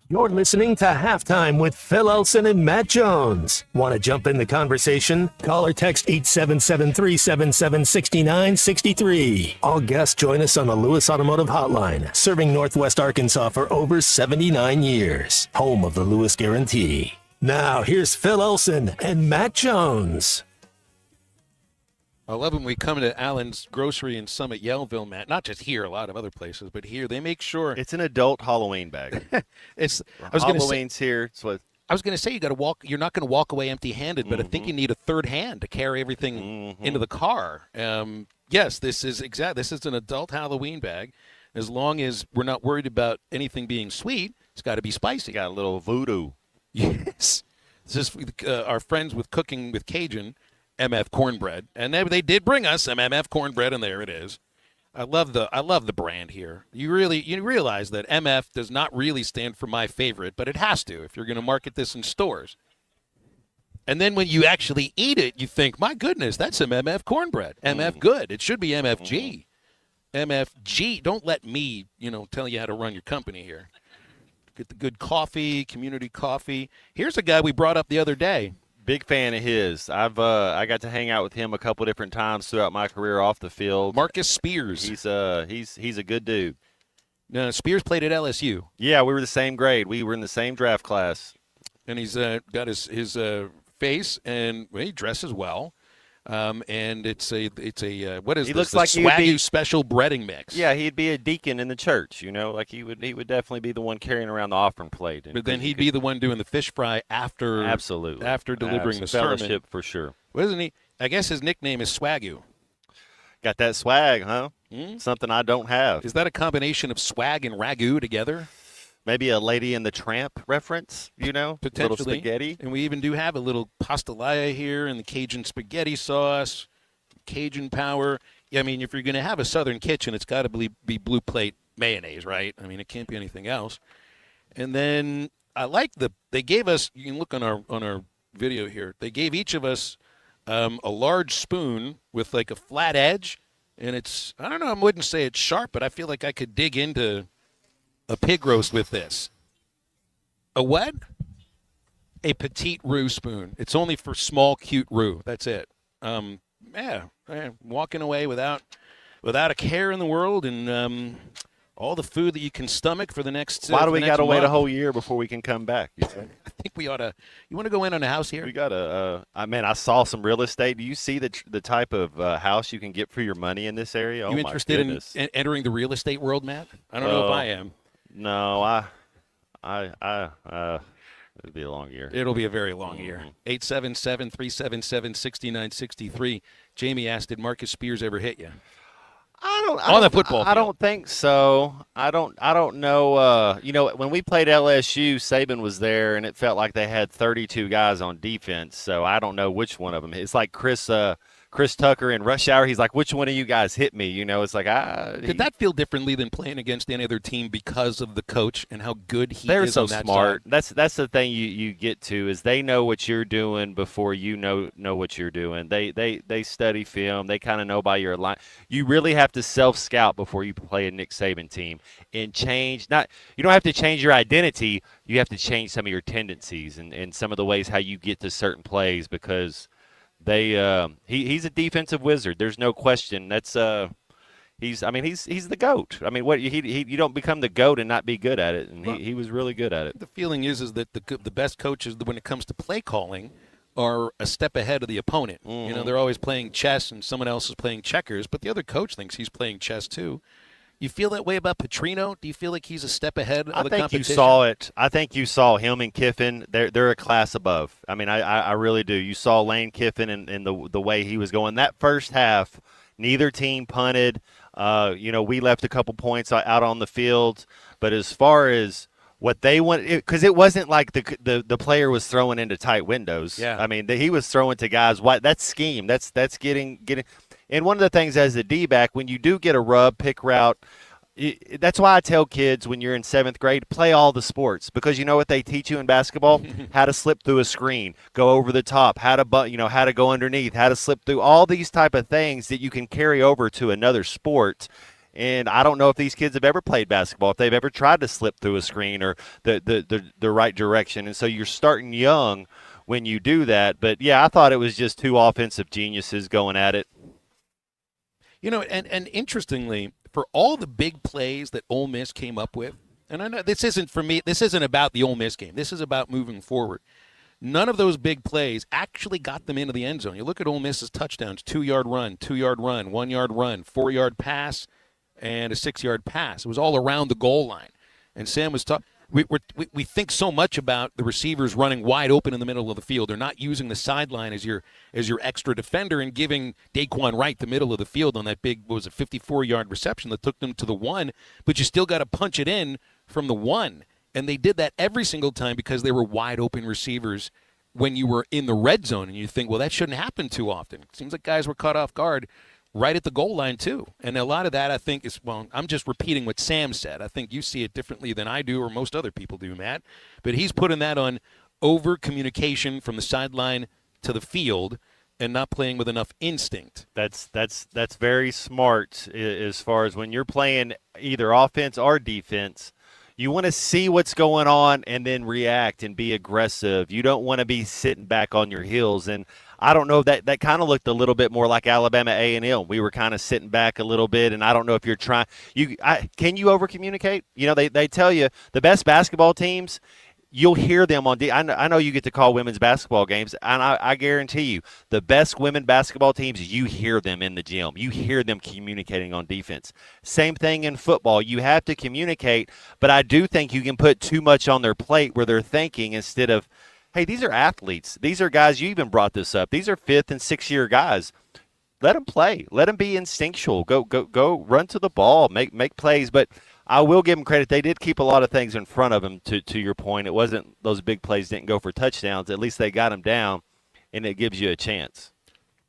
You're listening to Halftime with Phil Elson and Matt Jones. Want to jump in the conversation? Call or text 877-377-6963. All guests join us on the Lewis Automotive Hotline, serving Northwest Arkansas for over 79 years. Home of the Lewis Guarantee. Now, here's Phil Elson and Matt Jones. I love when we come to Allen's Grocery in Summit, Yellville, Matt. Not just here, a lot of other places, but here they make sure it's an adult Halloween bag. Halloween's here. I was going to say you're not going to walk away empty-handed, but I think you need a third hand to carry everything into the car. Yes, this is an adult Halloween bag. As long as we're not worried about anything being sweet, it's got to be spicy. Got a little voodoo. Yes. This is our friends with Cooking with Cajun. MF Cornbread, and they did bring us some MF Cornbread, and there it is. I love the brand here. You realize that MF does not really stand for my favorite, but it has to if you're going to market this in stores. And then when you actually eat it, you think, my goodness, that's some MF Cornbread. MF good. It should be MFG. MFG. Don't let me, tell you how to run your company here. Get the good coffee, community coffee. Here's a guy we brought up the other day. Big fan of his. I got to hang out with him a couple different times throughout my career off the field. Marcus Spears. He's a good dude. No, Spears played at LSU. Yeah, we were the same grade. We were in the same draft class. And he's got his face, and he dresses well. And it's a what is he this? Looks the like Swaggy special breading mix. Yeah, he'd be a deacon in the church. Like he would definitely be the one carrying around the offering plate. But then he'd be the one doing the fish fry after delivering the sermon. Fellowship for sure. Wasn't he? I guess his nickname is Swagoo. Got that swag, huh? Something I don't have. Is that a combination of swag and ragu together? Maybe a Lady and the Tramp reference, Potentially. Little spaghetti. And we even do have a little pastelaya here and the Cajun spaghetti sauce, Cajun power. Yeah, I mean, if you're going to have a Southern kitchen, it's got to be Blue Plate mayonnaise, right? I mean, it can't be anything else. And then I like they gave us, you can look on our video here, they gave each of us a large spoon with like a flat edge. And it's, I don't know, I wouldn't say it's sharp, but I feel like I could dig into a pig roast with this. A what? A petite roux spoon. It's only for small, cute roux. That's it. Walking away without a care in the world, and all the food that you can stomach for the next. Why do we got to wait a whole year before we can come back? You think? I think we ought to. You want to go in on a house here? We got to. I saw some real estate. Do you see the type of house you can get for your money in this area? You interested in entering the real estate world, Matt? I don't know if I am. No, it'll be a long year. It'll be a very long year. 877-377-6963. Jamie asked, did Marcus Spears ever hit you? I don't think so. I don't know. When we played LSU, Saban was there, and it felt like they had 32 guys on defense. So I don't know which one of them. It's like Chris Tucker in Rush Hour. He's like, which one of you guys hit me? It's like Could that feel differently than playing against any other team because of the coach and how good he they're is so on that smart. side? That's the thing you get to is they know what you're doing before you know what you're doing. They study film. They kind of know by your line. You really have to self-scout before you play a Nick Saban team and change. You don't have to change your identity. You have to change some of your tendencies and some of the ways how you get to certain plays because he's a defensive wizard. There's no question. That's he's the GOAT. I mean, you don't become the GOAT and not be good at it, and he was really good at it. The feeling is that the best coaches, when it comes to play calling, are a step ahead of the opponent. Mm-hmm. They're always playing chess and someone else is playing checkers, but the other coach thinks he's playing chess too. You feel that way about Petrino? Do you feel like he's a step ahead of the competition? I think you saw it. I think you saw him and Kiffin. They're a class above. I mean, I really do. You saw Lane Kiffin and the way he was going. That first half, neither team punted. We left a couple points out on the field. But as far as what they wanted, because it wasn't like the player was throwing into tight windows. Yeah. I mean, he was throwing to guys wide. That's scheme. That's getting. And one of the things as a D-back, when you do get a rub, pick route, that's why I tell kids when you're in 7th grade, play all the sports because you know what they teach you in basketball? How to slip through a screen, go over the top, how to go underneath, how to slip through, all these type of things that you can carry over to another sport. And I don't know if these kids have ever played basketball, if they've ever tried to slip through a screen or the right direction. And so you're starting young when you do that. But, yeah, I thought it was just two offensive geniuses going at it. And interestingly, for all the big plays that Ole Miss came up with, and I know this isn't about the Ole Miss game. This is about moving forward. None of those big plays actually got them into the end zone. You look at Ole Miss's touchdowns, 2-yard run, 2-yard run, 1-yard run, 4-yard pass, and a 6-yard pass. It was all around the goal line. And Sam was talking. We think so much about the receivers running wide open in the middle of the field. They're not using the sideline as your extra defender and giving Daquan Wright the middle of the field on that big, 54-yard reception that took them to the 1, but you still got to punch it in from the 1. And they did that every single time because they were wide open receivers when you were in the red zone. And you think, well, that shouldn't happen too often. It seems like guys were caught off guard right at the goal line, too. And a lot of that, I think, I'm just repeating what Sam said. I think you see it differently than I do or most other people do, Matt. But he's putting that on over-communication from the sideline to the field and not playing with enough instinct. That's very smart as far as when you're playing either offense or defense. You want to see what's going on and then react and be aggressive. You don't want to be sitting back on your heels. And I don't know, that kind of looked a little bit more like Alabama A&M. We were kind of sitting back a little bit, and I don't know if you're trying. Can you over-communicate? They tell you the best basketball teams, you'll hear them on I know you get to call women's basketball games, and I guarantee you the best women basketball teams, you hear them in the gym. You hear them communicating on defense. Same thing in football. You have to communicate, but I do think you can put too much on their plate where they're thinking instead of, hey, these are athletes. These are guys, you even brought this up. These are 5th and 6th year guys. Let them play. Let them be instinctual. Go run to the ball, make plays. But I will give them credit. They did keep a lot of things in front of them, to your point. It wasn't those big plays didn't go for touchdowns. At least they got them down, and it gives you a chance.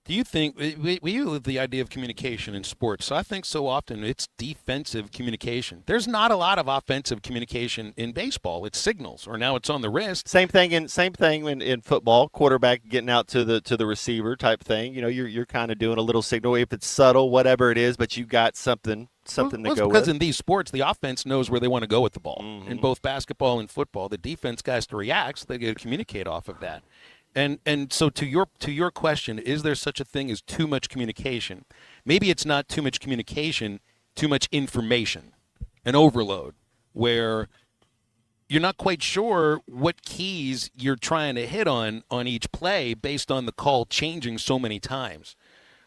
Do you think we live the idea of communication in sports? So I think so often it's defensive communication. There's not a lot of offensive communication in baseball. It's signals, or now it's on the wrist. Same thing in football. Quarterback getting out to the receiver type thing. You're kind of doing a little signal if it's subtle, whatever it is, but you got something to go with. Because in these sports, the offense knows where they want to go with the ball. Mm-hmm. In both basketball and football, the defense has to react, so they got to communicate off of that. And so to your question, is there such a thing as too much communication? Maybe it's not too much communication, too much information, an overload, where you're not quite sure what keys you're trying to hit on each play based on the call changing so many times.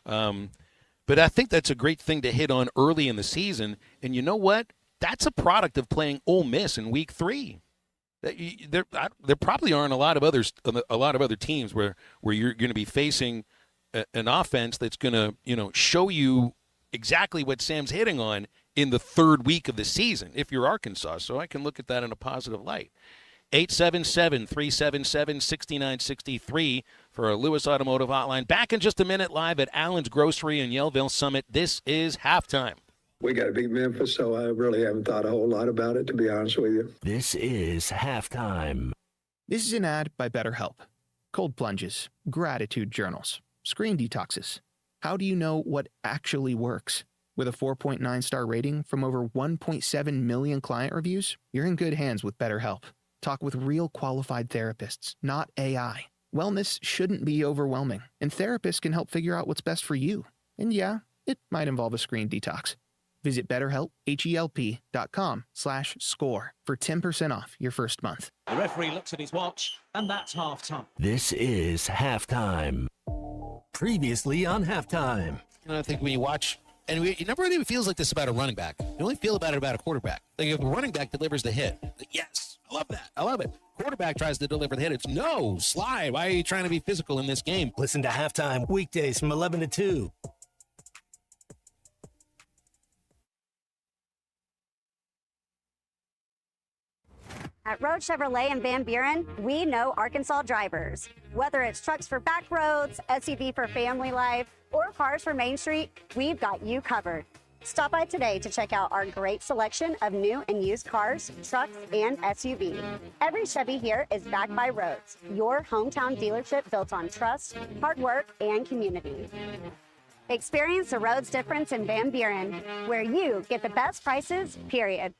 But I think that's a great thing to hit on early in the season. And you know what? That's a product of playing Ole Miss in Week 3. There probably aren't a lot of other teams where you're going to be facing an offense that's going to show you exactly what Sam's hitting on in the third week of the season if you're Arkansas. So I can look at that in a positive light. 877-377-6963 for our Lewis Automotive Hotline. Back in just a minute, live at Allen's Grocery in Yellville Summit. This is halftime. We got to beat Memphis, so I really haven't thought a whole lot about it, to be honest with you. This is halftime. This is an ad by BetterHelp. Cold plunges, gratitude journals, screen detoxes. How do you know what actually works? With a 4.9-star rating from over 1.7 million client reviews, you're in good hands with BetterHelp. Talk with real qualified therapists, not AI. Wellness shouldn't be overwhelming, and therapists can help figure out what's best for you. And yeah, it might involve a screen detox. Visit BetterHelp.com/score for 10% off your first month. The referee looks at his watch, and that's halftime. This is halftime. Previously on halftime. I think when you watch, and it never really feels like this about a running back. You only feel about it about a quarterback. Like if a running back delivers the hit, yes, I love that. I love it. Quarterback tries to deliver the hit. It's no, slide. Why are you trying to be physical in this game? Listen to halftime weekdays from 11 to 2. At Road Chevrolet in Van Buren, we know Arkansas drivers. Whether it's trucks for back roads, SUV for family life, or cars for Main Street, we've got you covered. Stop by today to check out our great selection of new and used cars, trucks, and SUVs. Every Chevy here is backed by Rhodes, your hometown dealership built on trust, hard work, and community. Experience the Rhodes difference in Van Buren, where you get the best prices, period.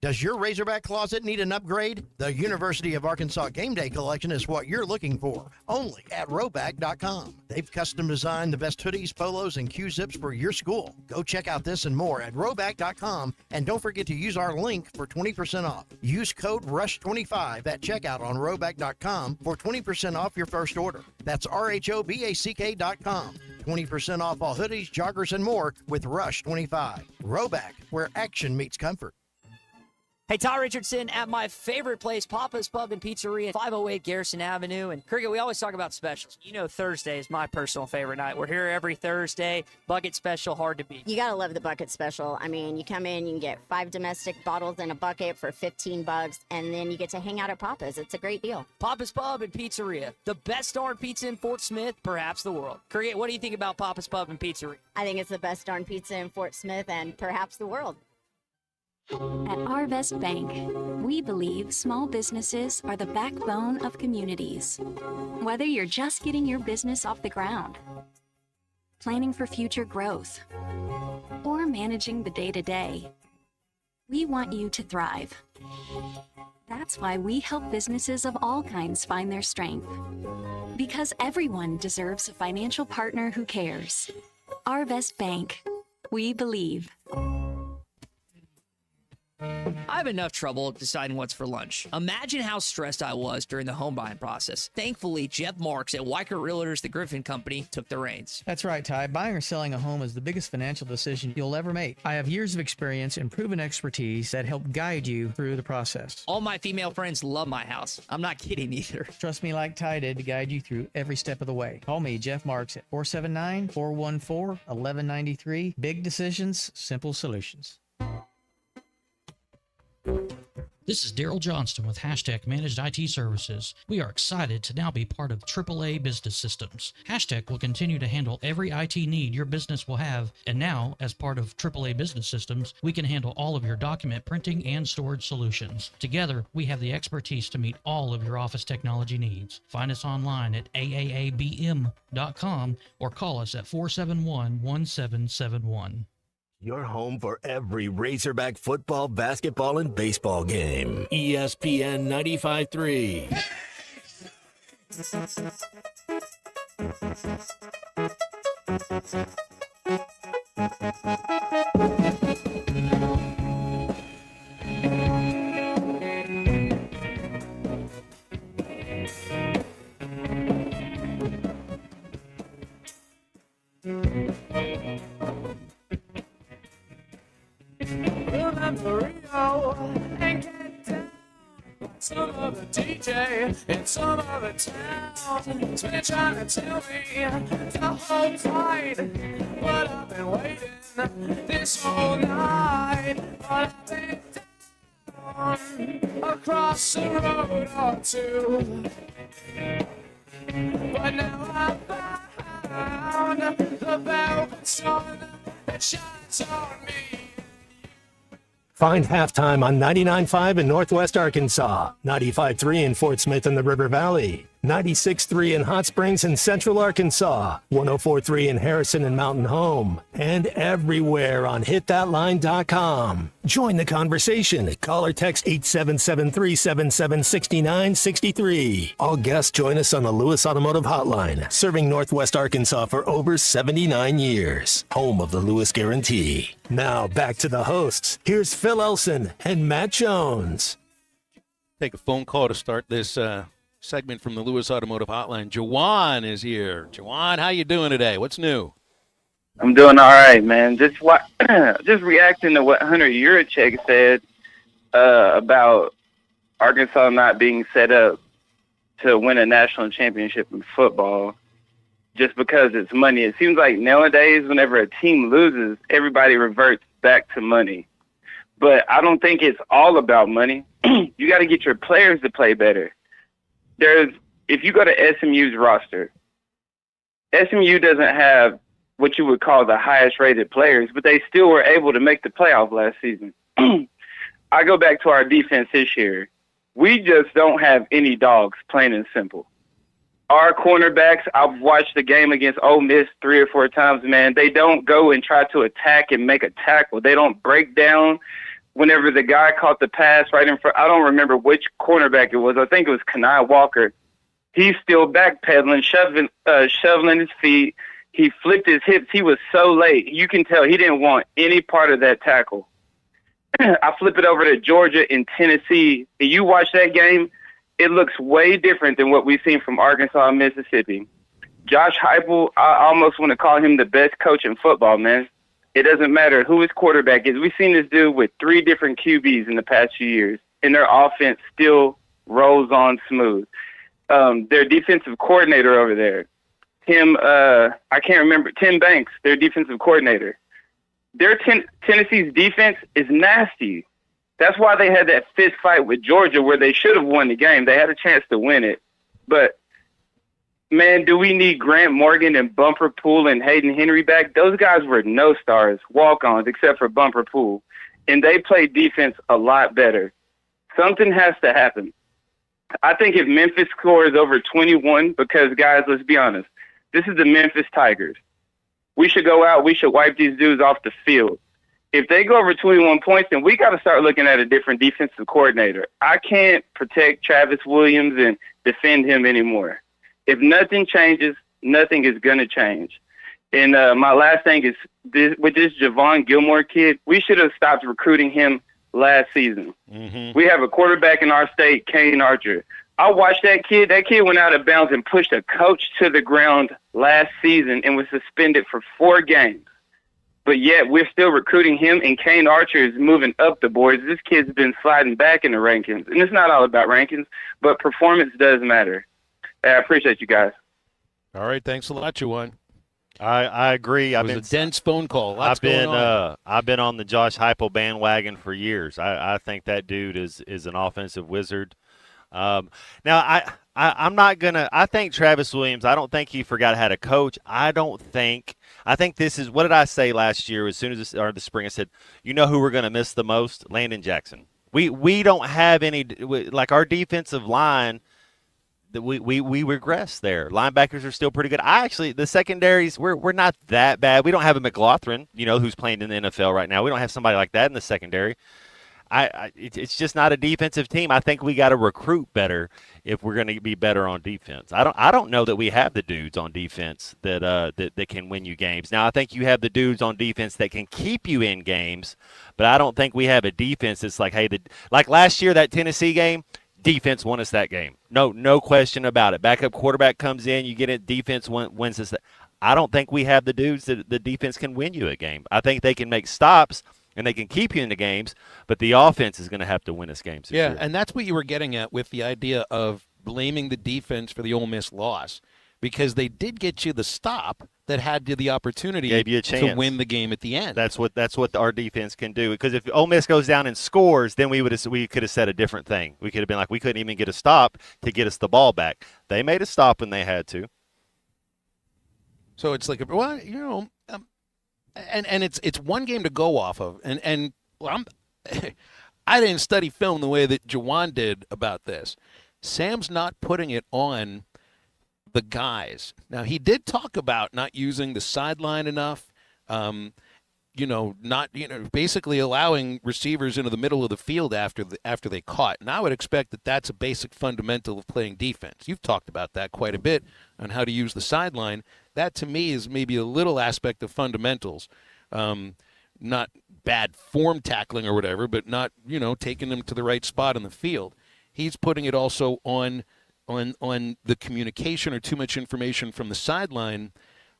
Does your Razorback closet need an upgrade? The University of Arkansas Game Day Collection is what you're looking for, only at Roback.com. They've custom designed the best hoodies, polos, and Q-zips for your school. Go check out this and more at Roback.com, and don't forget to use our link for 20% off. Use code RUSH25 at checkout on Roback.com for 20% off your first order. That's RHOBACK.com. 20% off all hoodies, joggers, and more with RUSH25. Roback, where action meets comfort. Hey, Ty Richardson at my favorite place, Papa's Pub and Pizzeria, 508 Garrison Avenue. And Cricket, we always talk about specials. You know Thursday is my personal favorite night. We're here every Thursday. Bucket special, hard to beat. You got to love the bucket special. I mean, you come in, you can get 5 domestic bottles in a bucket for $15, and then you get to hang out at Papa's. It's a great deal. Papa's Pub and Pizzeria, the best darn pizza in Fort Smith, perhaps the world. Cricket, what do you think about Papa's Pub and Pizzeria? I think it's the best darn pizza in Fort Smith and perhaps the world. At Arvest Bank, we believe small businesses are the backbone of communities. Whether you're just getting your business off the ground, planning for future growth, or managing the day-to-day, we want you to thrive. That's why we help businesses of all kinds find their strength. Because everyone deserves a financial partner who cares. Arvest Bank, we believe. I have enough trouble deciding what's for lunch. Imagine how stressed I was during the home buying process. Thankfully, Jeff Marks at Weichert Realtors, the Griffin Company, took the reins. That's right, Ty. Buying or selling a home is the biggest financial decision you'll ever make. I have years of experience and proven expertise that help guide you through the process. All my female friends love my house. I'm not kidding either. Trust me like Ty did to guide you through every step of the way. Call me, Jeff Marks, at 479-414-1193. Big decisions, simple solutions. This is Daryl Johnston with Hashtag Managed IT Services. We are excited to now be part of AAA Business Systems. Hashtag will continue to handle every IT need your business will have, and now, as part of AAA Business Systems, we can handle all of your document printing and storage solutions. Together, we have the expertise to meet all of your office technology needs. Find us online at aaabm.com or call us at 471-1771. Your home for every Razorback football, basketball, and baseball game. ESPN 95.3. Remember Rio and get down some of the details. day in some other town. It's been trying to tell me the whole fight, but I've been waiting this whole night. But I've been down across a road or two, but now I've found the velvet sun that shines on me. Find Halftime on 99.5 in Northwest Arkansas, 95.3 in Fort Smith and the River Valley, 96.3 in Hot Springs and Central Arkansas, 104.3 in Harrison and Mountain Home, and everywhere on hitthatline.com. Join the conversation. Call or text 877-377-6963. All guests join us on the Lewis Automotive Hotline, serving Northwest Arkansas for over 79 years. Home of the Lewis Guarantee. Now back to the hosts. Here's Phil Elson and Matt Jones. Take a phone call to start this segment from the Lewis Automotive Hotline. Jawan is here. Jawan, how you doing today? What's new? I'm doing all right, man. Just reacting to what Hunter Yurachek said about Arkansas not being set up to win a national championship in football just because it's money. It seems like nowadays whenever a team loses, everybody reverts back to money. But I don't think it's all about money. You got to get your players to play better. If you go to SMU's roster, SMU doesn't have what you would call the highest rated players, but they still were able to make the playoff last season. I go back to our defense this year. We just don't have any dogs, plain and simple. Our cornerbacks, I've watched the game against Ole Miss 3 or 4 times, man. They don't go and try to attack and make a tackle. They don't break down. Whenever the guy caught the pass right in front, I don't remember which cornerback it was. I think it was Kanai Walker. He's still backpedaling, shoveling his feet. He flipped his hips. He was so late. You can tell he didn't want any part of that tackle. I flip it over to Georgia and Tennessee. And you watch that game, it looks way different than what we've seen from Arkansas and Mississippi. Josh Heupel, I almost want to call him the best coach in football, man. It doesn't matter who his quarterback is. We've seen this dude with 3 different QBs in the past few years, and their offense still rolls on smooth. Their defensive coordinator over there, Tim Banks, their defensive coordinator. Tennessee's defense is nasty. That's why they had that fist fight with Georgia where they should have won the game. They had a chance to win it. But, man, do we need Grant Morgan and Bumper Pool and Hayden Henry back? Those guys were no stars, walk-ons, except for Bumper Pool. And they played defense a lot better. Something has to happen. I think if Memphis scores over 21, because, guys, let's be honest, this is the Memphis Tigers. We should go out. We should wipe these dudes off the field. If they go over 21 points, then we got to start looking at a different defensive coordinator. I can't protect Travis Williams and defend him anymore. If nothing changes, nothing is going to change. And my last thing is, with this Javon Gilmore kid, we should have stopped recruiting him last season. Mm-hmm. We have a quarterback in our state, Kane Archer. I watched that kid. That kid went out of bounds and pushed a coach to the ground last season and was suspended for 4 games. But yet we're still recruiting him, and Kane Archer is moving up the boards. This kid's been sliding back in the rankings. And it's not all about rankings, but performance does matter. I appreciate you guys. All right, thanks a lot, Juwan. I agree. It was a dense phone call. Lots going on. I've been on the Josh Heupel bandwagon for years. I think that dude is an offensive wizard. Now I'm not gonna. I think Travis Williams. I don't think he forgot how to coach. I think this is, what did I say last year? As soon as the spring, I said, you know who we're gonna miss the most? Landon Jackson. We don't have any, like, our defensive line. We regress there. Linebackers are still pretty good. The secondaries, we're not that bad. We don't have a McLaughlin, who's playing in the NFL right now. We don't have somebody like that in the secondary. It's just not a defensive team. I think we got to recruit better if we're going to be better on defense. I don't know that we have the dudes on defense that can win you games. Now, I think you have the dudes on defense that can keep you in games, but I don't think we have a defense that's like, hey, like last year, that Tennessee game, defense won us that game. No question about it. Backup quarterback comes in, you get it, defense wins us. I don't think we have the dudes that the defense can win you a game. I think they can make stops. and they can keep you in the games, but the offense is going to have to win us games this year. And that's what you were getting at with the idea of blaming the defense for the Ole Miss loss, because they did get you the stop that had you the opportunity Gave you a chance to win the game at the end. That's what our defense can do. Because if Ole Miss goes down and scores, then we could have said a different thing. We could have been like, we couldn't even get a stop to get us the ball back. They made a stop when they had to. So it's like, well, and it's one game to go off of, and well, I didn't study film the way that Jawan did about this. Sam's not putting it on the guys. Now, he did talk about not using the sideline enough, basically allowing receivers into the middle of the field after they caught. And I would expect that that's a basic fundamental of playing defense. You've talked about that quite a bit on how to use the sideline. That, to me, is maybe a little aspect of fundamentals. Not bad form tackling or whatever, but not, taking them to the right spot in the field. He's putting it also on the communication or too much information from the sideline,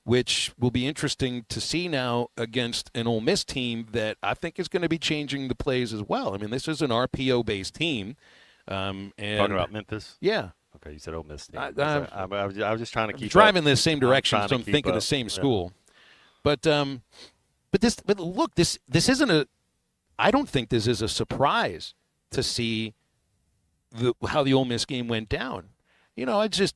which will be interesting to see now against an Ole Miss team that I think is going to be changing the plays as well. I mean, this is an RPO-based team. And talking about Memphis? Yeah. Okay, you said Ole Miss team. I was just trying to keep driving up. the same direction, so I'm thinking up. the same school. Yeah. But look, this isn't I don't think this is a surprise to see how the Ole Miss game went down. It's just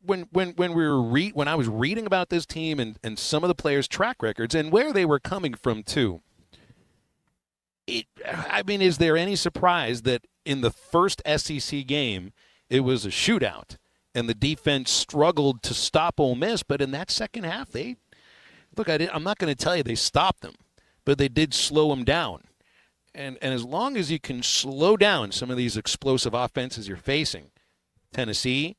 when I was reading about this team and some of the players' track records and where they were coming from too. Is there any surprise that in the first SEC game it was a shootout and the defense struggled to stop Ole Miss, but in that second half I'm not going to tell you they stopped them, but they did slow them down. And as long as you can slow down some of these explosive offenses you're facing, Tennessee,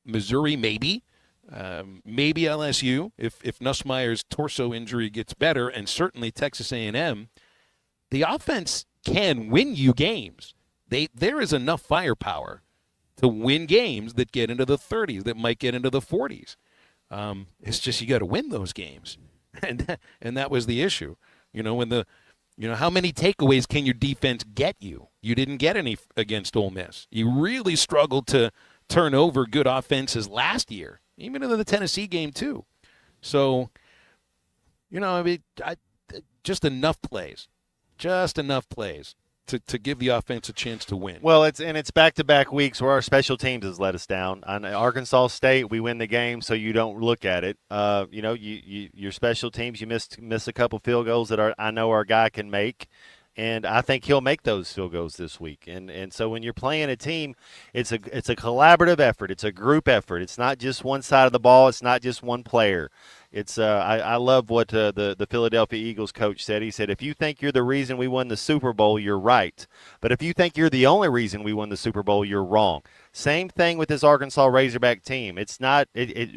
Missouri, maybe LSU, if Nussmeier's torso injury gets better, and certainly Texas A&M, the offense can win you games. There is enough firepower to win games that get into the 30s, that might get into the 40s. It's just you got to win those games, and that was the issue. How many takeaways can your defense get you? You didn't get any against Ole Miss. You really struggled to turn over good offenses last year, even in the Tennessee game too. So, just enough plays to give the offense a chance to win. Well, it's back-to-back weeks where our special teams has let us down. On Arkansas State, we win the game, so you don't look at it. Your special teams, you miss a couple field goals that I know our guy can make, and I think he'll make those field goals this week. And so when you're playing a team, it's a collaborative effort. It's a group effort. It's not just one side of the ball. It's not just one player. It's I love what the Philadelphia Eagles coach said. He said, if you think you're the reason we won the Super Bowl, you're right. But if you think you're the only reason we won the Super Bowl, you're wrong. Same thing with this Arkansas Razorback team. It's not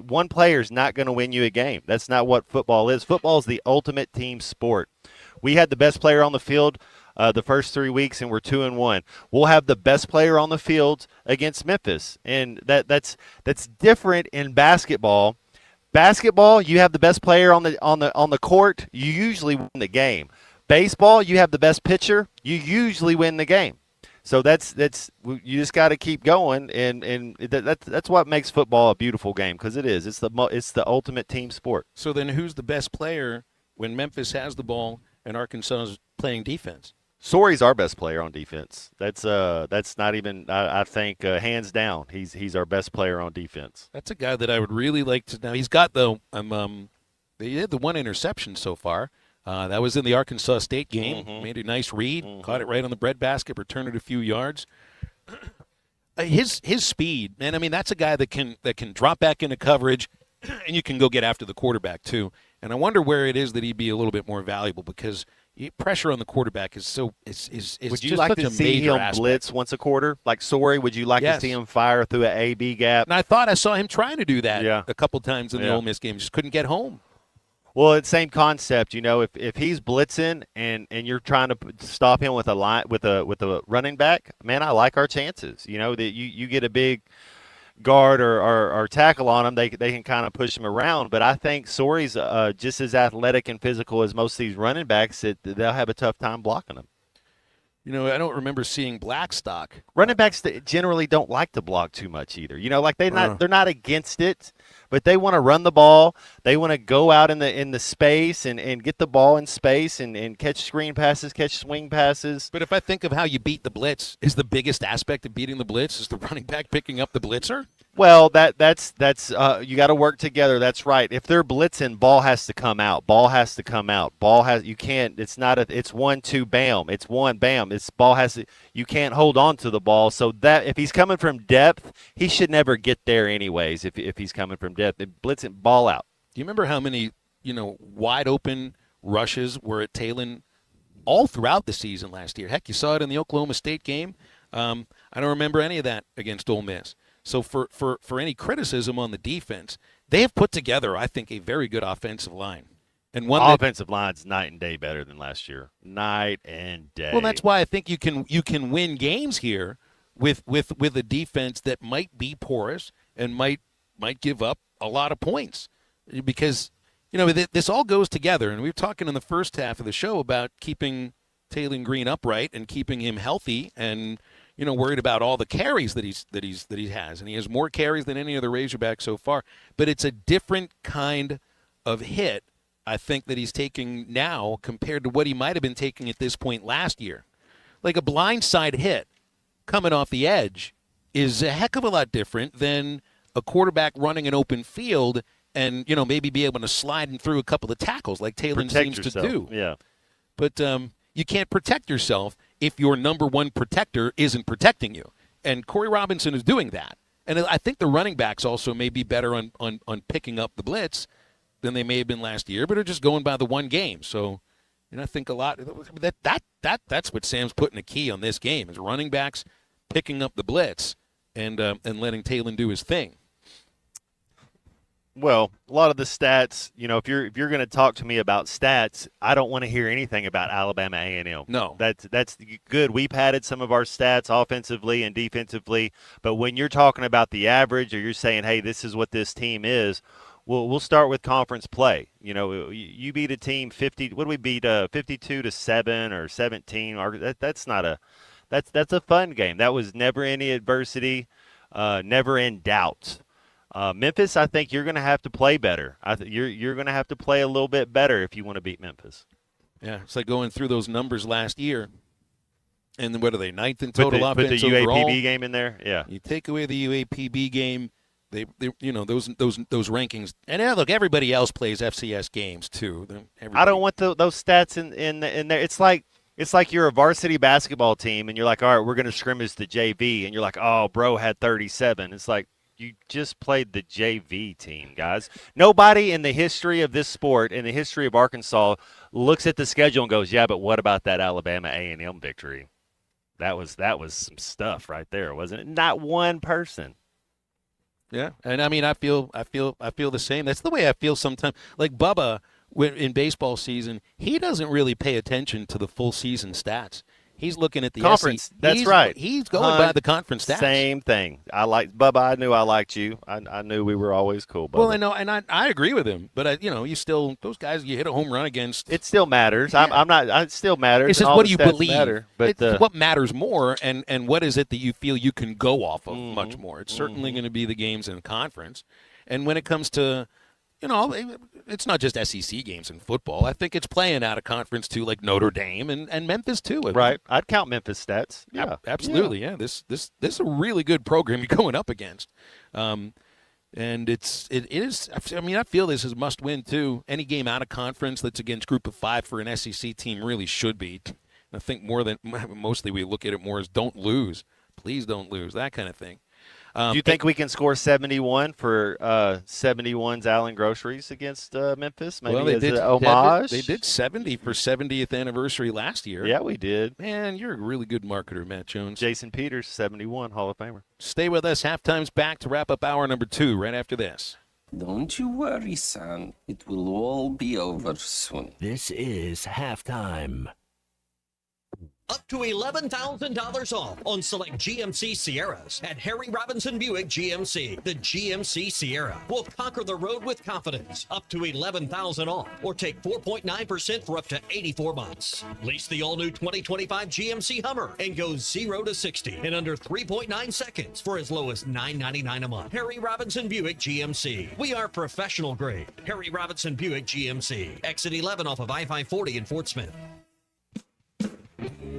one player's not going to win you a game. That's not what football is. Football is the ultimate team sport. We had the best player on the field the first 3 weeks, and we're 2-1. We'll have the best player on the field against Memphis, and that's different in basketball. Basketball, you have the best player on the court, you usually win the game. Baseball, you have the best pitcher, you usually win the game. So that's you just got to keep going, and that's what makes football a beautiful game, because it is. It's the ultimate team sport. So then, who's the best player when Memphis has the ball and Arkansas is playing defense? Sorey's our best player on defense. That's not even I think hands down. He's our best player on defense. That's a guy that I would really like to. Now he's got they had the one interception so far. That was in the Arkansas State game. Mm-hmm. Made a nice read, caught it right on the breadbasket, returned it a few yards. His speed, man. I mean, that's a guy that can drop back into coverage, and you can go get after the quarterback too. And I wonder where it is that he'd be a little bit more valuable, because pressure on the quarterback is so is would you just like such to a see major him aspect. blitz once a quarter like Sorey? Would you like to see him fire through an A-B gap? And I thought I saw him trying to do that a couple times in the Yeah. Ole Miss game. Just couldn't get home. Well, it's same concept. If he's blitzing and you're trying to stop him with a running back, man, I like our chances. That you get a big guard or tackle on him, they can kind of push him around. But I think Sori's just as athletic and physical as most of these running backs. They'll have a tough time blocking him. You know, I don't remember seeing Blackstock. Running backs generally don't like to block too much either. You know, like they're not against it, but they want to run the ball. They want to go out in the space and get the ball in space and catch screen passes, catch swing passes. But if I think of how you beat the blitz, is the biggest aspect of beating the blitz is the running back picking up the blitzer? Well, that's you got to work together. That's right. If they're blitzing, ball has to come out. You can't. It's 1-2 bam. It's 1 bam. You can't hold on to the ball. So that if he's coming from depth, he should never get there anyways. If he's coming from depth, blitzing, ball out. Do you remember how many wide open rushes were at Talon all throughout the season last year? Heck, you saw it in the Oklahoma State game. I don't remember any of that against Ole Miss. So for any criticism on the defense, they have put together, I think, a very good offensive line. And one offensive line's night and day better than last year. Night and day. Well, that's why I think you can win games here with a defense that might be porous and might give up a lot of points, because this all goes together. And we were talking in the first half of the show about keeping Taylon Green upright and keeping him healthy, and worried about all the carries that he has, and he has more carries than any other Razorback so far. But it's a different kind of hit, I think, that he's taking now compared to what he might have been taking at this point last year. Like a blindside hit coming off the edge is a heck of a lot different than a quarterback running an open field and maybe be able to slide him through a couple of tackles like Taylon seems to do. Yeah, but you can't protect yourself if your number one protector isn't protecting you. And Corey Robinson is doing that. And I think the running backs also may be better on picking up the blitz than they may have been last year, but are just going by the one game. So, I think a lot that's what Sam's putting a key on this game is running backs picking up the blitz and letting Taylon do his thing. Well, a lot of the stats, if you're going to talk to me about stats, I don't want to hear anything about Alabama A&M. No. That's good. We padded some of our stats offensively and defensively, but when you're talking about the average or you're saying, hey, this is what this team is, we'll start with conference play. You beat a team 50. What do we beat? 52-7 or 17. That's a fun game. That was never any adversity, never in doubt. Memphis, I think you're going to have to play better. You're going to have to play a little bit better if you want to beat Memphis. Yeah, it's like going through those numbers last year. And then what are they, 9th in total offense Put the overall? UAPB game in there, yeah. You take away the UAPB game, they those rankings. And look, everybody else plays FCS games too. I don't want those stats in there. It's like you're a varsity basketball team and you're like, all right, we're going to scrimmage the JV, and you're like, oh, bro had 37. It's like, you just played the JV team, guys. Nobody in the history of this sport, in the history of Arkansas, looks at the schedule and goes, yeah, but what about that Alabama A&M victory? That was some stuff right there, wasn't it? Not one person. Yeah, and I mean, I feel the same. That's the way I feel sometimes. Like Bubba, in baseball season, he doesn't really pay attention to the full season stats. He's looking at the conference. That's right. He's going by the conference stats. Same thing. I like Bubba. I knew I liked you. I knew we were always cool, Bubba. Well, I know, and I agree with him. But you still, those guys you hit a home run against. It still matters. Yeah. I'm not. It still matters. It's just what do you believe? Matter, but what matters more, and what is it that you feel you can go off of much more? It's certainly going to be the games in conference, and when it comes to. It's not just SEC games in football. I think it's playing out of conference too, like Notre Dame and Memphis too. Right, I'd count Memphis stats. Yeah, absolutely. Yeah, this is a really good program you're going up against, and it is. I mean, I feel this is must win too. Any game out of conference that's against Group of 5 for an SEC team really should be. I think mostly we look at it more as don't lose, please don't lose, that kind of thing. Do you think we can score 71 for 71's Allen Groceries against Memphis? Maybe as an homage? They did 70 for 70th anniversary last year. Yeah, we did. Man, you're a really good marketer, Matt Jones. Jason Peters, 71, Hall of Famer. Stay with us. Halftime's back to wrap up hour number 2 right after this. Don't you worry, son. It will all be over soon. This is Halftime. Up to $11,000 off on select GMC Sierras at Harry Robinson Buick GMC. The GMC Sierra will conquer the road with confidence. Up to $11,000 off, or take 4.9% for up to 84 months. Lease the all-new 2025 GMC Hummer and go 0 to 60 in under 3.9 seconds for as low as $9.99 a month. Harry Robinson Buick GMC. We are professional grade. Harry Robinson Buick GMC. Exit 11 off of I-540 in Fort Smith.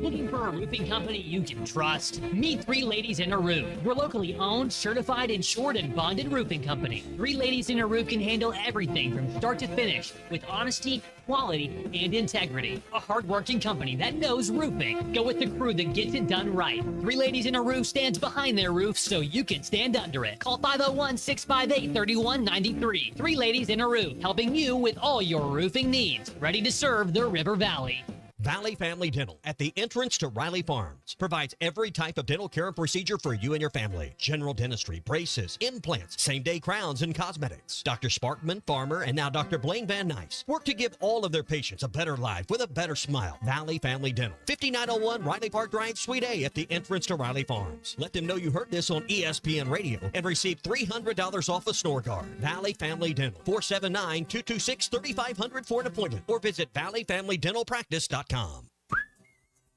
Looking for a roofing company you can trust? Meet Three Ladies in a Roof. We're locally owned, certified, insured, and bonded roofing company. Three Ladies in a Roof can handle everything from start to finish with honesty, quality, and integrity. A hard-working company that knows roofing. Go with the crew that gets it done right. Three Ladies in a Roof stands behind their roof so you can stand under it. Call 501-658-3193. Three Ladies in a Roof, helping you with all your roofing needs. Ready to serve the River Valley. Valley Family Dental at the entrance to Riley Farms provides every type of dental care and procedure for you and your family. General dentistry, braces, implants, same-day crowns, and cosmetics. Dr. Sparkman, Farmer, and now Dr. Blaine Van Nice work to give all of their patients a better life with a better smile. Valley Family Dental, 5901 Riley Park Drive, Suite A at the entrance to Riley Farms. Let them know you heard this on ESPN Radio and receive $300 off a snore guard. Valley Family Dental, 479-226-3500 for an appointment, or visit valleyfamilydentalpractice.com.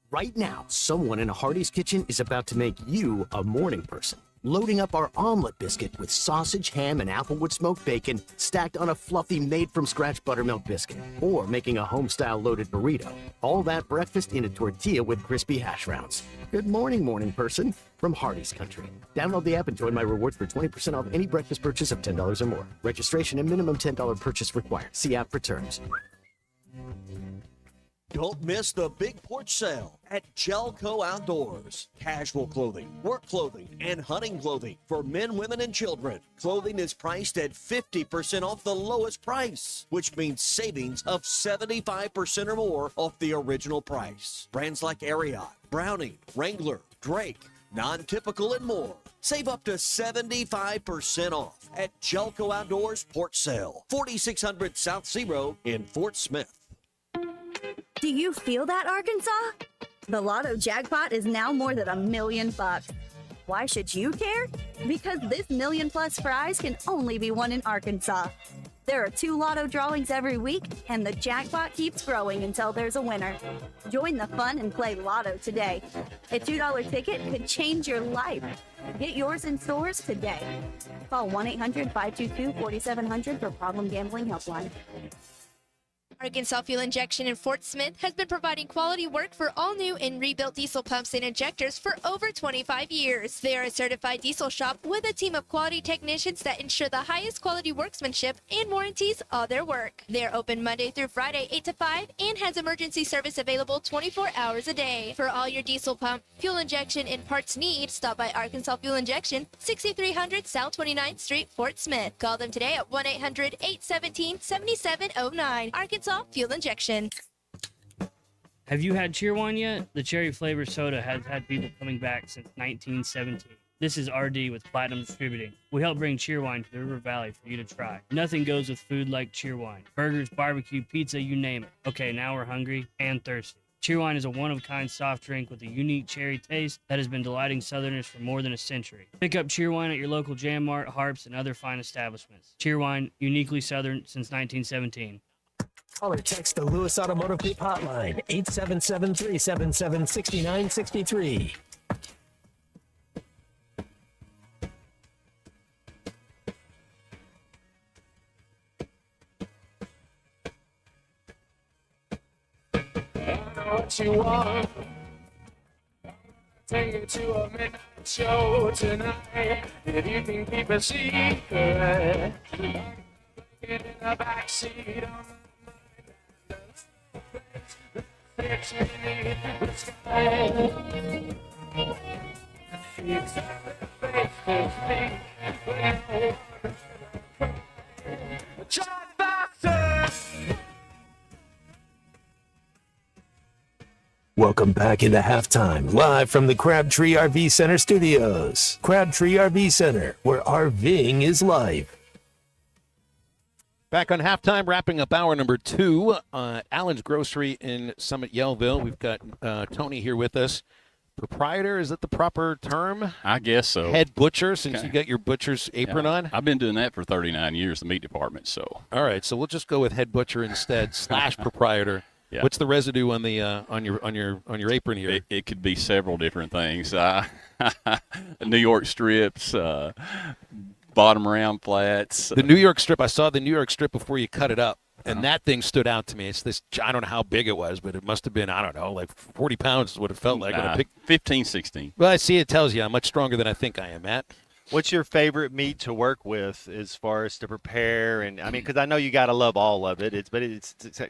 Right now, someone in a Hardee's kitchen is about to make you a morning person. Loading up our omelet biscuit with sausage, ham, and applewood smoked bacon stacked on a fluffy made-from-scratch buttermilk biscuit. Or making a home-style loaded burrito. All that breakfast in a tortilla with crispy hash browns. Good morning, morning person, from Hardee's Country. Download the app and join my rewards for 20% off any breakfast purchase of $10 or more. Registration and minimum $10 purchase required. See app for terms. Don't miss the big porch sale at Jelco Outdoors. Casual clothing, work clothing, and hunting clothing for men, women, and children. Clothing is priced at 50% off the lowest price, which means savings of 75% or more off the original price. Brands like Ariat, Browning, Wrangler, Drake, Non-Typical, and more. Save up to 75% off at Jelco Outdoors Porch Sale, 4600 South Zero in Fort Smith. Do you feel that, Arkansas? The Lotto jackpot is now more than $1 million. Why should you care? Because this $1 million+ prize can only be won in Arkansas. There are 2 Lotto drawings every week, and the jackpot keeps growing until there's a winner. Join the fun and play Lotto today. A $2 ticket could change your life. Get yours in stores today. Call 1-800-522-4700 for Problem Gambling Helpline. Arkansas Fuel Injection in Fort Smith has been providing quality work for all new and rebuilt diesel pumps and injectors for over 25 years. They are a certified diesel shop with a team of quality technicians that ensure the highest quality workmanship and warranties all their work. They are open Monday through Friday 8 to 5 and has emergency service available 24 hours a day. For all your diesel pump, fuel injection, and parts needs, stop by Arkansas Fuel Injection, 6300 South 29th Street, Fort Smith. Call them today at 1-800-817-7709. Arkansas Fuel Injection. Have you had Cheerwine yet? The cherry flavored soda has had people coming back since 1917. This is RD with Platinum Distributing. We help bring Cheerwine to the River Valley for you to try. Nothing goes with food like Cheerwine. Burgers, barbecue, pizza, you name it. Okay, now we're hungry and thirsty. Cheerwine is a one-of-a-kind soft drink with a unique cherry taste that has been delighting Southerners for more than a century. Pick up Cheerwine at your local Jam Mart, Harps, and other fine establishments. Cheerwine, uniquely Southern since 1917. Call or text the Lewis Automotive Group hotline, 877-377-6963. I know what you want. Take you to a midnight show tonight. If you can keep a secret, get in the backseat on Welcome back into halftime, live from the Crabtree RV Center studios. Crabtree RV Center, where RVing is life. Back on halftime, wrapping up hour number 2. Allen's Grocery in Summit Yellville. We've got Tony here with us. Proprietor, is that the proper term? I guess so. Head butcher, since you got your butcher's apron on? I've been doing that for 39 years, the meat department. So. All right, so we'll just go with head butcher instead / proprietor. Yeah. What's the residue on the on your apron here? It could be several different things. New York strips, bottom round flats. The New York strip. I saw the New York strip before you cut it up. And that thing stood out to me. It's this, I don't know how big it was, but it must have been, I don't know, like 40 pounds is what it felt like. 15, 16. Well, I see it tells you I'm much stronger than I think I am, Matt. What's your favorite meat to work with as far as to prepare? And I mean, because I know you got to love all of it. It's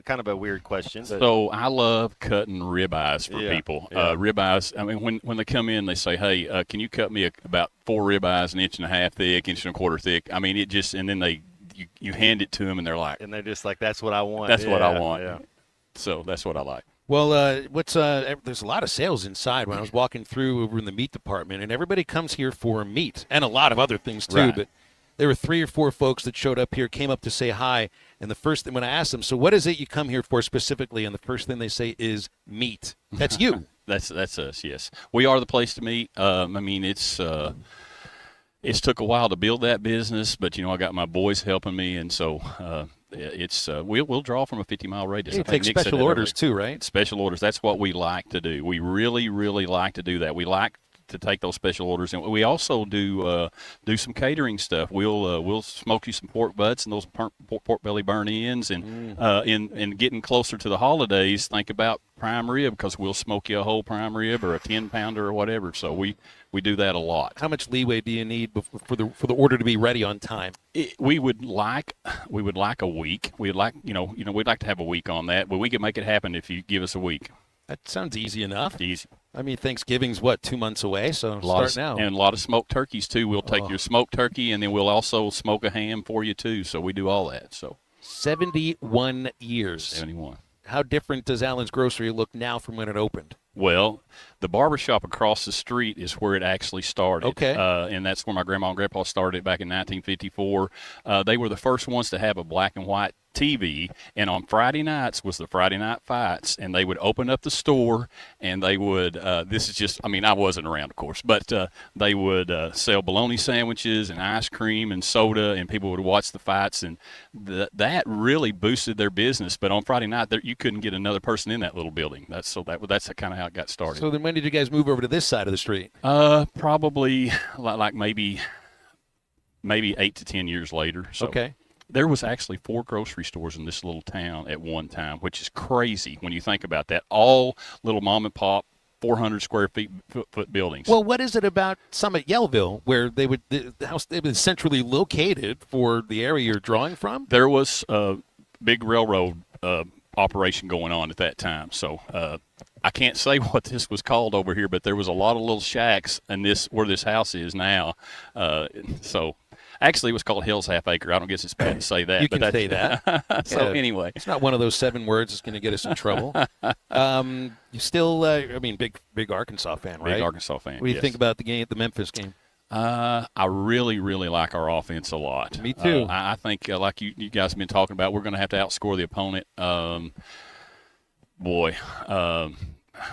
kind of a weird question. But. So I love cutting ribeyes for people. Yeah. Ribeyes. I mean, when they come in, they say, "Hey, can you cut me about 4 ribeyes, 1.5 inches thick, 1.25 inches thick?" I mean, it just, and then you hand it to them, and they're like, just like, "That's what I want." That's what I want. Yeah. So that's what I like. Well, there's a lot of sales inside when I was walking through over in the meat department, and everybody comes here for meat and a lot of other things too. Right. But there were 3 or 4 folks that showed up here, came up to say hi, and the first thing when I asked them, "So what is it you come here for specifically?" and the first thing they say is meat. That's you. That's us. Yes, we are the place to meet. I mean, it's took a while to build that business, but I got my boys helping me, and so. We'll draw from a 50-mile radius. You take special orders too, right? Special orders. That's what we like to do. We really, really like to do that. We like to take those special orders, and we also do some catering stuff. We'll smoke you some pork butts and those pork belly burn-ins, and in getting closer to the holidays, think about prime rib, because we'll smoke you a whole prime rib or a 10-pounder or whatever. So we do that a lot. How much leeway do you need for the order to be ready on time? We would like a week. We'd like we'd like to have a week on that, but we can make it happen if you give us a week. That sounds easy enough. Easy. I mean, Thanksgiving's 2 months away, so start now. And a lot of smoked turkeys too. We'll take your smoked turkey, and then we'll also smoke a ham for you too. So we do all that. So 71 years. 71. How different does Allen's Grocery look now from when it opened? Well, the barbershop across the street is where it actually started. Okay. And that's where my grandma and grandpa started back in 1954. They were the first ones to have a black and white TV, and on Friday nights was the Friday night fights, and they would open up the store, and they would this is just, I mean, I wasn't around, of course, but they would sell bologna sandwiches and ice cream and soda, and people would watch the fights, and that really boosted their business. But on Friday night, you couldn't get another person in that little building. That's kind of how it got started. So then when did you guys move over to this side of the street? Probably like maybe 8 to 10 years later. So. Okay. There was actually 4 grocery stores in this little town at one time, which is crazy when you think about that. All little mom and pop, 400 square foot buildings. Well, what is it about Summit Yellville where the house they was centrally located for the area you're drawing from? There was a big railroad operation going on at that time, so I can't say what this was called over here, but there was a lot of little shacks in where this house is now. Actually, it was called Hill's Half Acre. I don't guess it's bad to say that. You can say that. So anyway. It's not one of those 7 words that's going to get us in trouble. You still, big Arkansas fan, right? Big Arkansas fan, What do you yes. think about the Memphis game? I really, really like our offense a lot. Me too. I think, like you guys have been talking about, we're going to have to outscore the opponent.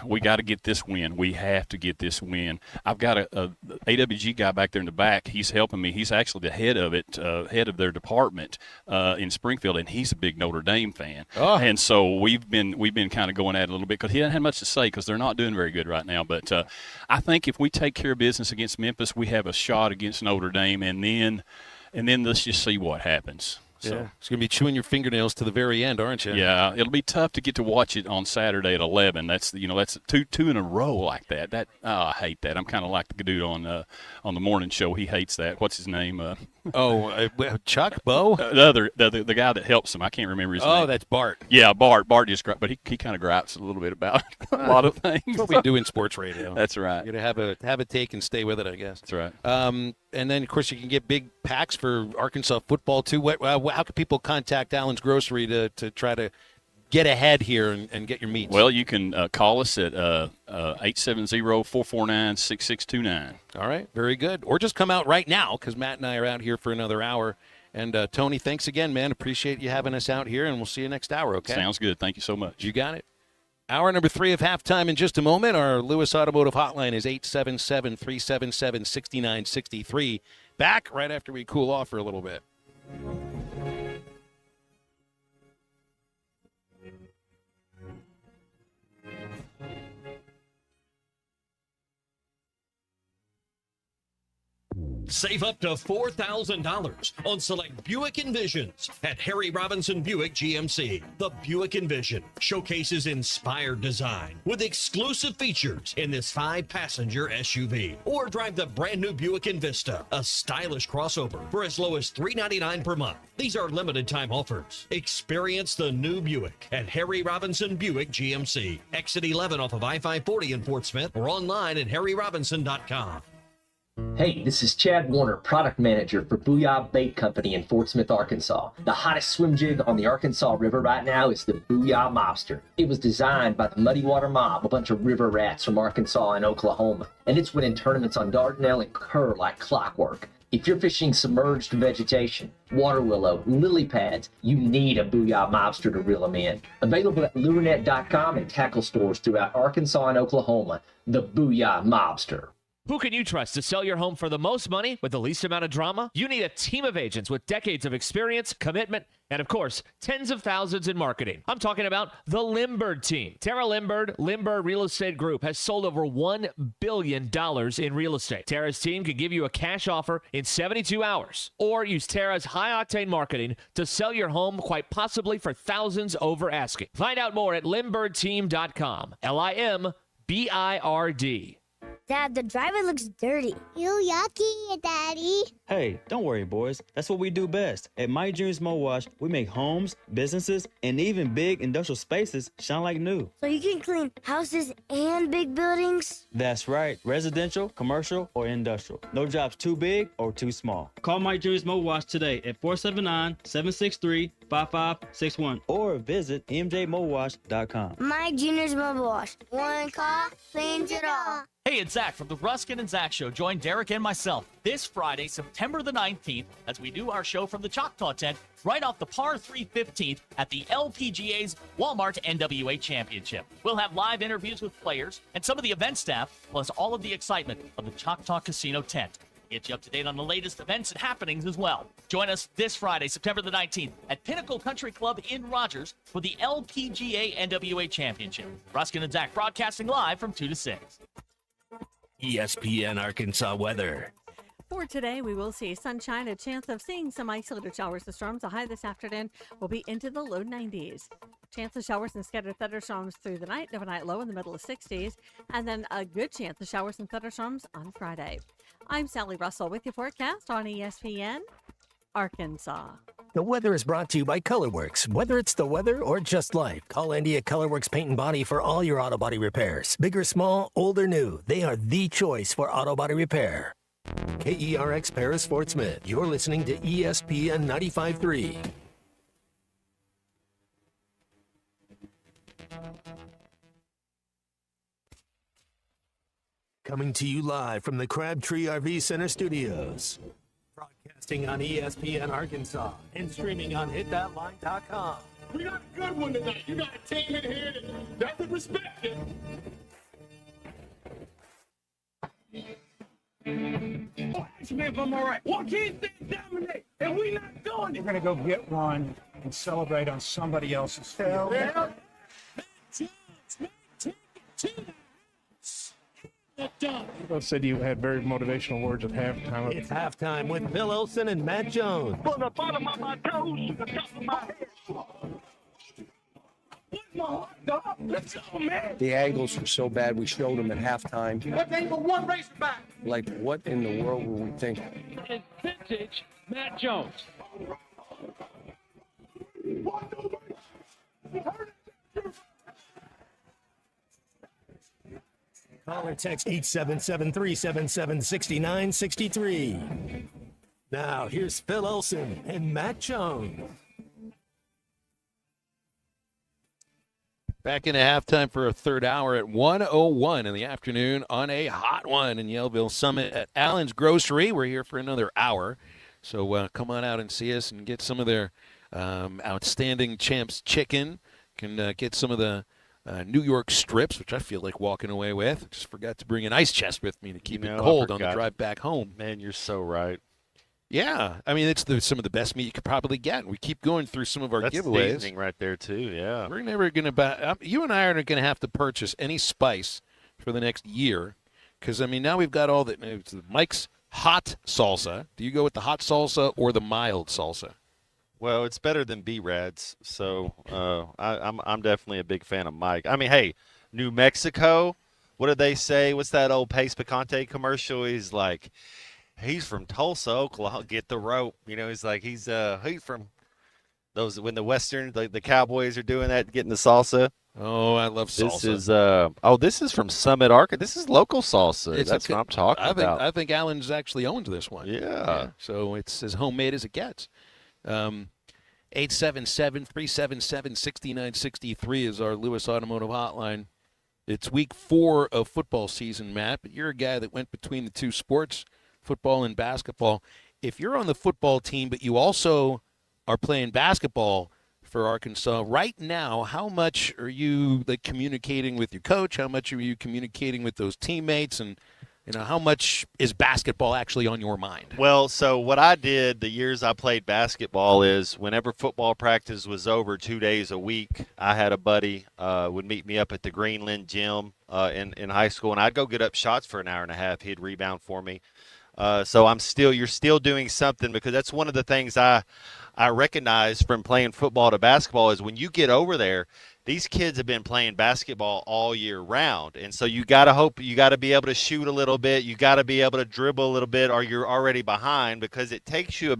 We got to get this win. We have to get this win. I've got a AWG guy back there in the back. He's helping me. He's actually the head of their department in Springfield, and he's a big Notre Dame fan. Oh. And so we've been kind of going at it a little bit because he hasn't had much to say because they're not doing very good right now. But I think if we take care of business against Memphis, we have a shot against Notre Dame, and then let's just see what happens. So. Yeah. It's going to be chewing your fingernails to the very end, aren't you? Yeah, it'll be tough to get to watch it on Saturday at 11. That's two in a row like that. I hate that. I'm kind of like the dude on the morning show. He hates that. What's his name? Chuck Bo. The guy that helps him. I can't remember his name. Oh, that's Bart. Yeah, Bart. Bart just, but he kind of gripes a little bit about a lot of things. That's what we do in sports radio. That's right. You got to have a take and stay with it, I guess. That's right. And then, of course, you can get big packs for Arkansas football, too. How can people contact Allen's Grocery to try to get ahead here and get your meats? Well, you can call us at 870-449-6629. All right, very good. Or just come out right now because Matt and I are out here for another hour And Tony, thanks again, man. Appreciate you having us out here, and we'll see you next hour, okay? Sounds good. Thank you so much. You got it. Hour number 3 of halftime in just a moment. Our Lewis Automotive hotline is 877-377-6963. Back right after we cool off for a little bit. Save up to $4,000 on select Buick Envisions at Harry Robinson Buick GMC. The Buick Envision showcases inspired design with exclusive features in this 5-passenger SUV. Or drive the brand new Buick Envista, a stylish crossover for as low as $399 per month. These are limited time offers. Experience the new Buick at Harry Robinson Buick GMC. Exit 11 off of I-540 in Fort Smith or online at harryrobinson.com. Hey, this is Chad Warner, product manager for Booyah Bait Company in Fort Smith, Arkansas. The hottest swim jig on the Arkansas River right now is the Booyah Mobster. It was designed by the Muddy Water Mob, a bunch of river rats from Arkansas and Oklahoma, and it's winning tournaments on Dardanelle and Kerr like clockwork. If you're fishing submerged vegetation, water willow, lily pads, you need a Booyah Mobster to reel them in. Available at lurenet.com and tackle stores throughout Arkansas and Oklahoma, the Booyah Mobster. Who can you trust to sell your home for the most money with the least amount of drama? You need a team of agents with decades of experience, commitment, and of course, tens of thousands in marketing. I'm talking about the Limbird team. Tara Limbird, Limbird Real Estate Group, has sold over $1 billion in real estate. Tara's team can give you a cash offer in 72 hours, or use Tara's high-octane marketing to sell your home quite possibly for thousands over asking. Find out more at limbirdteam.com. LIMBIRD. Dad, the driver looks dirty. You yucky, Daddy. Hey, don't worry, boys. That's what we do best. At Mike Jr.'s Mo Wash, we make homes, businesses, and even big industrial spaces shine like new. So you can clean houses and big buildings? That's right. Residential, commercial, or industrial. No job's too big or too small. Call Mike Jr.'s Mo Wash today at 479-763-5561 or visit mjmowash.com. Mike Jr.'s Mobile Wash. One call cleans it all. Hey, it's Zach from the Ruskin and Zach Show. Join Derek and myself this Friday, September the 19th, as we do our show from the Choctaw Tent right off the Par 3 15th at the LPGA's Walmart NWA Championship. We'll have live interviews with players and some of the event staff, plus all of the excitement of the Choctaw Casino Tent. Get you up to date on the latest events and happenings as well. Join us this Friday, September the 19th at Pinnacle Country Club in Rogers for the LPGA NWA Championship. Ruskin and Zach broadcasting live from 2 to 6. ESPN Arkansas weather. For today, we will see sunshine, a chance of seeing some isolated showers and storms. The high this afternoon will be into the low 90s. Chance of showers and scattered thunderstorms through the night, overnight low in the middle of 60s, and then a good chance of showers and thunderstorms on Friday. I'm Sally Russell with your forecast on ESPN Arkansas. The weather is brought to you by ColorWorks. Whether it's the weather or just life, call Andy at ColorWorks Paint and Body for all your auto body repairs. Big or small, old or new, they are the choice for auto body repair. KERX Paris Fort Smith. You're listening to ESPN 95.3. Coming to you live from the Crabtree RV Center studios. Broadcasting on ESPN Arkansas and streaming on hitthatline.com. We got a good one tonight. You got a team in here that doesn't respect you. Oh, ask me if I'm all right. Why can't they dominate? And we not doing it. We're going to go get one and celebrate on somebody else's field. Yeah. People said you had very motivational words at halftime. It's halftime with Bill Olsen and Matt Jones. From the bottom of my toes to the top of my head. My heart, dog. Let's go, man. The angles were so bad, we showed them at halftime. What ain't but one Razorback? Like, what in the world were we thinking? It's vintage Matt Jones. Call or text 877-377-6963. Now, here's Phil Olsen and Matt Jones. Back into halftime for a third hour at 1:01 in the afternoon on a hot one in Yellville Summit at Allen's Grocery. We're here for another hour. So come on out and see us and get some of their outstanding Champs chicken. Can get some of the New York strips, which I feel like walking away with. Just forgot to bring an ice chest with me to keep it cold on the drive back home. Man, you're so right. Yeah, I mean, it's some of the best meat you could probably get. We keep going through some of our That's giveaways. seasoning right there, too, yeah. We're never going to buy – you and I aren't going to have to purchase any spice for the next year because, I mean, now we've got all the Mike's hot salsa. Do you go with the hot salsa or the mild salsa? Well, it's better than B-Rads, so I'm definitely a big fan of Mike. I mean, hey, New Mexico, what do they say? What's that old Pace Picante commercial? He's like – he's from Tulsa, Oklahoma. Get the rope. You know, he's like, he's from those when the Western, the Cowboys are doing that, getting the salsa. Oh, I love salsa. This is from Summit, Arkansas. This is local salsa. That's what I'm talking about. I think Allen's actually owns this one. Yeah. So it's as homemade as it gets. 877-377-6963 is our Lewis Automotive Hotline. It's week 4 of football season, Matt, but you're a guy that went between the two sports, football and basketball. If you're on the football team, but you also are playing basketball for Arkansas right now, how much are you communicating with your coach? How much are you communicating with those teammates? And how much is basketball actually on your mind? Well, so what I did the years I played basketball is whenever football practice was over 2 days a week, I had a buddy would meet me up at the Greenland gym in high school, and I'd go get up shots for an hour and a half. He'd rebound for me. So you're still doing something, because that's one of the things I recognize from playing football to basketball is when you get over there, these kids have been playing basketball all year round. And so you got to be able to shoot a little bit. You got to be able to dribble a little bit, or you're already behind, because it takes you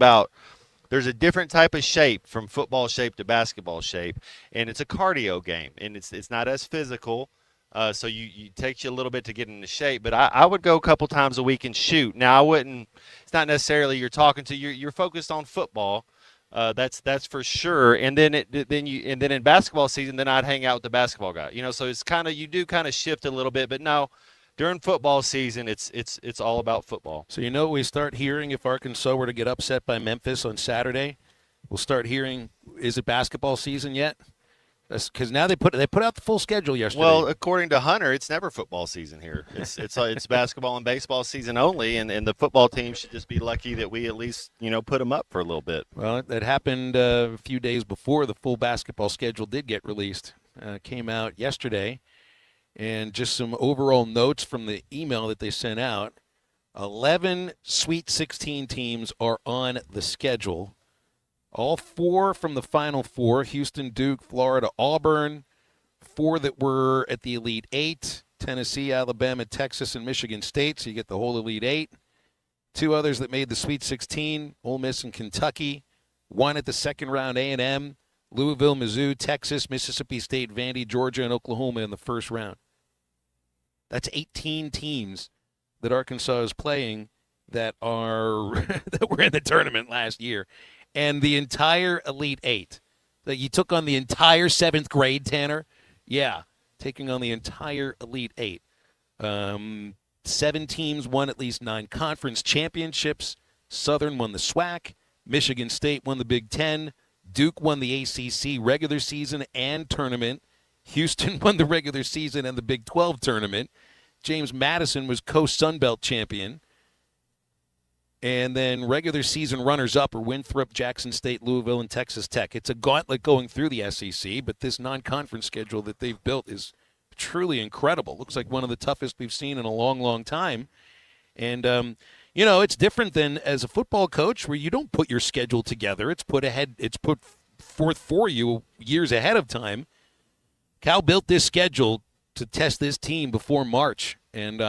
there's a different type of shape from football shape to basketball shape. And it's a cardio game, and it's not as physical. So you takes you a little bit to get into shape, but I would go a couple times a week and shoot. Now I wouldn't. It's not necessarily you're talking to. You're focused on football. That's for sure. And then in basketball season, then I'd hang out with the basketball guy. So it's you do kind of shift a little bit, but no, during football season, it's all about football. So what we start hearing if Arkansas were to get upset by Memphis on Saturday, we'll start hearing, is it basketball season yet? Because now they put out the full schedule yesterday. Well, according to Hunter, it's never football season here. It's basketball and baseball season only, and the football team should just be lucky that we at least put them up for a little bit. Well, that happened a few days before the full basketball schedule did get released. Came out yesterday, and just some overall notes from the email that they sent out. 11 Sweet 16 teams are on the schedule. All 4 from the Final Four: Houston, Duke, Florida, Auburn. 4 that were at the Elite 8: Tennessee, Alabama, Texas, and Michigan State. So you get the whole Elite 8. 2 others that made the Sweet 16: Ole Miss and Kentucky. 1 at the second round: A&M, Louisville, Mizzou, Texas, Mississippi State, Vandy, Georgia, and Oklahoma in the first round. That's 18 teams that Arkansas is playing that were in the tournament last year. And the entire Elite 8. That you took on the entire 7th grade, Tanner? Yeah, taking on the entire Elite 8. 7 teams won at least 9 conference championships. Southern won the SWAC. Michigan State won the Big Ten. Duke won the ACC regular season and tournament. Houston won the regular season and the Big 12 tournament. James Madison was co-Sunbelt champion. And then regular season runners-up are Winthrop, Jackson State, Louisville, and Texas Tech. It's a gauntlet going through the SEC, but this non-conference schedule that they've built is truly incredible. Looks like one of the toughest we've seen in a long, long time. And, it's different than as a football coach where you don't put your schedule together. It's put forth for you years ahead of time. Cal built this schedule to test this team before March. And,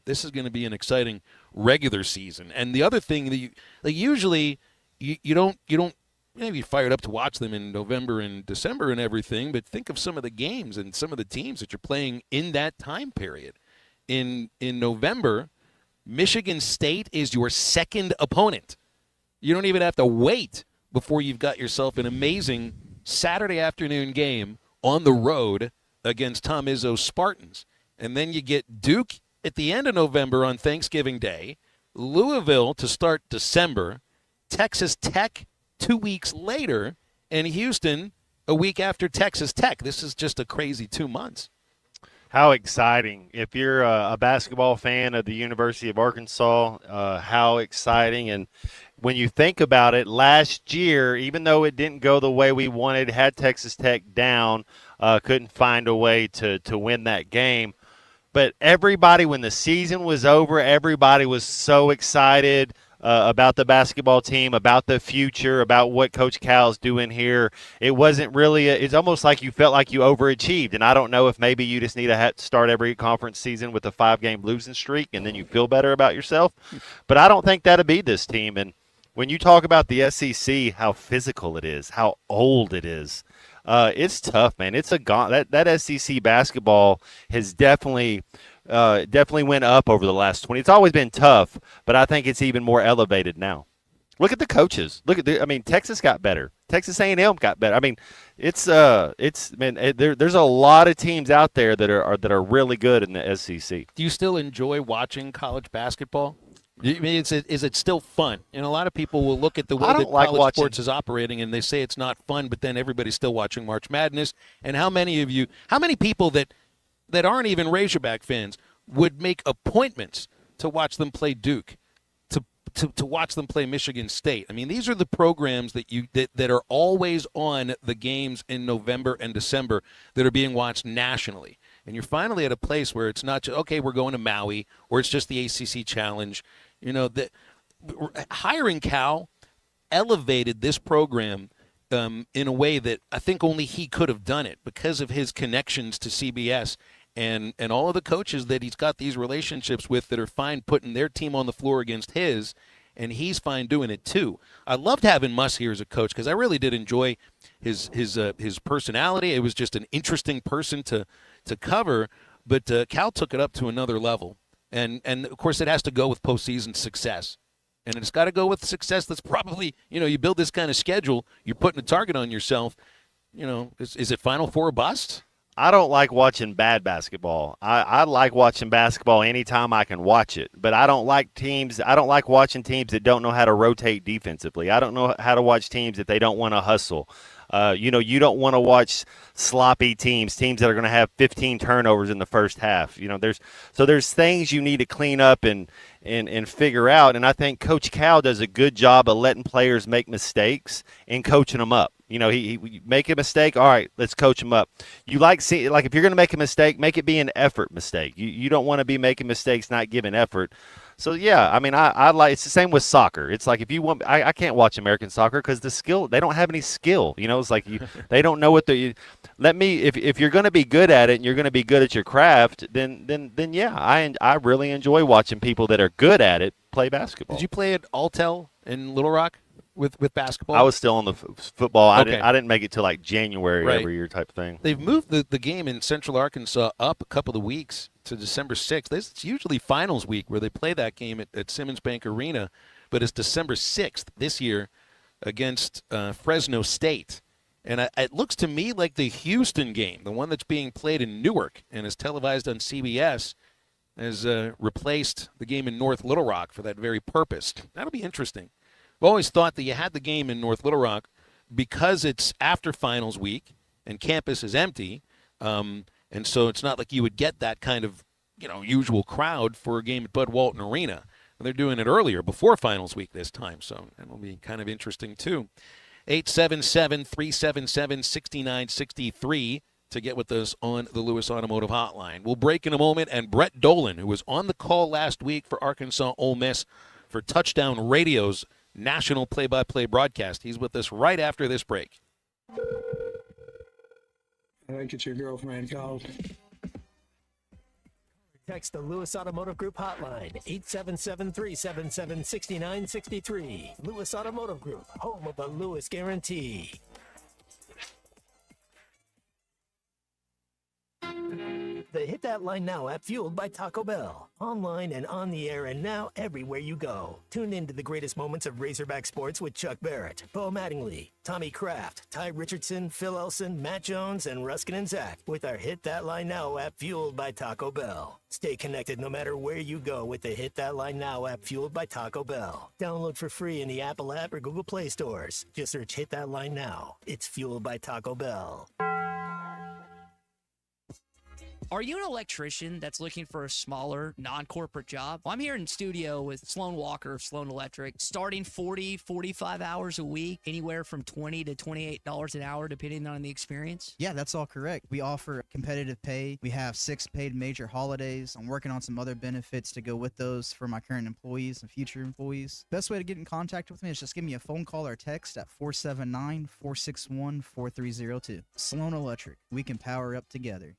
this is going to be an exciting regular season. And the other thing that usually you don't be fired up to watch them in November and December and everything, but think of some of the games and some of the teams that you're playing in that time period. In November, Michigan State is your second opponent. You don't even have to wait before you've got yourself an amazing Saturday afternoon game on the road against Tom Izzo's Spartans. And then you get Duke at the end of November on Thanksgiving Day, Louisville to start December, Texas Tech 2 weeks later, and Houston a week after Texas Tech. This is just a crazy 2 months. How exciting. If you're a basketball fan of the University of Arkansas, how exciting. And when you think about it, last year, even though it didn't go the way we wanted, had Texas Tech down, couldn't find a way to win that game. But everybody, when the season was over, everybody was so excited about the basketball team, about the future, about what Coach Cal's doing here. It wasn't really it's almost like you felt like you overachieved. And I don't know if maybe you just need to start every conference season with a 5-game losing streak and then you feel better about yourself. But I don't think that'll be this team. And when you talk about the SEC, how physical it is, how old it is, it's tough, man. It's that SEC basketball has definitely went up over the last 20. It's always been tough, but I think it's even more elevated now. Look at the coaches. Texas got better. Texas A&M got better. I mean, there's a lot of teams out there that are really good in the SEC. Do you still enjoy watching college basketball? I mean, is it still fun? And a lot of people will look at the way that college sports is operating and they say it's not fun, but then everybody's still watching March Madness. And how many people that aren't even Razorback fans would make appointments to watch them play Duke, to watch them play Michigan State? I mean, these are the programs that are always on the games in November and December that are being watched nationally. And you're finally at a place where it's not just, okay, we're going to Maui, or it's just the ACC Challenge. You know, hiring Cal elevated this program in a way that I think only he could have done it because of his connections to CBS and all of the coaches that he's got these relationships with that are fine putting their team on the floor against his, and he's fine doing it too. I loved having Muss here as a coach because I really did enjoy his personality. It was just an interesting person to cover, but Cal took it up to another level. And of course, it has to go with postseason success. And it's got to go with success that's probably, you build this kind of schedule, you're putting a target on yourself. Is it Final Four or bust? I don't like watching bad basketball. I like watching basketball anytime I can watch it. But I don't like watching teams that don't know how to rotate defensively. I don't know how to watch teams that they don't want to hustle. You don't want to watch sloppy teams that are going to have 15 turnovers in the first half. There's things you need to clean up and figure out. And I think Coach Cal does a good job of letting players make mistakes and coaching them up. He make a mistake. All right, let's coach him up. You if you're going to make a mistake, make it be an effort mistake. You don't want to be making mistakes, not giving effort. So yeah, I mean, I like. It's the same with soccer. It's like if you want, I can't watch American soccer because they don't have any skill. It's like they don't know what the. If you're going to be good at it and you're going to be good at your craft, then yeah, I really enjoy watching people that are good at it play basketball. Did you play at Altel in Little Rock? With basketball? I was still on the football. Okay. I didn't make it till like January every year type of thing. They've moved the game in Central Arkansas up a couple of weeks to December 6th. It's usually finals week where they play that game at Simmons Bank Arena, but it's December 6th this year against Fresno State. And it looks to me like the Houston game, the one that's being played in Newark and is televised on CBS, has replaced the game in North Little Rock for that very purpose. That'll be interesting. I've always thought that you had the game in North Little Rock because it's after finals week and campus is empty, and so it's not like you would get that kind of usual crowd for a game at Bud Walton Arena. And they're doing it earlier, before finals week this time, so that will be kind of interesting too. 877-377-6963 to get with us on the Lewis Automotive Hotline. We'll break in a moment, and Brett Dolan, who was on the call last week for Arkansas Ole Miss for Touchdown Radio's national play-by-play broadcast. He's with us right after this break. I think it's your girlfriend called. Text the Lewis Automotive Group hotline, 877-377-6963. Lewis Automotive Group, home of the Lewis Guarantee. The Hit That Line Now app fueled by Taco Bell. Online and on the air and now everywhere you go. Tune in to the greatest moments of Razorback sports with Chuck Barrett, Bo Mattingly, Tommy Kraft, Ty Richardson, Phil Elson, Matt Jones, and Ruskin and Zach with our Hit That Line Now app fueled by Taco Bell. Stay connected no matter where you go with the Hit That Line Now app fueled by Taco Bell. Download for free in the Apple app or Google Play stores. Just search Hit That Line Now. It's fueled by Taco Bell. Are you an electrician that's looking for a smaller, non-corporate job? Well, I'm here in studio with Sloan Walker of Sloan Electric, starting 40, 45 hours a week, anywhere from $20 to $28 an hour, depending on the experience. Yeah, that's all correct. We offer competitive pay. We have 6 paid major holidays. I'm working on some other benefits to go with those for my current employees and future employees. Best way to get in contact with me is just give me a phone call or text at 479-461-4302. Sloan Electric. We can power up together.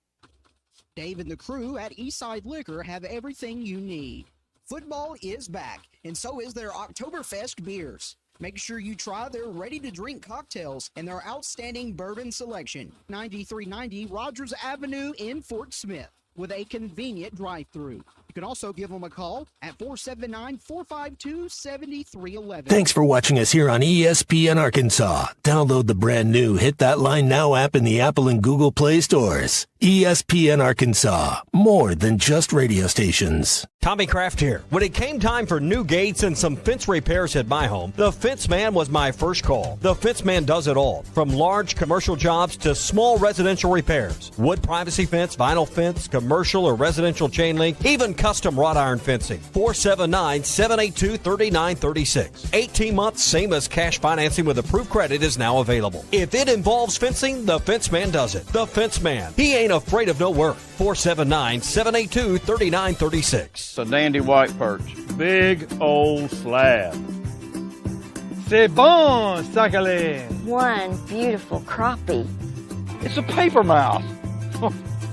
Dave and the crew at Eastside Liquor have everything you need. Football is back, and so is their Oktoberfest beers. Make sure you try their ready-to-drink cocktails and their outstanding bourbon selection. 9390 Rogers Avenue in Fort Smith with a convenient drive-thru. You can also give them a call at 479-452-7311. Thanks for watching us here on ESPN Arkansas. Download the brand new Hit That Line Now app in the Apple and Google Play stores. ESPN Arkansas, more than just radio stations. Tommy Kraft here. When it came time for new gates and some fence repairs at my home, the Fence Man was my first call. The Fence Man does it all, from large commercial jobs to small residential repairs. Wood privacy fence, vinyl fence, commercial or residential chain link, even custom wrought iron fencing. 479-782-3936. 18 months, same as cash financing with approved credit is now available. If it involves fencing, the Fence Man does it. The Fence Man. He ain't afraid of no work. 479-782-3936. It's a dandy white perch. Big old slab. C'est bon, sacalé. One beautiful crappie. It's a paper mouse.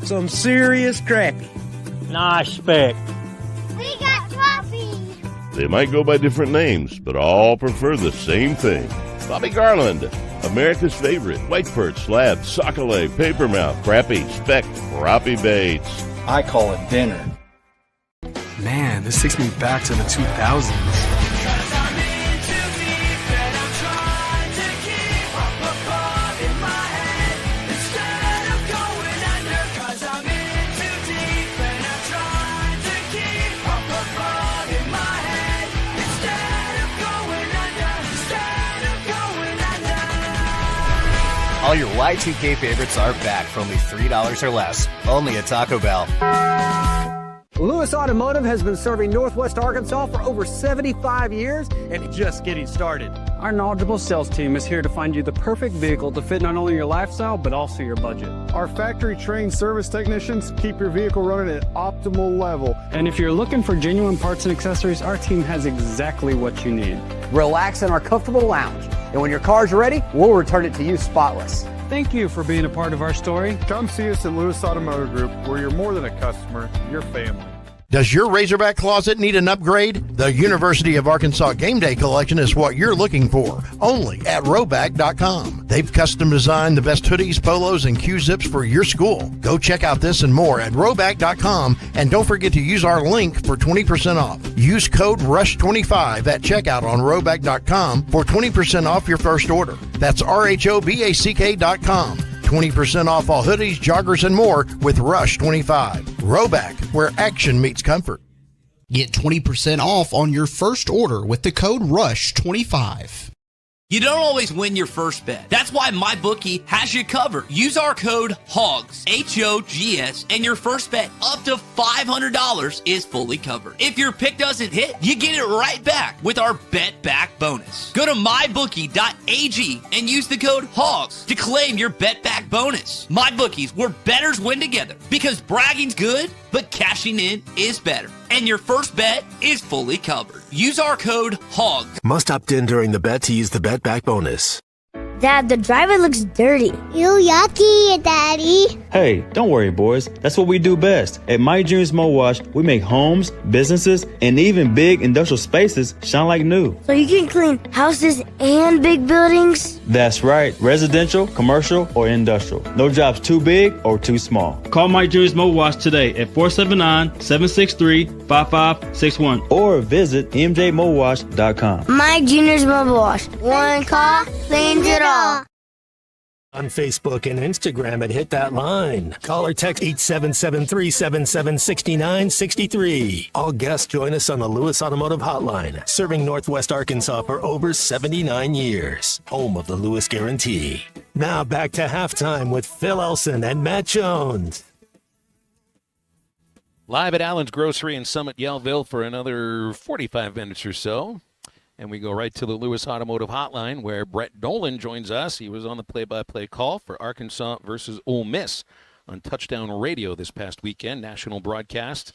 Some serious crappie. Nice speck. We got crappie. They might go by different names, but all prefer the same thing. Bobby Garland, America's favorite white perch, slab, sockeye, papermouth, crappie, speck, crappie baits. I call it dinner. Man, this takes me back to the 2000s. All your Y2K favorites are back for only $3 or less. Only at Taco Bell. Lewis Automotive has been serving Northwest Arkansas for over 75 years and just getting started. Our knowledgeable sales team is here to find you the perfect vehicle to fit not only your lifestyle, but also your budget. Our factory-trained service technicians keep your vehicle running at optimal level. And if you're looking for genuine parts and accessories, our team has exactly what you need. Relax in our comfortable lounge. And when your car's ready, we'll return it to you spotless. Thank you for being a part of our story. Come see us at Lewis Automotive Group, where you're more than a customer, you're family. Does your Razorback closet need an upgrade? The University of Arkansas Game Day Collection is what you're looking for, only at Roback.com. They've custom designed the best hoodies, polos, and Q-zips for your school. Go check out this and more at Roback.com, and don't forget to use our link for 20% off. Use code RUSH25 at checkout on Roback.com for 20% off your first order. That's RHOBACK.com. 20% off all hoodies, joggers, and more with Rush 25. Roback, where action meets comfort. Get 20% off on your first order with the code RUSH25. You don't always win your first bet. That's why MyBookie has you covered. Use our code HOGS, H-O-G-S, and your first bet up to $500 is fully covered. If your pick doesn't hit, you get it right back with our Bet Back bonus. Go to mybookie.ag and use the code HOGS to claim your Bet Back bonus. MyBookie's where bettors win together, because bragging's good, but cashing in is better. And your first bet is fully covered. Use our code HOGS. Must opt in during the bet to use the Bet Back bonus. Dad, the driver looks dirty. Ew, yucky, Daddy. Hey, don't worry, boys. That's what we do best. At Mike Jr.'s Mo Wash, we make homes, businesses, and even big industrial spaces shine like new. So you can clean houses and big buildings? That's right. Residential, commercial, or industrial. No job's too big or too small. Call Mike Jr.'s Mo Wash today at 479-763-5561 or visit mjmowash.com. Mike Jr.'s Mobile Wash. One call cleans it all. On Facebook and Instagram at Hit That Line. Call or text 877-377-6963. All guests join us on the Lewis Automotive Hotline, serving Northwest Arkansas for over 79 years. Home of the Lewis Guarantee. Now back to halftime with Phil Elson and Matt Jones. Live at Allen's Grocery in Summit, Yellville for another 45 minutes or so. And we go right to the Lewis Automotive Hotline where Brett Dolan joins us. He was on the play-by-play call for Arkansas versus Ole Miss on Touchdown Radio this past weekend, national broadcast.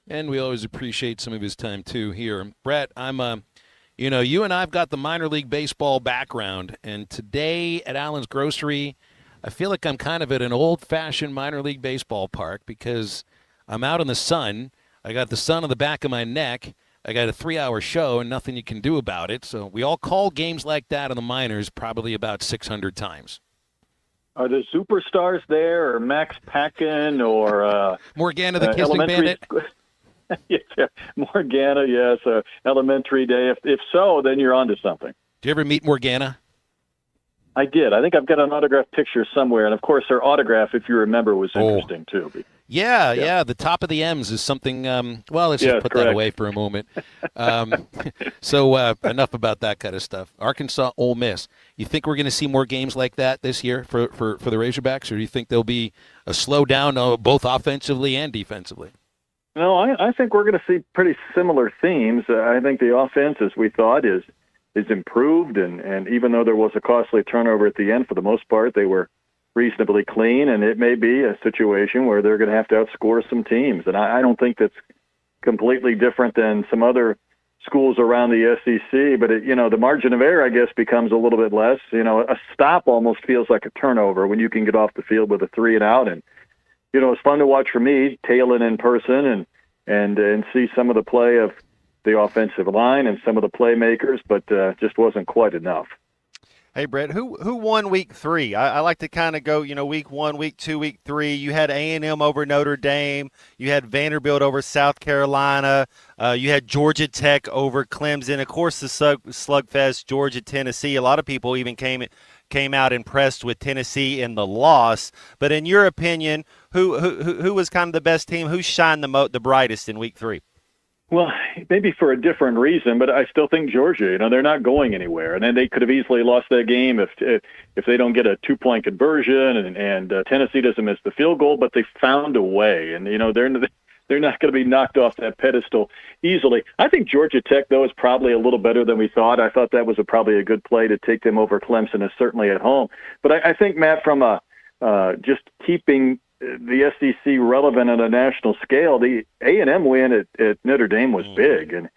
And we always appreciate some of his time, too, here. Brett, you and I've got the minor league baseball background. And today at Allen's Grocery, I feel like I'm kind of at an old-fashioned minor league baseball park because I'm out in the sun. I got the sun on the back of my neck. I got a 3-hour show and nothing you can do about it. So we all call games like that in the minors probably about 600 times. Are the superstars there, or Max Packin, or Morgana the Kissing Bandit? Yes, Morgana, yes. Elementary Day. If so, then you're onto something. Did you ever meet Morgana? I did. I think I've got an autographed picture somewhere. And, of course, her autograph, if you remember, was interesting, too. Yeah. The top of the M's is something, let's just put that away for a moment. So enough about that kind of stuff. Arkansas, Ole Miss. You think we're going to see more games like that this year for the Razorbacks, or do you think there'll be a slowdown both offensively and defensively? No, I think we're going to see pretty similar themes. I think the offense, as we thought, is improved, and even though there was a costly turnover at the end, for the most part, they were reasonably clean, and it may be a situation where they're going to have to outscore some teams. And I don't think that's completely different than some other schools around the SEC, but the margin of error, I guess, becomes a little bit less. A stop almost feels like a turnover when you can get off the field with a 3 and out. And, it's fun to watch for me, Talon in person, and see some of the play of the offensive line and some of the playmakers, but just wasn't quite enough. Hey, Brett, who won week 3? I like to kind of go, week 1, week 2, week 3. You had A&M over Notre Dame. You had Vanderbilt over South Carolina. You had Georgia Tech over Clemson. Of course, the slugfest, Georgia, Tennessee. A lot of people even came out impressed with Tennessee in the loss. But in your opinion, who was kind of the best team? Who shined the brightest in week 3? Well, maybe for a different reason, but I still think Georgia, they're not going anywhere. And then they could have easily lost that game if they don't get a 2-point conversion and Tennessee doesn't miss the field goal, but they found a way. And, they're not going to be knocked off that pedestal easily. I think Georgia Tech, though, is probably a little better than we thought. I thought that was probably a good play to take them over Clemson, is certainly at home. But I think, Matt, from just keeping the SEC relevant on a national scale, the A&M win at Notre Dame was big. And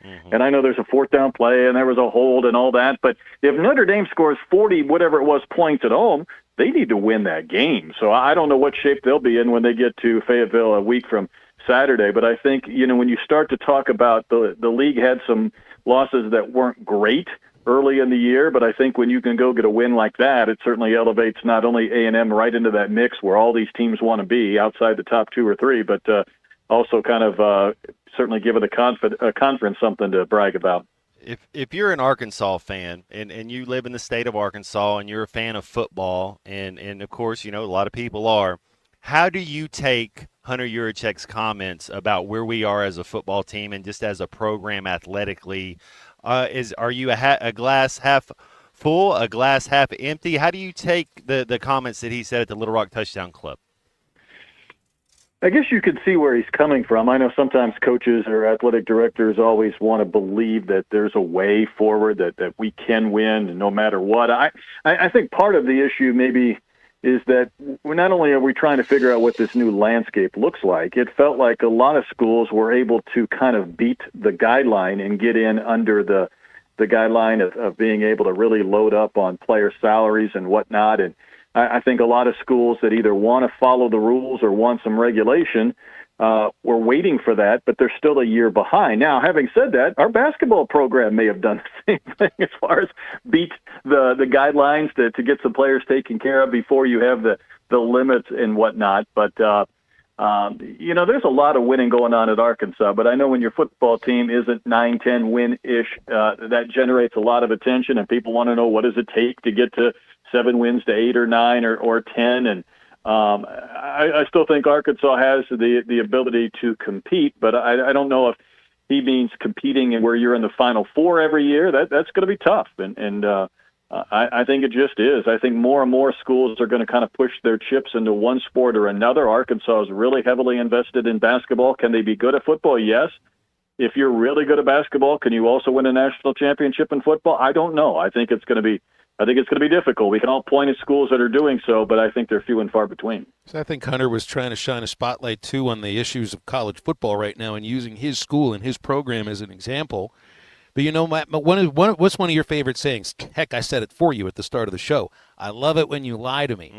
I know there's a 4th down play and there was a hold and all that, but if Notre Dame scores 40, whatever it was, points at home, they need to win that game. So I don't know what shape they'll be in when they get to Fayetteville a week from Saturday. But I think, when you start to talk about the league had some losses that weren't great early in the year, but I think when you can go get a win like that, it certainly elevates not only A&M right into that mix where all these teams want to be outside the top 2 or 3, but also kind of certainly give it a conference something to brag about. If you're an Arkansas fan and you live in the state of Arkansas and you're a fan of football, and of course, a lot of people are, how do you take Hunter Yurichek's comments about where we are as a football team and just as a program athletically? Are you a glass half full, a glass half empty? How do you take the comments that he said at the Little Rock Touchdown Club? I guess you could see where he's coming from. I know sometimes coaches or athletic directors always want to believe that there's a way forward, that we can win no matter what. I think part of the issue maybe is that not only are we trying to figure out what this new landscape looks like, it felt like a lot of schools were able to kind of beat the guideline and get in under the the guideline of being able to really load up on player salaries and whatnot. And I think a lot of schools that either want to follow the rules or want some regulation we're waiting for that, but they're still a year behind. Now, having said that, our basketball program may have done the same thing as far as beat the guidelines to get some players taken care of before you have the limits and whatnot. But, there's a lot of winning going on at Arkansas, but I know when your football team isn't 9-10 win-ish, that generates a lot of attention, and people want to know what does it take to get to 7 wins to 8 or 9 or 10, and I still think Arkansas has the ability to compete, but I don't know if he means competing where you're in the Final Four every year. That's going to be tough, and I think it just is. I think more and more schools are going to kind of push their chips into one sport or another. Arkansas is really heavily invested in basketball. Can they be good at football? Yes. If you're really good at basketball, can you also win a national championship in football? I don't know. I think it's going to be difficult. We can all point at schools that are doing so, but I think they're few and far between. So I think Hunter was trying to shine a spotlight, too, on the issues of college football right now and using his school and his program as an example. But, Matt, what's one of your favorite sayings? Heck, I said it for you at the start of the show. I love it when you lie to me.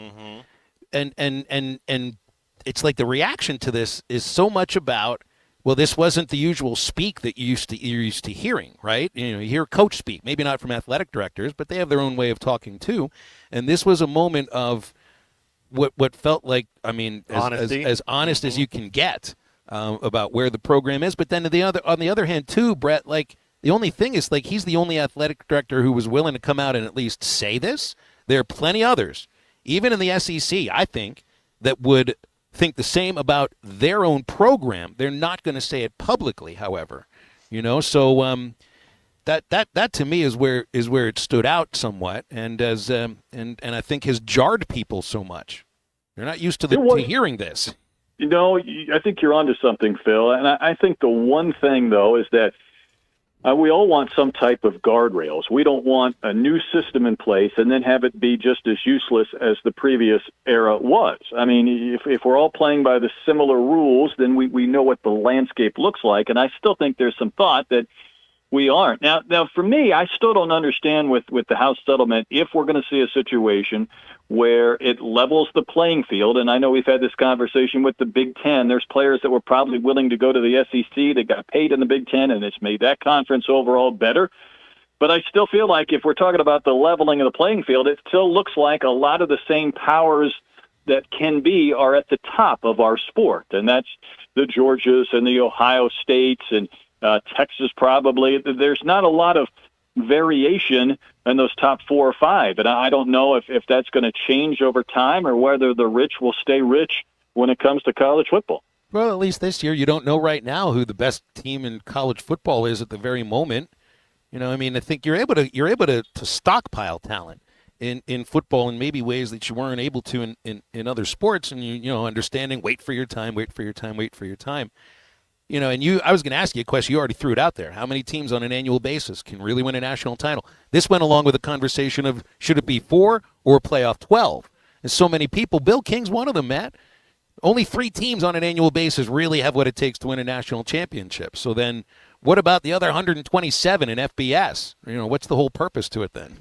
Mm-hmm. And it's like the reaction to this is so much about, well, this wasn't the usual speak that you're used to hearing, right? You hear coach speak, maybe not from athletic directors, but they have their own way of talking too. And this was a moment of what felt like, as honest mm-hmm. as you can get about where the program is. But then on the other hand too, Brett, like the only thing is like he's the only athletic director who was willing to come out and at least say this. There are plenty others, even in the SEC, I think, that would think the same about their own program. They're not going to say it publicly, however, So that to me is where it stood out somewhat, and I think has jarred people so much. They're not used to hearing this. I think you're onto something, Phil. And I think the one thing though is that we all want some type of guardrails. We don't want a new system in place and then have it be just as useless as the previous era was. I mean, if we're all playing by the similar rules, then we know what the landscape looks like. And I still think there's some thought that we aren't. Now for me, I still don't understand with the House settlement if we're going to see a situation where it levels the playing field. And I know we've had this conversation with the Big Ten. There's players that were probably willing to go to the SEC that got paid in the Big Ten, and it's made that conference overall better. But I still feel like if we're talking about the leveling of the playing field, it still looks like a lot of the same powers that can be are at the top of our sport. And that's the Georgias and the Ohio States and Texas probably. There's not a lot of variation in those top 4 or 5. And I don't know if that's going to change over time or whether the rich will stay rich when it comes to college football. Well, at least this year you don't know right now who the best team in college football is at the very moment. I think you're able to stockpile talent in football in maybe ways that you weren't able to in other sports, and understanding wait for your time. I was going to ask you a question. You already threw it out there. How many teams on an annual basis can really win a national title? This went along with a conversation of should it be 4 or playoff 12? And so many people, Bill King's one of them, Matt. Only 3 teams on an annual basis really have what it takes to win a national championship. So then what about the other 127 in FBS? What's the whole purpose to it then?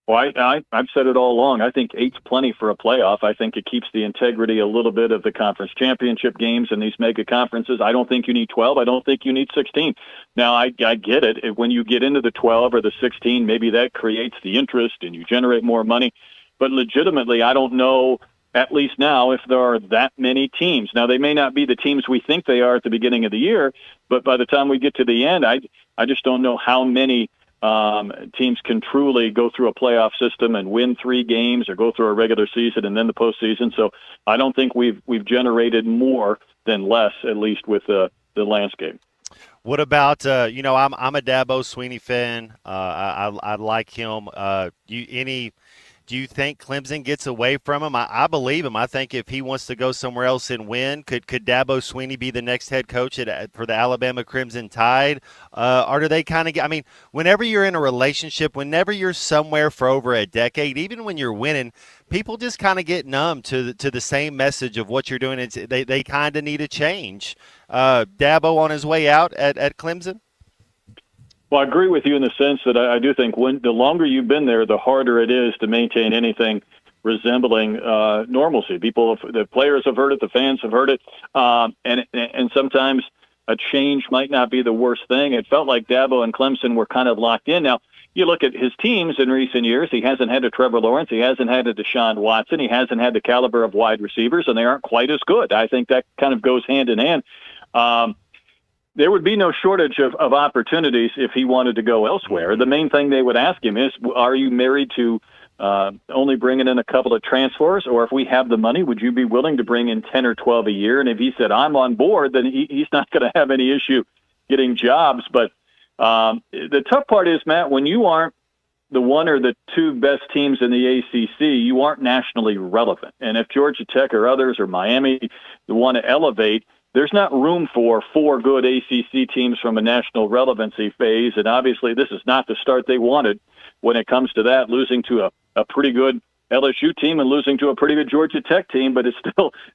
Well, I've said it all along. I think 8's plenty for a playoff. I think it keeps the integrity a little bit of the conference championship games and these mega conferences. I don't think you need 12. I don't think you need 16. Now, I get it. When you get into the 12 or the 16, maybe that creates the interest and you generate more money. But legitimately, I don't know, at least now, if there are that many teams. Now, they may not be the teams we think they are at the beginning of the year, but by the time we get to the end, I just don't know how many teams can truly go through a playoff system and win 3 games or go through a regular season and then the postseason. So I don't think we've generated more than less, at least with the landscape. What about I'm a Dabo Swinney fan. I like him. Do you think Clemson gets away from him? I believe him. I think if he wants to go somewhere else and win, could Dabo Swinney be the next head coach for the Alabama Crimson Tide? Or do they kind of whenever you're in a relationship, whenever you're somewhere for over a decade, even when you're winning, people just kind of get numb to the same message of what you're doing. They kind of need a change. Dabo on his way out at Clemson? Well, I agree with you in the sense that I do think the longer you've been there, the harder it is to maintain anything resembling normalcy. The players have heard it, the fans have heard it, and sometimes a change might not be the worst thing. It felt like Dabo and Clemson were kind of locked in. Now, you look at his teams in recent years, he hasn't had a Trevor Lawrence, he hasn't had a Deshaun Watson, he hasn't had the caliber of wide receivers, and they aren't quite as good. I think that kind of goes hand in hand. There would be no shortage of opportunities if he wanted to go elsewhere. The main thing they would ask him is, are you married to only bringing in a couple of transfers, or if we have the money, would you be willing to bring in 10 or 12 a year? And if he said, I'm on board, then he's not going to have any issue getting jobs. But the tough part is, Matt, when you aren't the one or the two best teams in the ACC, you aren't nationally relevant. And if Georgia Tech or others or Miami want to elevate, there's not room for 4 good ACC teams from a national relevancy phase. And obviously this is not the start they wanted when it comes to that, losing to a pretty good LSU team and losing to a pretty good Georgia Tech team, but it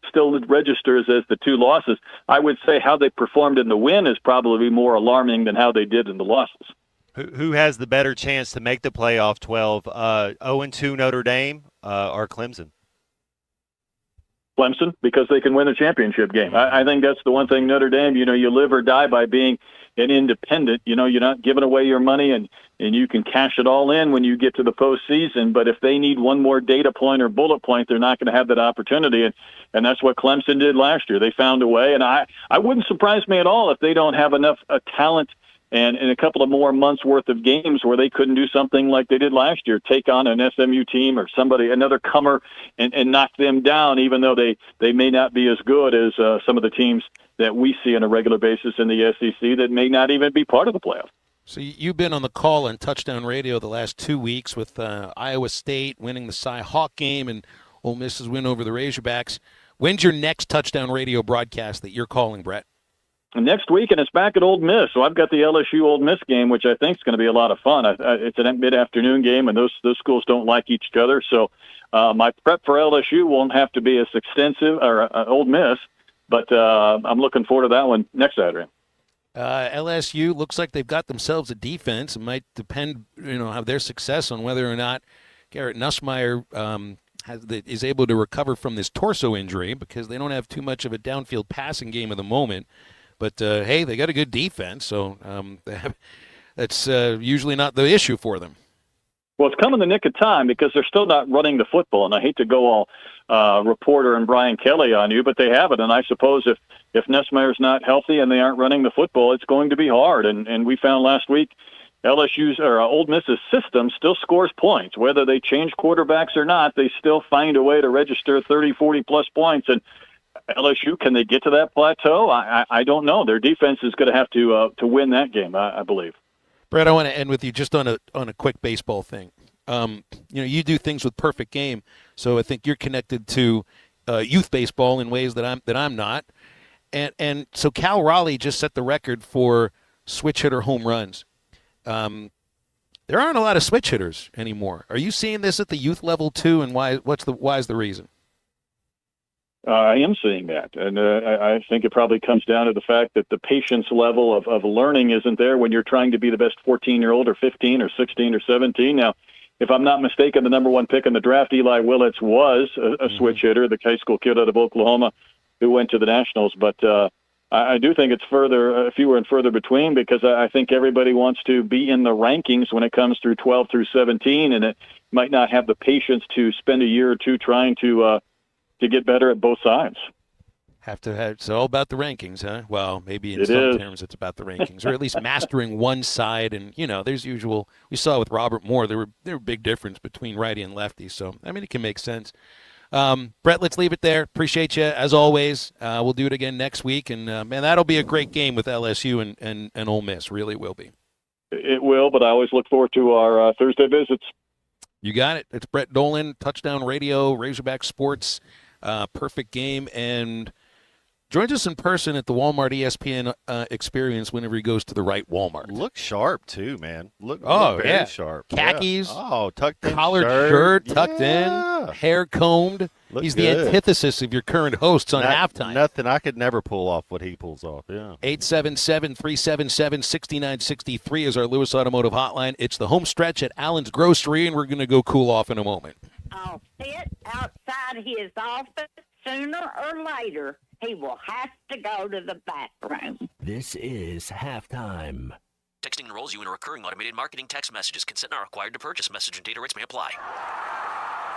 still registers as the 2 losses. I would say how they performed in the win is probably more alarming than how they did in the losses. Who has the better chance to make the playoff 12, 0-2 Notre Dame or Clemson? Clemson, because they can win a championship game. I think that's the one thing Notre Dame, you live or die by being an independent. You're not giving away your money, and you can cash it all in when you get to the postseason. But if they need one more data point or bullet point, they're not going to have that opportunity. And that's what Clemson did last year. They found a way. And I wouldn't surprise me at all if they don't have enough talent and in a couple of more months worth of games where they couldn't do something like they did last year, take on an SMU team or another comer and knock them down, even though they may not be as good as some of the teams that we see on a regular basis in the SEC that may not even be part of the playoff. So you've been on the call on Touchdown Radio the last 2 weeks with Iowa State winning the Cy-Hawk game and Ole Miss's win over the Razorbacks. When's your next Touchdown Radio broadcast that you're calling, Brett? Next week, and it's back at Ole Miss. So I've got the LSU Ole Miss game, which I think is going to be a lot of fun. It's a mid-afternoon game, and those schools don't like each other. So my prep for LSU won't have to be as extensive, or Ole Miss, but I'm looking forward to that one next Saturday. LSU looks like they've got themselves a defense. It might depend, how their success on whether or not Garrett Nussmeier is able to recover from this torso injury, because they don't have too much of a downfield passing game at the moment. But, hey, they got a good defense, so that's usually not the issue for them. Well, it's come in the nick of time because they're still not running the football, and I hate to go all reporter and Brian Kelly on you, but they haven't. And I suppose if Nussmeier's not healthy and they aren't running the football, it's going to be hard. And we found last week LSU's or Ole Miss's system still scores points. Whether they change quarterbacks or not, they still find a way to register 30, 40-plus points. And LSU, can they get to that plateau? I don't know. Their defense is going to have to win that game, I believe. Brett, I want to end with you just on a quick baseball thing. You do things with Perfect Game, so I think you're connected to youth baseball in ways that I'm not. And so Cal Raleigh just set the record for switch hitter home runs. There aren't a lot of switch hitters anymore. Are you seeing this at the youth level too? And why is the reason? I am seeing that, and I think it probably comes down to the fact that the patience level of learning isn't there when you're trying to be the best 14-year-old or 15 or 16 or 17. Now, if I'm not mistaken, the number 1 pick in the draft, Eli Willits, was a switch hitter, the high school kid out of Oklahoma who went to the Nationals. But I do think it's fewer and further between, because I think everybody wants to be in the rankings when it comes through 12 through 17, and it might not have the patience to spend a year or two trying to get better at both sides. It's all about the rankings, huh? Well, maybe in some terms it's about the rankings, or at least mastering one side. And, there's we saw with Robert Moore, there were big difference between righty and lefty. So, it can make sense. Brett, let's leave it there. Appreciate you, as always. We'll do it again next week. And, man, that'll be a great game with LSU and Ole Miss. Really will be. It will, but I always look forward to our Thursday visits. You got it. It's Brett Dolan, Touchdown Radio, Razorback Sports. Perfect Game, and Joins us in person at the Walmart ESPN experience whenever he goes to the right Walmart. Look sharp, too, man. Look very sharp. Khakis. Yeah. Oh, tucked in collared shirt tucked in, hair combed. Look He's good. the antithesis of your current hosts on halftime. Nothing. I could never pull off what he pulls off. Yeah. 877-377-6963 is our Lewis Automotive hotline. It's the home stretch at Allen's Grocery, and we're going to go cool off in a moment. I'll sit outside his office. Sooner or later, he will have to go to the bathroom. This is halftime. Texting enrolls you in a recurring automated marketing text messages. Consent not required to purchase. Message and data rates may apply.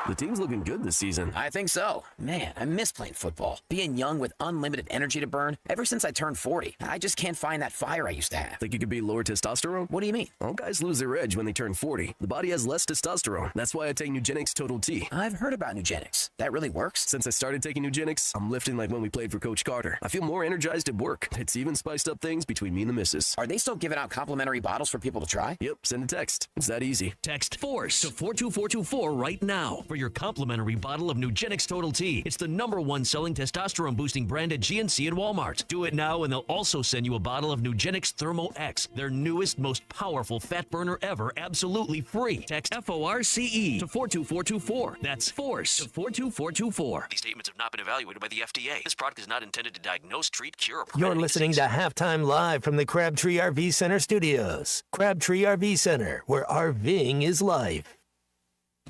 The team's looking good this season. I think so. Man, I miss playing football. Being young with unlimited energy to burn. Ever since I turned 40, I just can't find that fire I used to have. Think you could beat lower testosterone? What do you mean? All guys lose their edge when they turn 40. The body has less testosterone. That's why I take Nugenix Total T. I've heard about Nugenix. That really works? Since I started taking Nugenix, I'm lifting like when we played for Coach Carter. I feel more energized at work. It's even spiced up things between me and the missus. Are they still giving out complimentary bottles for people to try? Yep, send a text. It's that easy. Text FORCE to 42424 right now for your complimentary bottle of Nugenix Total T. It's the #1 selling testosterone-boosting brand at GNC and Walmart. Do it now, and they'll also send you a bottle of Nugenix Thermo X, their newest, most powerful fat burner ever, absolutely free. Text FORCE to 42424. That's FORCE to 42424. These statements have not been evaluated by the FDA. This product is not intended to diagnose, treat, cure, or prevent You're any listening disease. to Halftime Live from the Crabtree RV Center studios. Crabtree RV Center, where RVing is life.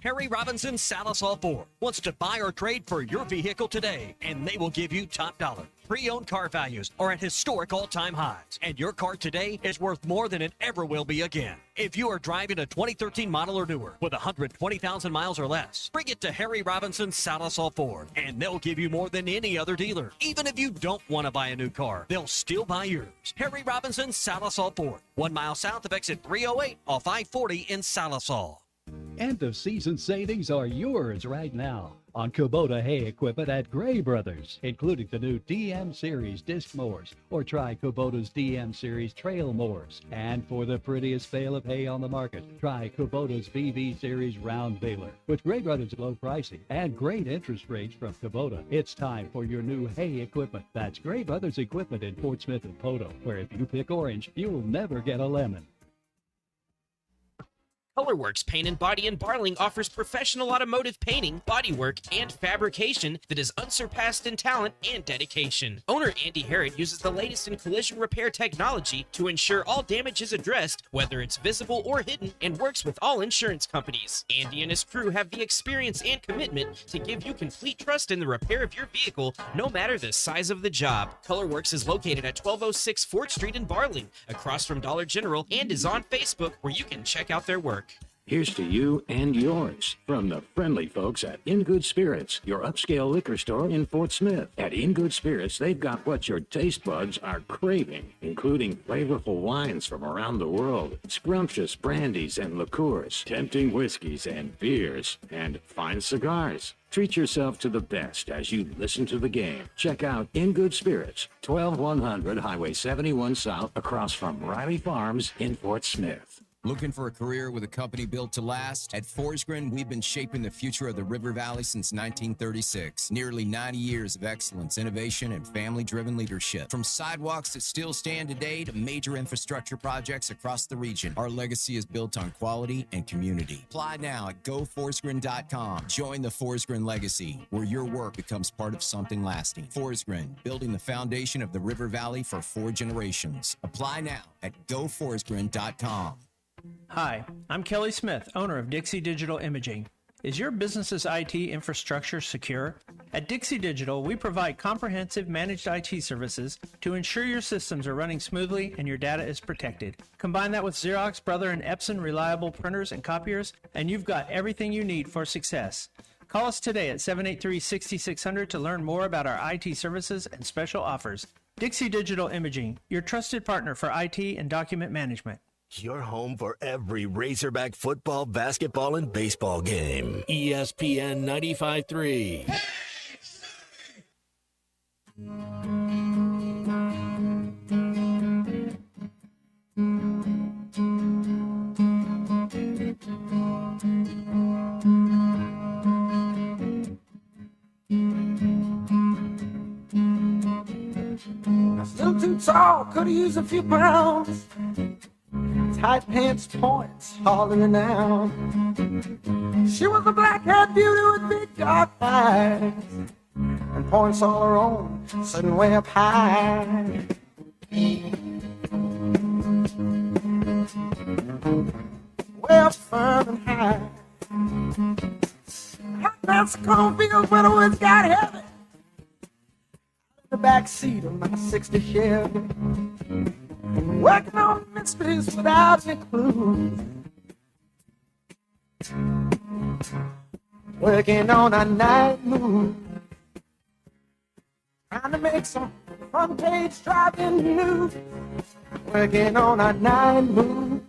Harry Robinson Salisol Ford wants to buy or trade for your vehicle today, and they will give you top dollar. Pre-owned car values are at historic all-time highs, and your car today is worth more than it ever will be again. If you are driving a 2013 model or newer with 120,000 miles or less, bring it to Harry Robinson Salisol Ford, and they'll give you more than any other dealer. Even if you don't want to buy a new car, they'll still buy yours. Harry Robinson Salisol Ford, 1 mile south of exit 308 off I-40 in Salisol. End-of-season savings are yours right now on Kubota hay equipment at Gray Brothers, including the new DM Series disc mowers, or try Kubota's DM Series trail mowers. And for the prettiest bale of hay on the market, try Kubota's VV Series round baler. With Gray Brothers' low pricing and great interest rates from Kubota, it's time for your new hay equipment. That's Gray Brothers equipment in Fort Smith and Poto, where if you pick orange, you'll never get a lemon. Colorworks Paint and Body in Barling offers professional automotive painting, bodywork, and fabrication that is unsurpassed in talent and dedication. Owner Andy Harrod uses the latest in collision repair technology to ensure all damage is addressed, whether it's visible or hidden, and works with all insurance companies. Andy and his crew have the experience and commitment to give you complete trust in the repair of your vehicle, no matter the size of the job. Colorworks is located at 1206 4th Street in Barling, across from Dollar General, and is on Facebook, where you can check out their work. Here's to you and yours from the friendly folks at In Good Spirits, your upscale liquor store in Fort Smith. At In Good Spirits, they've got what your taste buds are craving, including flavorful wines from around the world, scrumptious brandies and liqueurs, tempting whiskeys and beers, and fine cigars. Treat yourself to the best as you listen to the game. Check out In Good Spirits, 12100 Highway 71 South, across from Riley Farms in Fort Smith. Looking for a career with a company built to last? At Forsgren, we've been shaping the future of the River Valley since 1936. Nearly 90 years of excellence, innovation, and family-driven leadership. From sidewalks that still stand today to major infrastructure projects across the region, our legacy is built on quality and community. Apply now at GoForsgren.com. Join the Forsgren legacy, where your work becomes part of something lasting. Forsgren, building the foundation of the River Valley for 4 generations. Apply now at GoForsgren.com. Hi, I'm Kelly Smith, owner of Dixie Digital Imaging. Is your business's IT infrastructure secure? At Dixie Digital, we provide comprehensive managed IT services to ensure your systems are running smoothly and your data is protected. Combine that with Xerox, Brother, and Epson reliable printers and copiers, and you've got everything you need for success. Call us today at 783-6600 to learn more about our IT services and special offers. Dixie Digital Imaging, your trusted partner for IT and document management. Your home for every Razorback football, basketball, and baseball game. ESPN 95.3. Tall, could use a few pounds. Tight pants, points, hauling her down. She was a black-haired beauty with big dark eyes and points all her own, sitting way up high. Way up firm and high. Hot pants, cornfields when the woods got heavy. In the back seat of my '60 Chevy. Working on mysteries without any clues. Working on a night move. Trying to make some front page driving news. Working on a night move.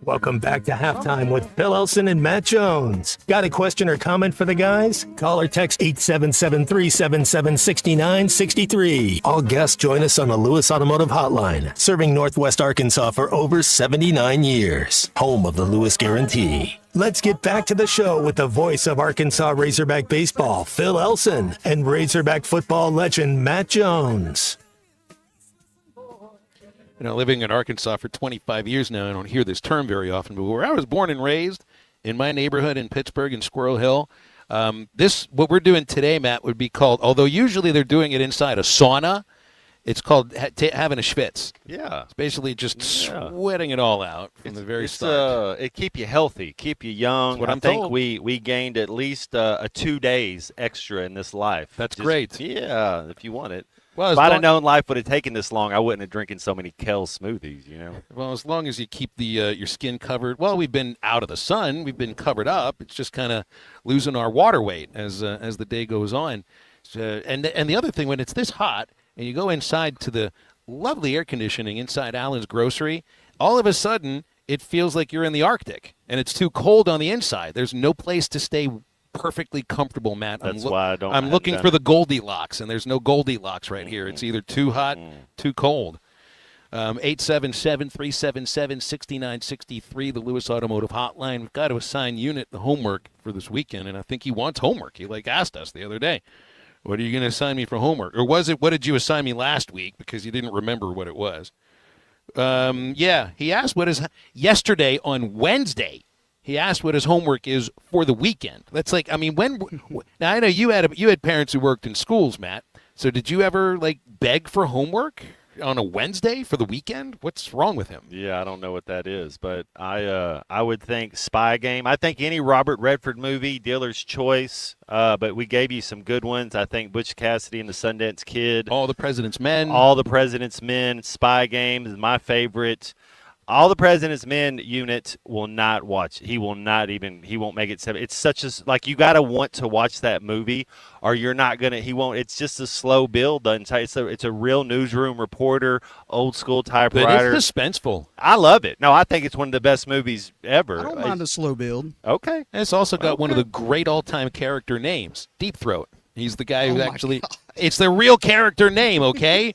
Welcome back to Halftime with Phil Elson and Matt Jones. Got a question or comment for the guys? Call or text 877-377-6963. All guests join us on the Lewis Automotive Hotline, serving Northwest Arkansas for over 79 years. Home of the Lewis Guarantee. Let's get back to the show with the voice of Arkansas Razorback baseball, Phil Elson, and Razorback football legend Matt Jones. You know, living in Arkansas for 25 years now, I don't hear this term very often, but where I was born and raised, in my neighborhood in Pittsburgh, in Squirrel Hill, what we're doing today, Matt, would be called, although usually they're doing it inside a sauna, it's called having a schwitz. Yeah. It's basically just sweating it all out from the very start. It keep you healthy, keep you young. That's what I I'm think told. we gained at least 2 days extra in this life. That's great. Yeah, if you want it. Well, if I'd have known life would have taken this long, I wouldn't have drinking so many kale smoothies, you know. Well, as long as you keep your skin covered. Well, we've been out of the sun. We've been covered up. It's just kind of losing our water weight as the day goes on. So, and the other thing, when it's this hot and you go inside to the lovely air conditioning inside Allen's Grocery, all of a sudden it feels like you're in the Arctic and it's too cold on the inside. There's no place to stay perfectly comfortable, Matt. That's why I don't. I'm looking for the Goldilocks, and there's no Goldilocks right here. It's either too hot, too cold. 877-377-6963, the Lewis Automotive Hotline. We've got to assign Unit the homework for this weekend, and I think he wants homework. He asked us the other day, what are you going to assign me for homework? Or was it, what did you assign me last week? Because you didn't remember what it was. Yeah, he asked what is yesterday on Wednesday. He asked what his homework is for the weekend. That's like, I mean, now I know you had parents who worked in schools, Matt. So did you ever beg for homework on a Wednesday for the weekend? What's wrong with him? Yeah, I don't know what that is, but I would think Spy Game. I think any Robert Redford movie, Dealer's Choice. But we gave you some good ones. I think Butch Cassidy and the Sundance Kid. All the President's Men. All the President's Men. Spy Game is my favorite. All the President's Men unit will not watch. He won't make it 7. It's such you got to want to watch that movie or you're not going to, he won't. It's just a slow build. It's a real newsroom reporter, old school typewriter. But it's suspenseful. I love it. No, I think it's one of the best movies ever. I don't mind a slow build. Okay. And it's also got one of the great all-time character names, Deep Throat. He's the guy who it's the real character name, okay?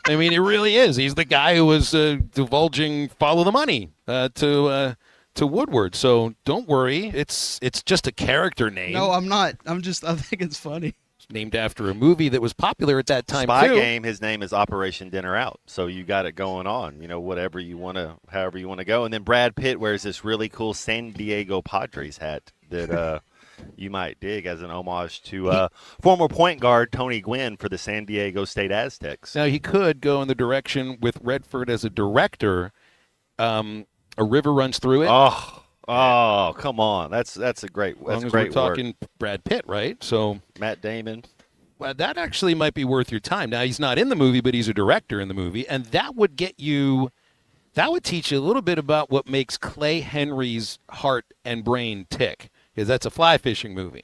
I mean, it really is. He's the guy who was divulging "Follow the Money" to Woodward. So don't worry. It's just a character name. No, I'm not. I think it's funny. It's named after a movie that was popular at that time, Spy too. Game, his name is Operation Dinner Out. So you got it going on, however you want to go. And then Brad Pitt wears this really cool San Diego Padres hat that you might dig as an homage to former point guard Tony Gwynn for the San Diego State Aztecs. Now, he could go in the direction with Redford as a director. A river runs through it. Oh, come on. That's a great work. As long as we're talking Brad Pitt, right? So Matt Damon. Well, that actually might be worth your time. Now, he's not in the movie, but he's a director in the movie, and that would teach you a little bit about what makes Clay Henry's heart and brain tick. Because that's a fly fishing movie.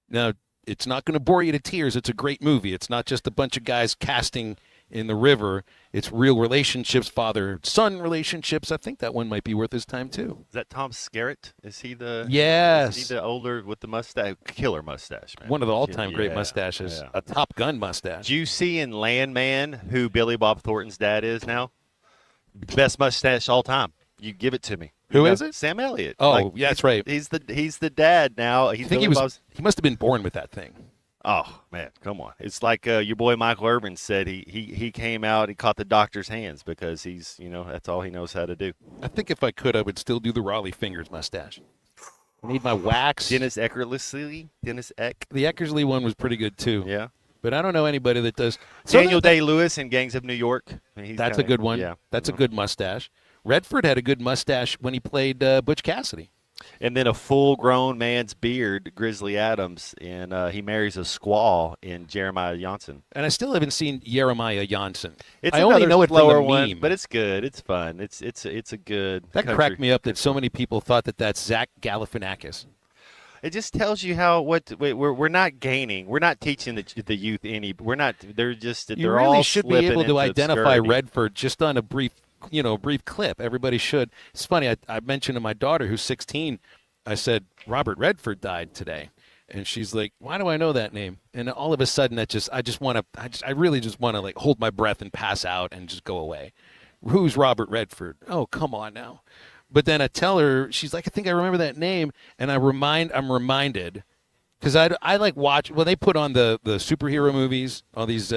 Now, it's not going to bore you to tears. It's a great movie. It's not just a bunch of guys casting in the river. It's real relationships, father-son relationships. I think that one might be worth his time, too. Is that Tom Skerritt? Is he the Yes. Is he the older with the mustache? Killer mustache, man. One of the all-time great mustaches. Yeah. A Top Gun mustache. Do you see in Landman who Billy Bob Thornton's dad is now? Best mustache all time. You give it to me. Who is it? Sam Elliott. Oh, yeah, that's right. He's the dad now. I think he must have been born with that thing. Oh man, come on! It's like your boy Michael Irvin said. He came out. He caught the doctor's hands because he's that's all he knows how to do. I think if I could, I would still do the Raleigh Fingers mustache. I need my wax. Dennis Eckersley. Dennis Eck. The Eckersley one was pretty good too. Yeah. But I don't know anybody that does. Daniel Day-Lewis in Gangs of New York. That's a good one. Yeah. That's a good mustache. Redford had a good mustache when he played Butch Cassidy. And then a full-grown man's beard, Grizzly Adams, and he marries a squaw in Jeremiah Johnson. And I still haven't seen Jeremiah Johnson. It's I only know it from slower the one, meme. but it's good. It's fun. It's a good. That country. cracked me up that so many people thought that that's Zach Galifianakis. It just tells you how we're not gaining. We're not teaching the youth any. We're not. They're just. You they're really all should be slipping able to into identify obscurity. Redford just on a brief clip. Everybody should. It's funny. I mentioned to my daughter, who's 16, I said, Robert Redford died today. And she's like, why do I know that name? And all of a sudden, I really just want to like hold my breath and pass out and just go away. Who's Robert Redford? Oh, come on now. But then I tell her, she's like, I think I remember that name. And I'm reminded, because I like watch, when they put on the superhero movies, all these,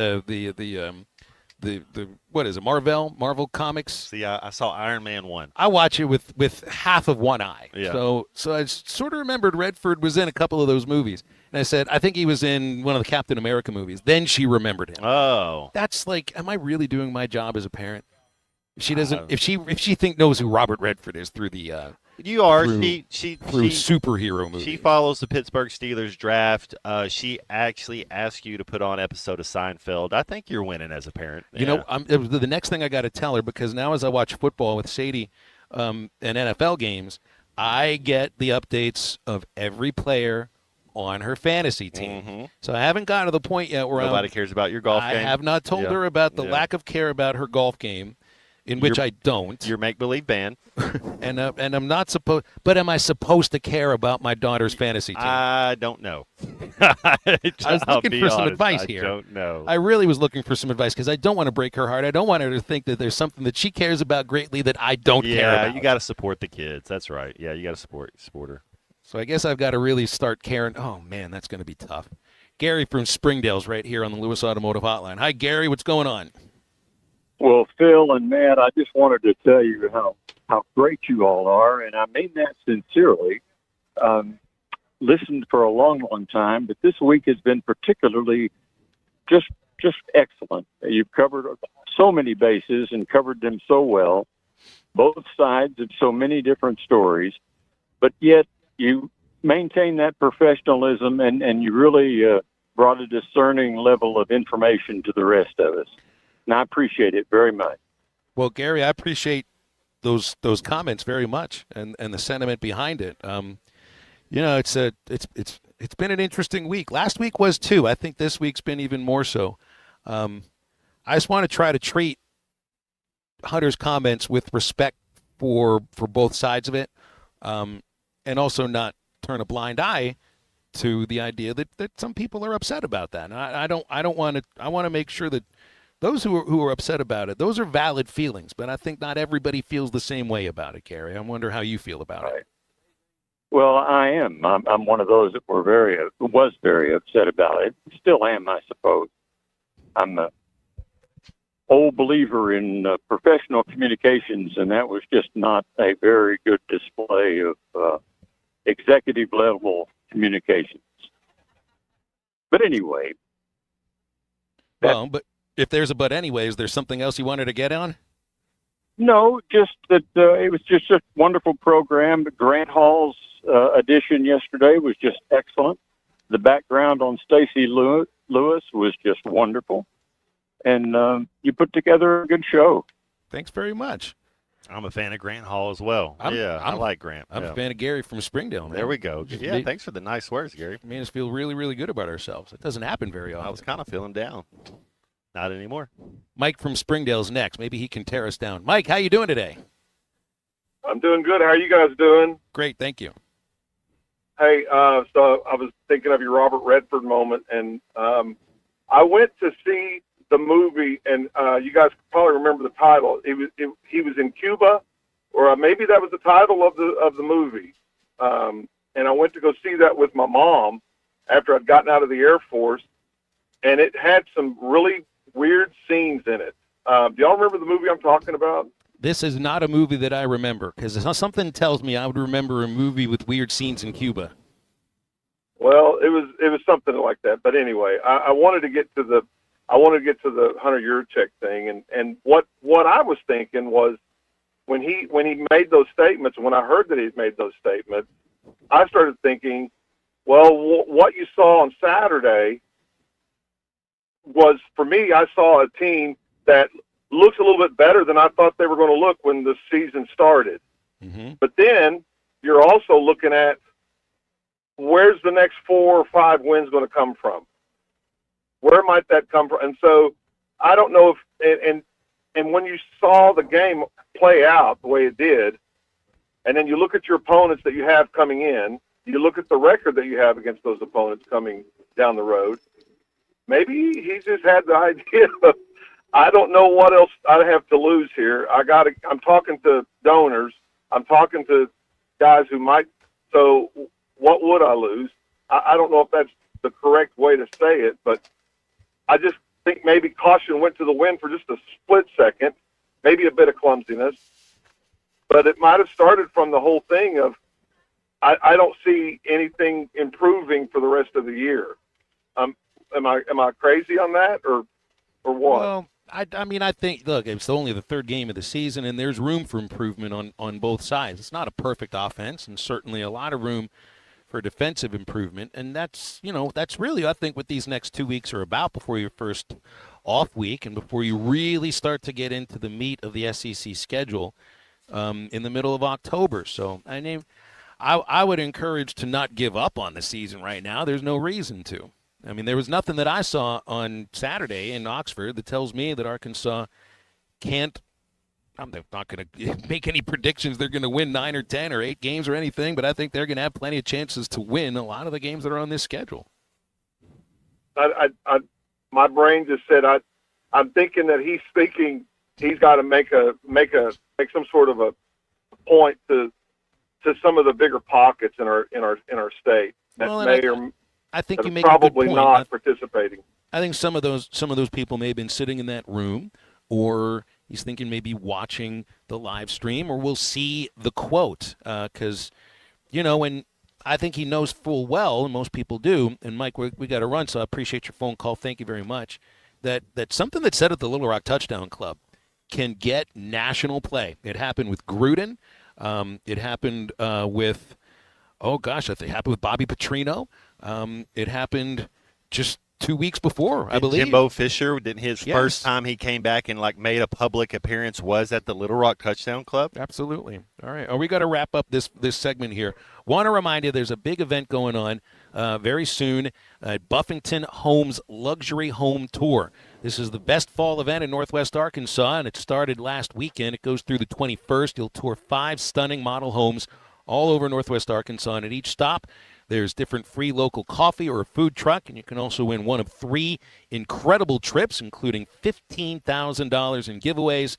what is it, Marvel Comics? See, I saw Iron Man 1. I watch it with half of one eye. Yeah. So I sort of remembered Redford was in a couple of those movies. And I said, I think he was in one of the Captain America movies. Then she remembered him. Oh. That's like, am I really doing my job as a parent? If she doesn't, if she knows who Robert Redford is through the You are. through superhero movies. She follows the Pittsburgh Steelers draft. She actually asked you to put on an episode of Seinfeld. I think you're winning as a parent. You know, it was the next thing I got to tell her, because now as I watch football with Sadie and NFL games, I get the updates of every player on her fantasy team. So I haven't gotten to the point yet where nobody cares about your golf game. I have not told her about the lack of care about her golf game, in which I don't. Your make-believe band. and I'm not supposed. But am I supposed to care about my daughter's fantasy team? I don't know. I was looking for some honest, advice I here. don't know. I really was looking for some advice because I don't want to break her heart. I don't want her to think that there's something that she cares about greatly that I don't care about. Yeah, you got to support the kids. That's right. Yeah, you got to support her. So I guess I've got to really start caring. Oh, man, that's going to be tough. Gary from Springdale's right here on the Lewis Automotive Hotline. Hi, Gary. What's going on? Well, Phil and Matt, I just wanted to tell you how great you all are, and I mean that sincerely. Listened for a long, long time, but this week has been particularly just excellent. You've covered so many bases and covered them so well, both sides of so many different stories, but yet you maintain that professionalism and you really brought a discerning level of information to the rest of us. And I appreciate it very much. Well, Gary, I appreciate those comments very much and the sentiment behind it. You know, it's been an interesting week. Last week was too. I think this week's been even more so. I just want to try to treat Hunter's comments with respect for both sides of it, and also not turn a blind eye to the idea that some people are upset about that. And I don't want to. I want to make sure that those who are upset about it, those are valid feelings, but I think not everybody feels the same way about it, Gary. I wonder how you feel about it. Well, I am. I'm one of those that was very upset about it. Still am, I suppose. I'm an old believer in professional communications, and that was just not a very good display of executive level communications. But anyway. Well, but if there's a but anyway, is there something else you wanted to get on? No, just that it was just a wonderful program. Grant Hall's edition yesterday was just excellent. The background on Stacey Lewis was just wonderful. And you put together a good show. Thanks very much. I'm a fan of Grant Hall as well. I like Grant. I'm a fan of Gary from Springdale. Man. There we go. Yeah, thanks for the nice words, Gary. Made us feel really, really good about ourselves. It doesn't happen very often. I was kind of feeling down. Not anymore. Mike from Springdale's next. Maybe he can tear us down. Mike, how you doing today? I'm doing good. How are you guys doing? Great, thank you. Hey, so I was thinking of your Robert Redford moment, and I went to see the movie, and you guys probably remember the title. He was in Cuba, or maybe that was the title of the movie. And I went to go see that with my mom, after I'd gotten out of the Air Force, and it had some really weird scenes in it. Do y'all remember the movie I'm talking about? This is not a movie that I remember, because something tells me I would remember a movie with weird scenes in Cuba. Well, it was something like that. But anyway, I wanted to get to the Hunter Yurachek thing, and what I was thinking was when he made those statements, when I heard that he'd made those statements, I started thinking, well, what you saw on Saturday was, for me, I saw a team that looks a little bit better than I thought they were going to look when the season started. Mm-hmm. But then you're also looking at, where's the next 4 or 5 wins going to come from? Where might that come from? And so I don't know if and when you saw the game play out the way it did, and then you look at your opponents that you have coming in, you look at the record that you have against those opponents coming down the road, maybe he just had the idea of, I don't know what else I have to lose here. I'm talking to donors. I'm talking to guys who might. So what would I lose? I don't know if that's the correct way to say it, but I just think maybe caution went to the wind for just a split second, maybe a bit of clumsiness, but it might have started from the whole thing of, I don't see anything improving for the rest of the year. Am I crazy on that, or what? Well, I mean, I think, look, it's only the third game of the season, and there's room for improvement on both sides. It's not a perfect offense, and certainly a lot of room for defensive improvement, and that's really, I think, what these next 2 weeks are about before your first off week and before you really start to get into the meat of the SEC schedule in the middle of October. So, I would encourage to not give up on the season right now. There's no reason to. I mean, there was nothing that I saw on Saturday in Oxford that tells me that Arkansas can't. I'm not going to make any predictions they're going to win 9 or 10 or 8 games or anything, but I think they're going to have plenty of chances to win a lot of the games that are on this schedule. My brain just said I'm thinking that he's got to make some sort of a point to some of the bigger pockets in our state that I think you make probably a good point. Not participating. I think some of those people may have been sitting in that room, or he's thinking maybe watching the live stream, or we'll see the quote. Because, when I think he knows full well, and most people do, and Mike, we got to run, so I appreciate your phone call. Thank you very much. That something that's said at the Little Rock Touchdown Club can get national play. It happened with Gruden. It happened with, I think it happened with Bobby Petrino. It happened just 2 weeks before, I believe. Jimbo Fisher, didn't his first time he came back and made a public appearance was at the Little Rock Touchdown Club? Absolutely. All right. We got to wrap up this segment here. Want to remind you there's a big event going on very soon at Buffington Homes Luxury Home Tour. This is the best fall event in Northwest Arkansas, and it started last weekend. It goes through the 21st. You'll tour 5 stunning model homes all over Northwest Arkansas, and at each stop, there's different free local coffee or a food truck, and you can also win one of 3 incredible trips, including $15,000 in giveaways,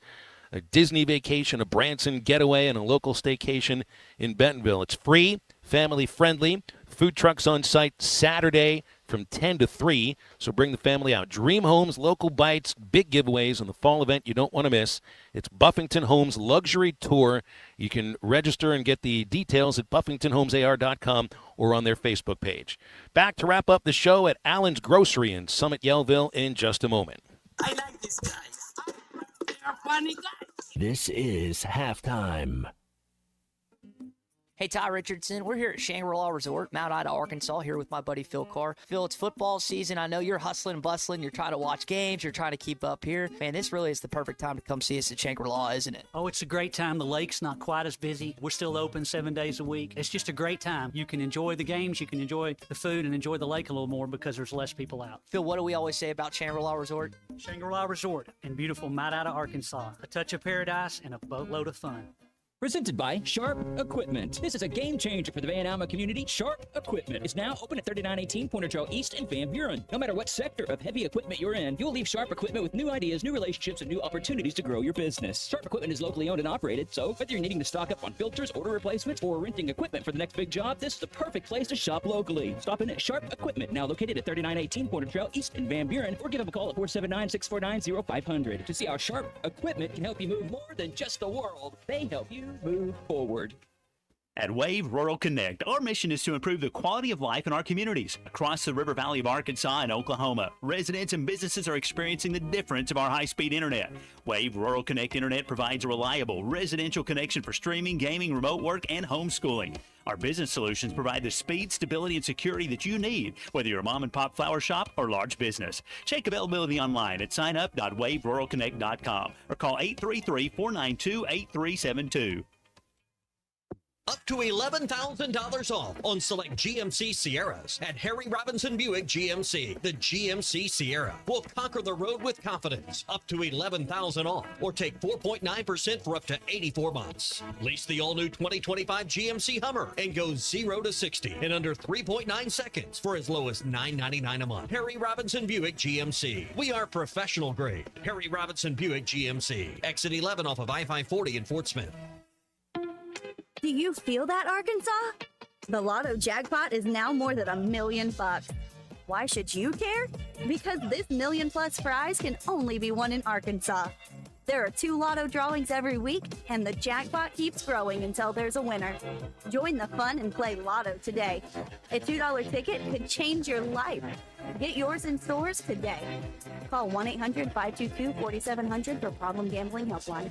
a Disney vacation, a Branson getaway, and a local staycation in Bentonville. It's free, family-friendly. Food trucks on site Saturday from 10 to 3, so bring the family out. Dream Homes, local bites, big giveaways, and the fall event you don't want to miss. It's Buffington Homes Luxury Tour. You can register and get the details at buffingtonhomesar.com or on their Facebook page. Back to wrap up the show at Allen's Grocery in Summit, Yellville in just a moment. I like these guys. They're funny guys. This is halftime. Hey, Ty Richardson. We're here at Shangri-La Resort, Mount Ida, Arkansas, here with my buddy Phil Carr. Phil, it's football season. I know you're hustling and bustling. You're trying to watch games. You're trying to keep up here. Man, this really is the perfect time to come see us at Shangri-La, isn't it? Oh, it's a great time. The lake's not quite as busy. We're still open 7 days a week. It's just a great time. You can enjoy the games, you can enjoy the food, and enjoy the lake a little more because there's less people out. Phil, what do we always say about Shangri-La Resort? Shangri-La Resort in beautiful Mount Ida, Arkansas. A touch of paradise and a boatload of fun. Presented by Sharp Equipment. This is a game changer for the Van Alma community. Sharp Equipment is now open at 3918 Pointer Trail East in Van Buren. No matter what sector of heavy equipment you're in, you'll leave Sharp Equipment with new ideas, new relationships, and new opportunities to grow your business. Sharp Equipment is locally owned and operated, so whether you're needing to stock up on filters, order replacements, or renting equipment for the next big job, this is the perfect place to shop locally. Stop in at Sharp Equipment, now located at 3918 Pointer Trail East in Van Buren, or give them a call at 479-649-0500 to see how Sharp Equipment can help you move more than just the world. They help you move forward. At Wave Rural Connect, our mission is to improve the quality of life in our communities. Across the River Valley of Arkansas and Oklahoma, residents and businesses are experiencing the difference of our high-speed internet. Wave Rural Connect Internet provides a reliable residential connection for streaming, gaming, remote work, and homeschooling. Our business solutions provide the speed, stability, and security that you need, whether you're a mom-and-pop flower shop or large business. Check availability online at signup.waveruralconnect.com or call 833-492-8372. Up to $11,000 off on select GMC Sierras at Harry Robinson Buick GMC. The GMC Sierra will conquer the road with confidence. Up to $11,000 off, or take 4.9% for up to 84 months. Lease the all-new 2025 GMC Hummer and go 0 to 60 in under 3.9 seconds for as low as $9.99 a month. Harry Robinson Buick GMC. We are professional grade. Harry Robinson Buick GMC. Exit 11 off of I-540 in Fort Smith. Do you feel that, Arkansas? The Lotto jackpot is now more than $1 million. Why should you care? Because this $1 million+ prize can only be won in Arkansas. There are 2 Lotto drawings every week, and the jackpot keeps growing until there's a winner. Join the fun and play Lotto today. A $2 ticket could change your life. Get yours in stores today. Call 1-800-522-4700 for Problem Gambling Helpline.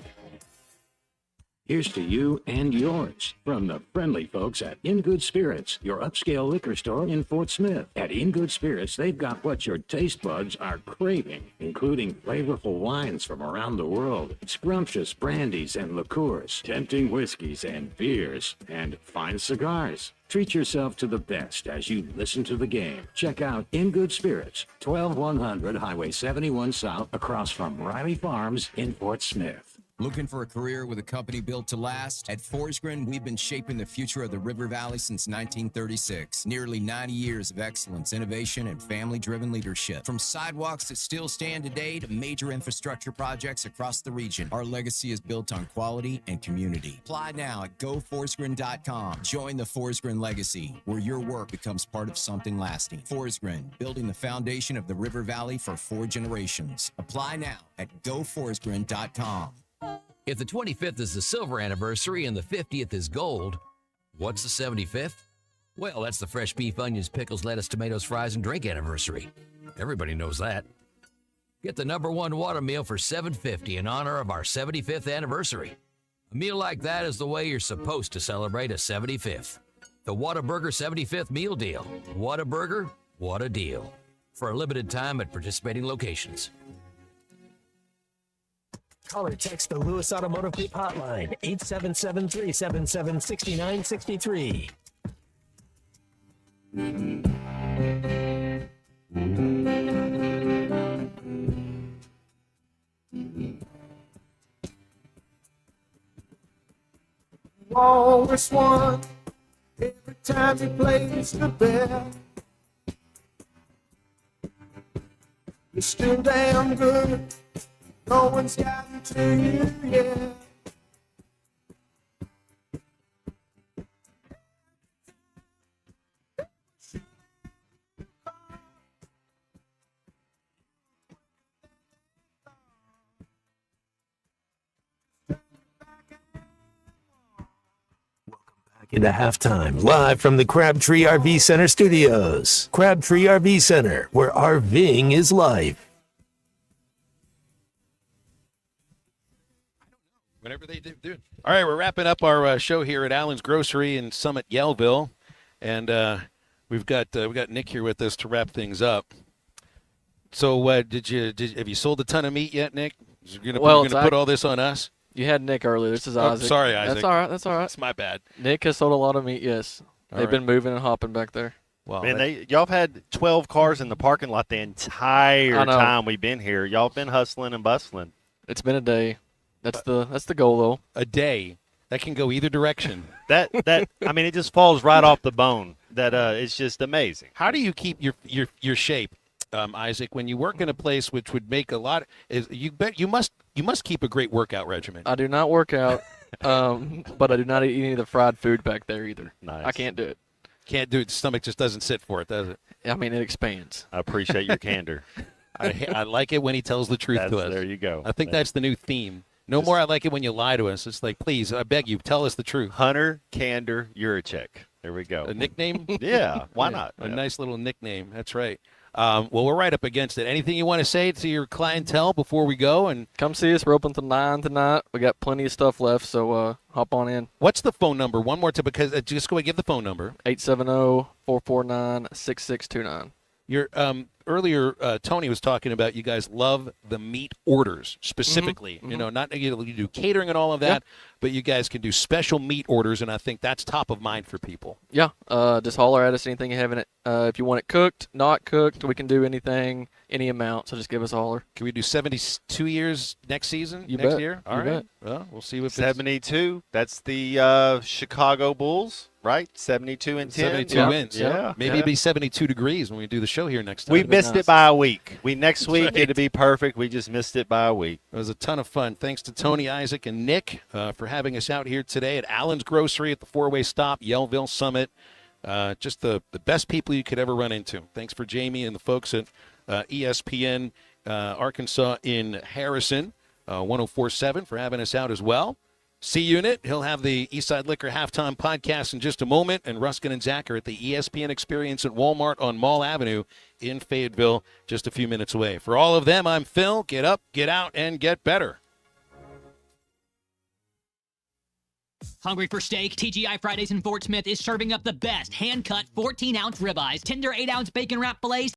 Here's to you and yours from the friendly folks at In Good Spirits, your upscale liquor store in Fort Smith. At In Good Spirits, they've got what your taste buds are craving, including flavorful wines from around the world, scrumptious brandies and liqueurs, tempting whiskeys and beers, and fine cigars. Treat yourself to the best as you listen to the game. Check out In Good Spirits, 12100 Highway 71 South, across from Riley Farms in Fort Smith. Looking for a career with a company built to last? At Forsgren, we've been shaping the future of the River Valley since 1936. Nearly 90 years of excellence, innovation, and family-driven leadership. From sidewalks that still stand today to major infrastructure projects across the region, our legacy is built on quality and community. Apply now at goforsgren.com. Join the Forsgren legacy, where your work becomes part of something lasting. Forsgren, building the foundation of the River Valley for 4 generations. Apply now at goforsgren.com. If the 25th is the silver anniversary and the 50th is gold, what's the 75th? Well, that's the fresh beef, onions, pickles, lettuce, tomatoes, fries, and drink anniversary. Everybody knows that. Get the #1 water meal for $7.50 in honor of our 75th anniversary. A meal like that is the way you're supposed to celebrate a 75th. The Whataburger 75th Meal Deal. Whataburger, what a deal. For a limited time at participating locations. Call or text the Lewis Automotive Group hotline, 877-377-6963. You always won every time you placed the bet. You're still damn good. No one's gotten to you yet. Into halftime, live from the Crabtree RV Center studios. Crabtree RV Center, where RVing is life. Whenever they do it. All right, we're wrapping up our show here at Allen's Grocery in Summit, Yellville, and we've got Nick here with us to wrap things up. So, have you sold a ton of meat yet, Nick? You're gonna put all this on us? You had Nick earlier. This is Isaac. Sorry, Isaac. That's all right. That's all right. It's my bad. Nick has sold a lot of meat. Yes, they've been moving and hopping back there. Well, man, y'all have had 12 cars in the parking lot the entire time we've been here. Y'all been hustling and bustling. It's been a day. That's the goal, though. A day. That can go either direction. That I mean, it just falls right off the bone. That it's just amazing. How do you keep your shape, Isaac, when you work in a place which would make a lot? You must keep a great workout regimen. I do not work out, but I do not eat any of the fried food back there either. Nice. I can't do it. Can't do it. The stomach just doesn't sit for it, does it? I mean, it expands. I appreciate your candor. I like it when he tells the truth to us. There you go. I think that's the new theme. No more I like it when you lie to us. It's like, please, I beg you, tell us the truth. Hunter Candor Yurichek. There we go. A nickname? Yeah, why not? A nice little nickname. That's right. Well, we're right up against it. Anything you want to say to your clientele before we go? And come see us. We're open till 9 tonight. We got plenty of stuff left, so hop on in. What's the phone number? One more time, because just go ahead, give the phone number. 870-449-6629. Your earlier, Tony was talking about you guys love the meat orders specifically. Mm-hmm. You know, not you do catering and all of that, but you guys can do special meat orders, and I think that's top of mind for people. Yeah, just holler at us. Anything you have in it. If you want it cooked, not cooked, we can do anything, any amount. So just give us a holler. Can we do 72 years next season? You next bet. year? You All right. bet. Well, we'll see what 72. That's the Chicago Bulls, right? 72 and 10. 72 wins. Yeah. Maybe it'll be 72 degrees when we do the show here next time. We missed it by a week. Next week right. it'll be perfect. We just missed it by a week. It was a ton of fun. Thanks to Tony, Isaac, and Nick for having us out here today at Allen's Grocery at the four-way stop, Yellville Summit. Just the best people you could ever run into. Thanks for Jamie and the folks at ESPN Arkansas in Harrison, 104.7 for having us out as well. C-Unit, he'll have the Eastside Liquor Halftime Podcast in just a moment, and Ruskin and Zach are at the ESPN Experience at Walmart on Mall Avenue in Fayetteville, just a few minutes away. For all of them, I'm Phil. Get up, get out, and get better. Hungry for steak? TGI Fridays in Fort Smith is serving up the best hand-cut 14-ounce ribeyes, tender 8-ounce bacon wrap fillets,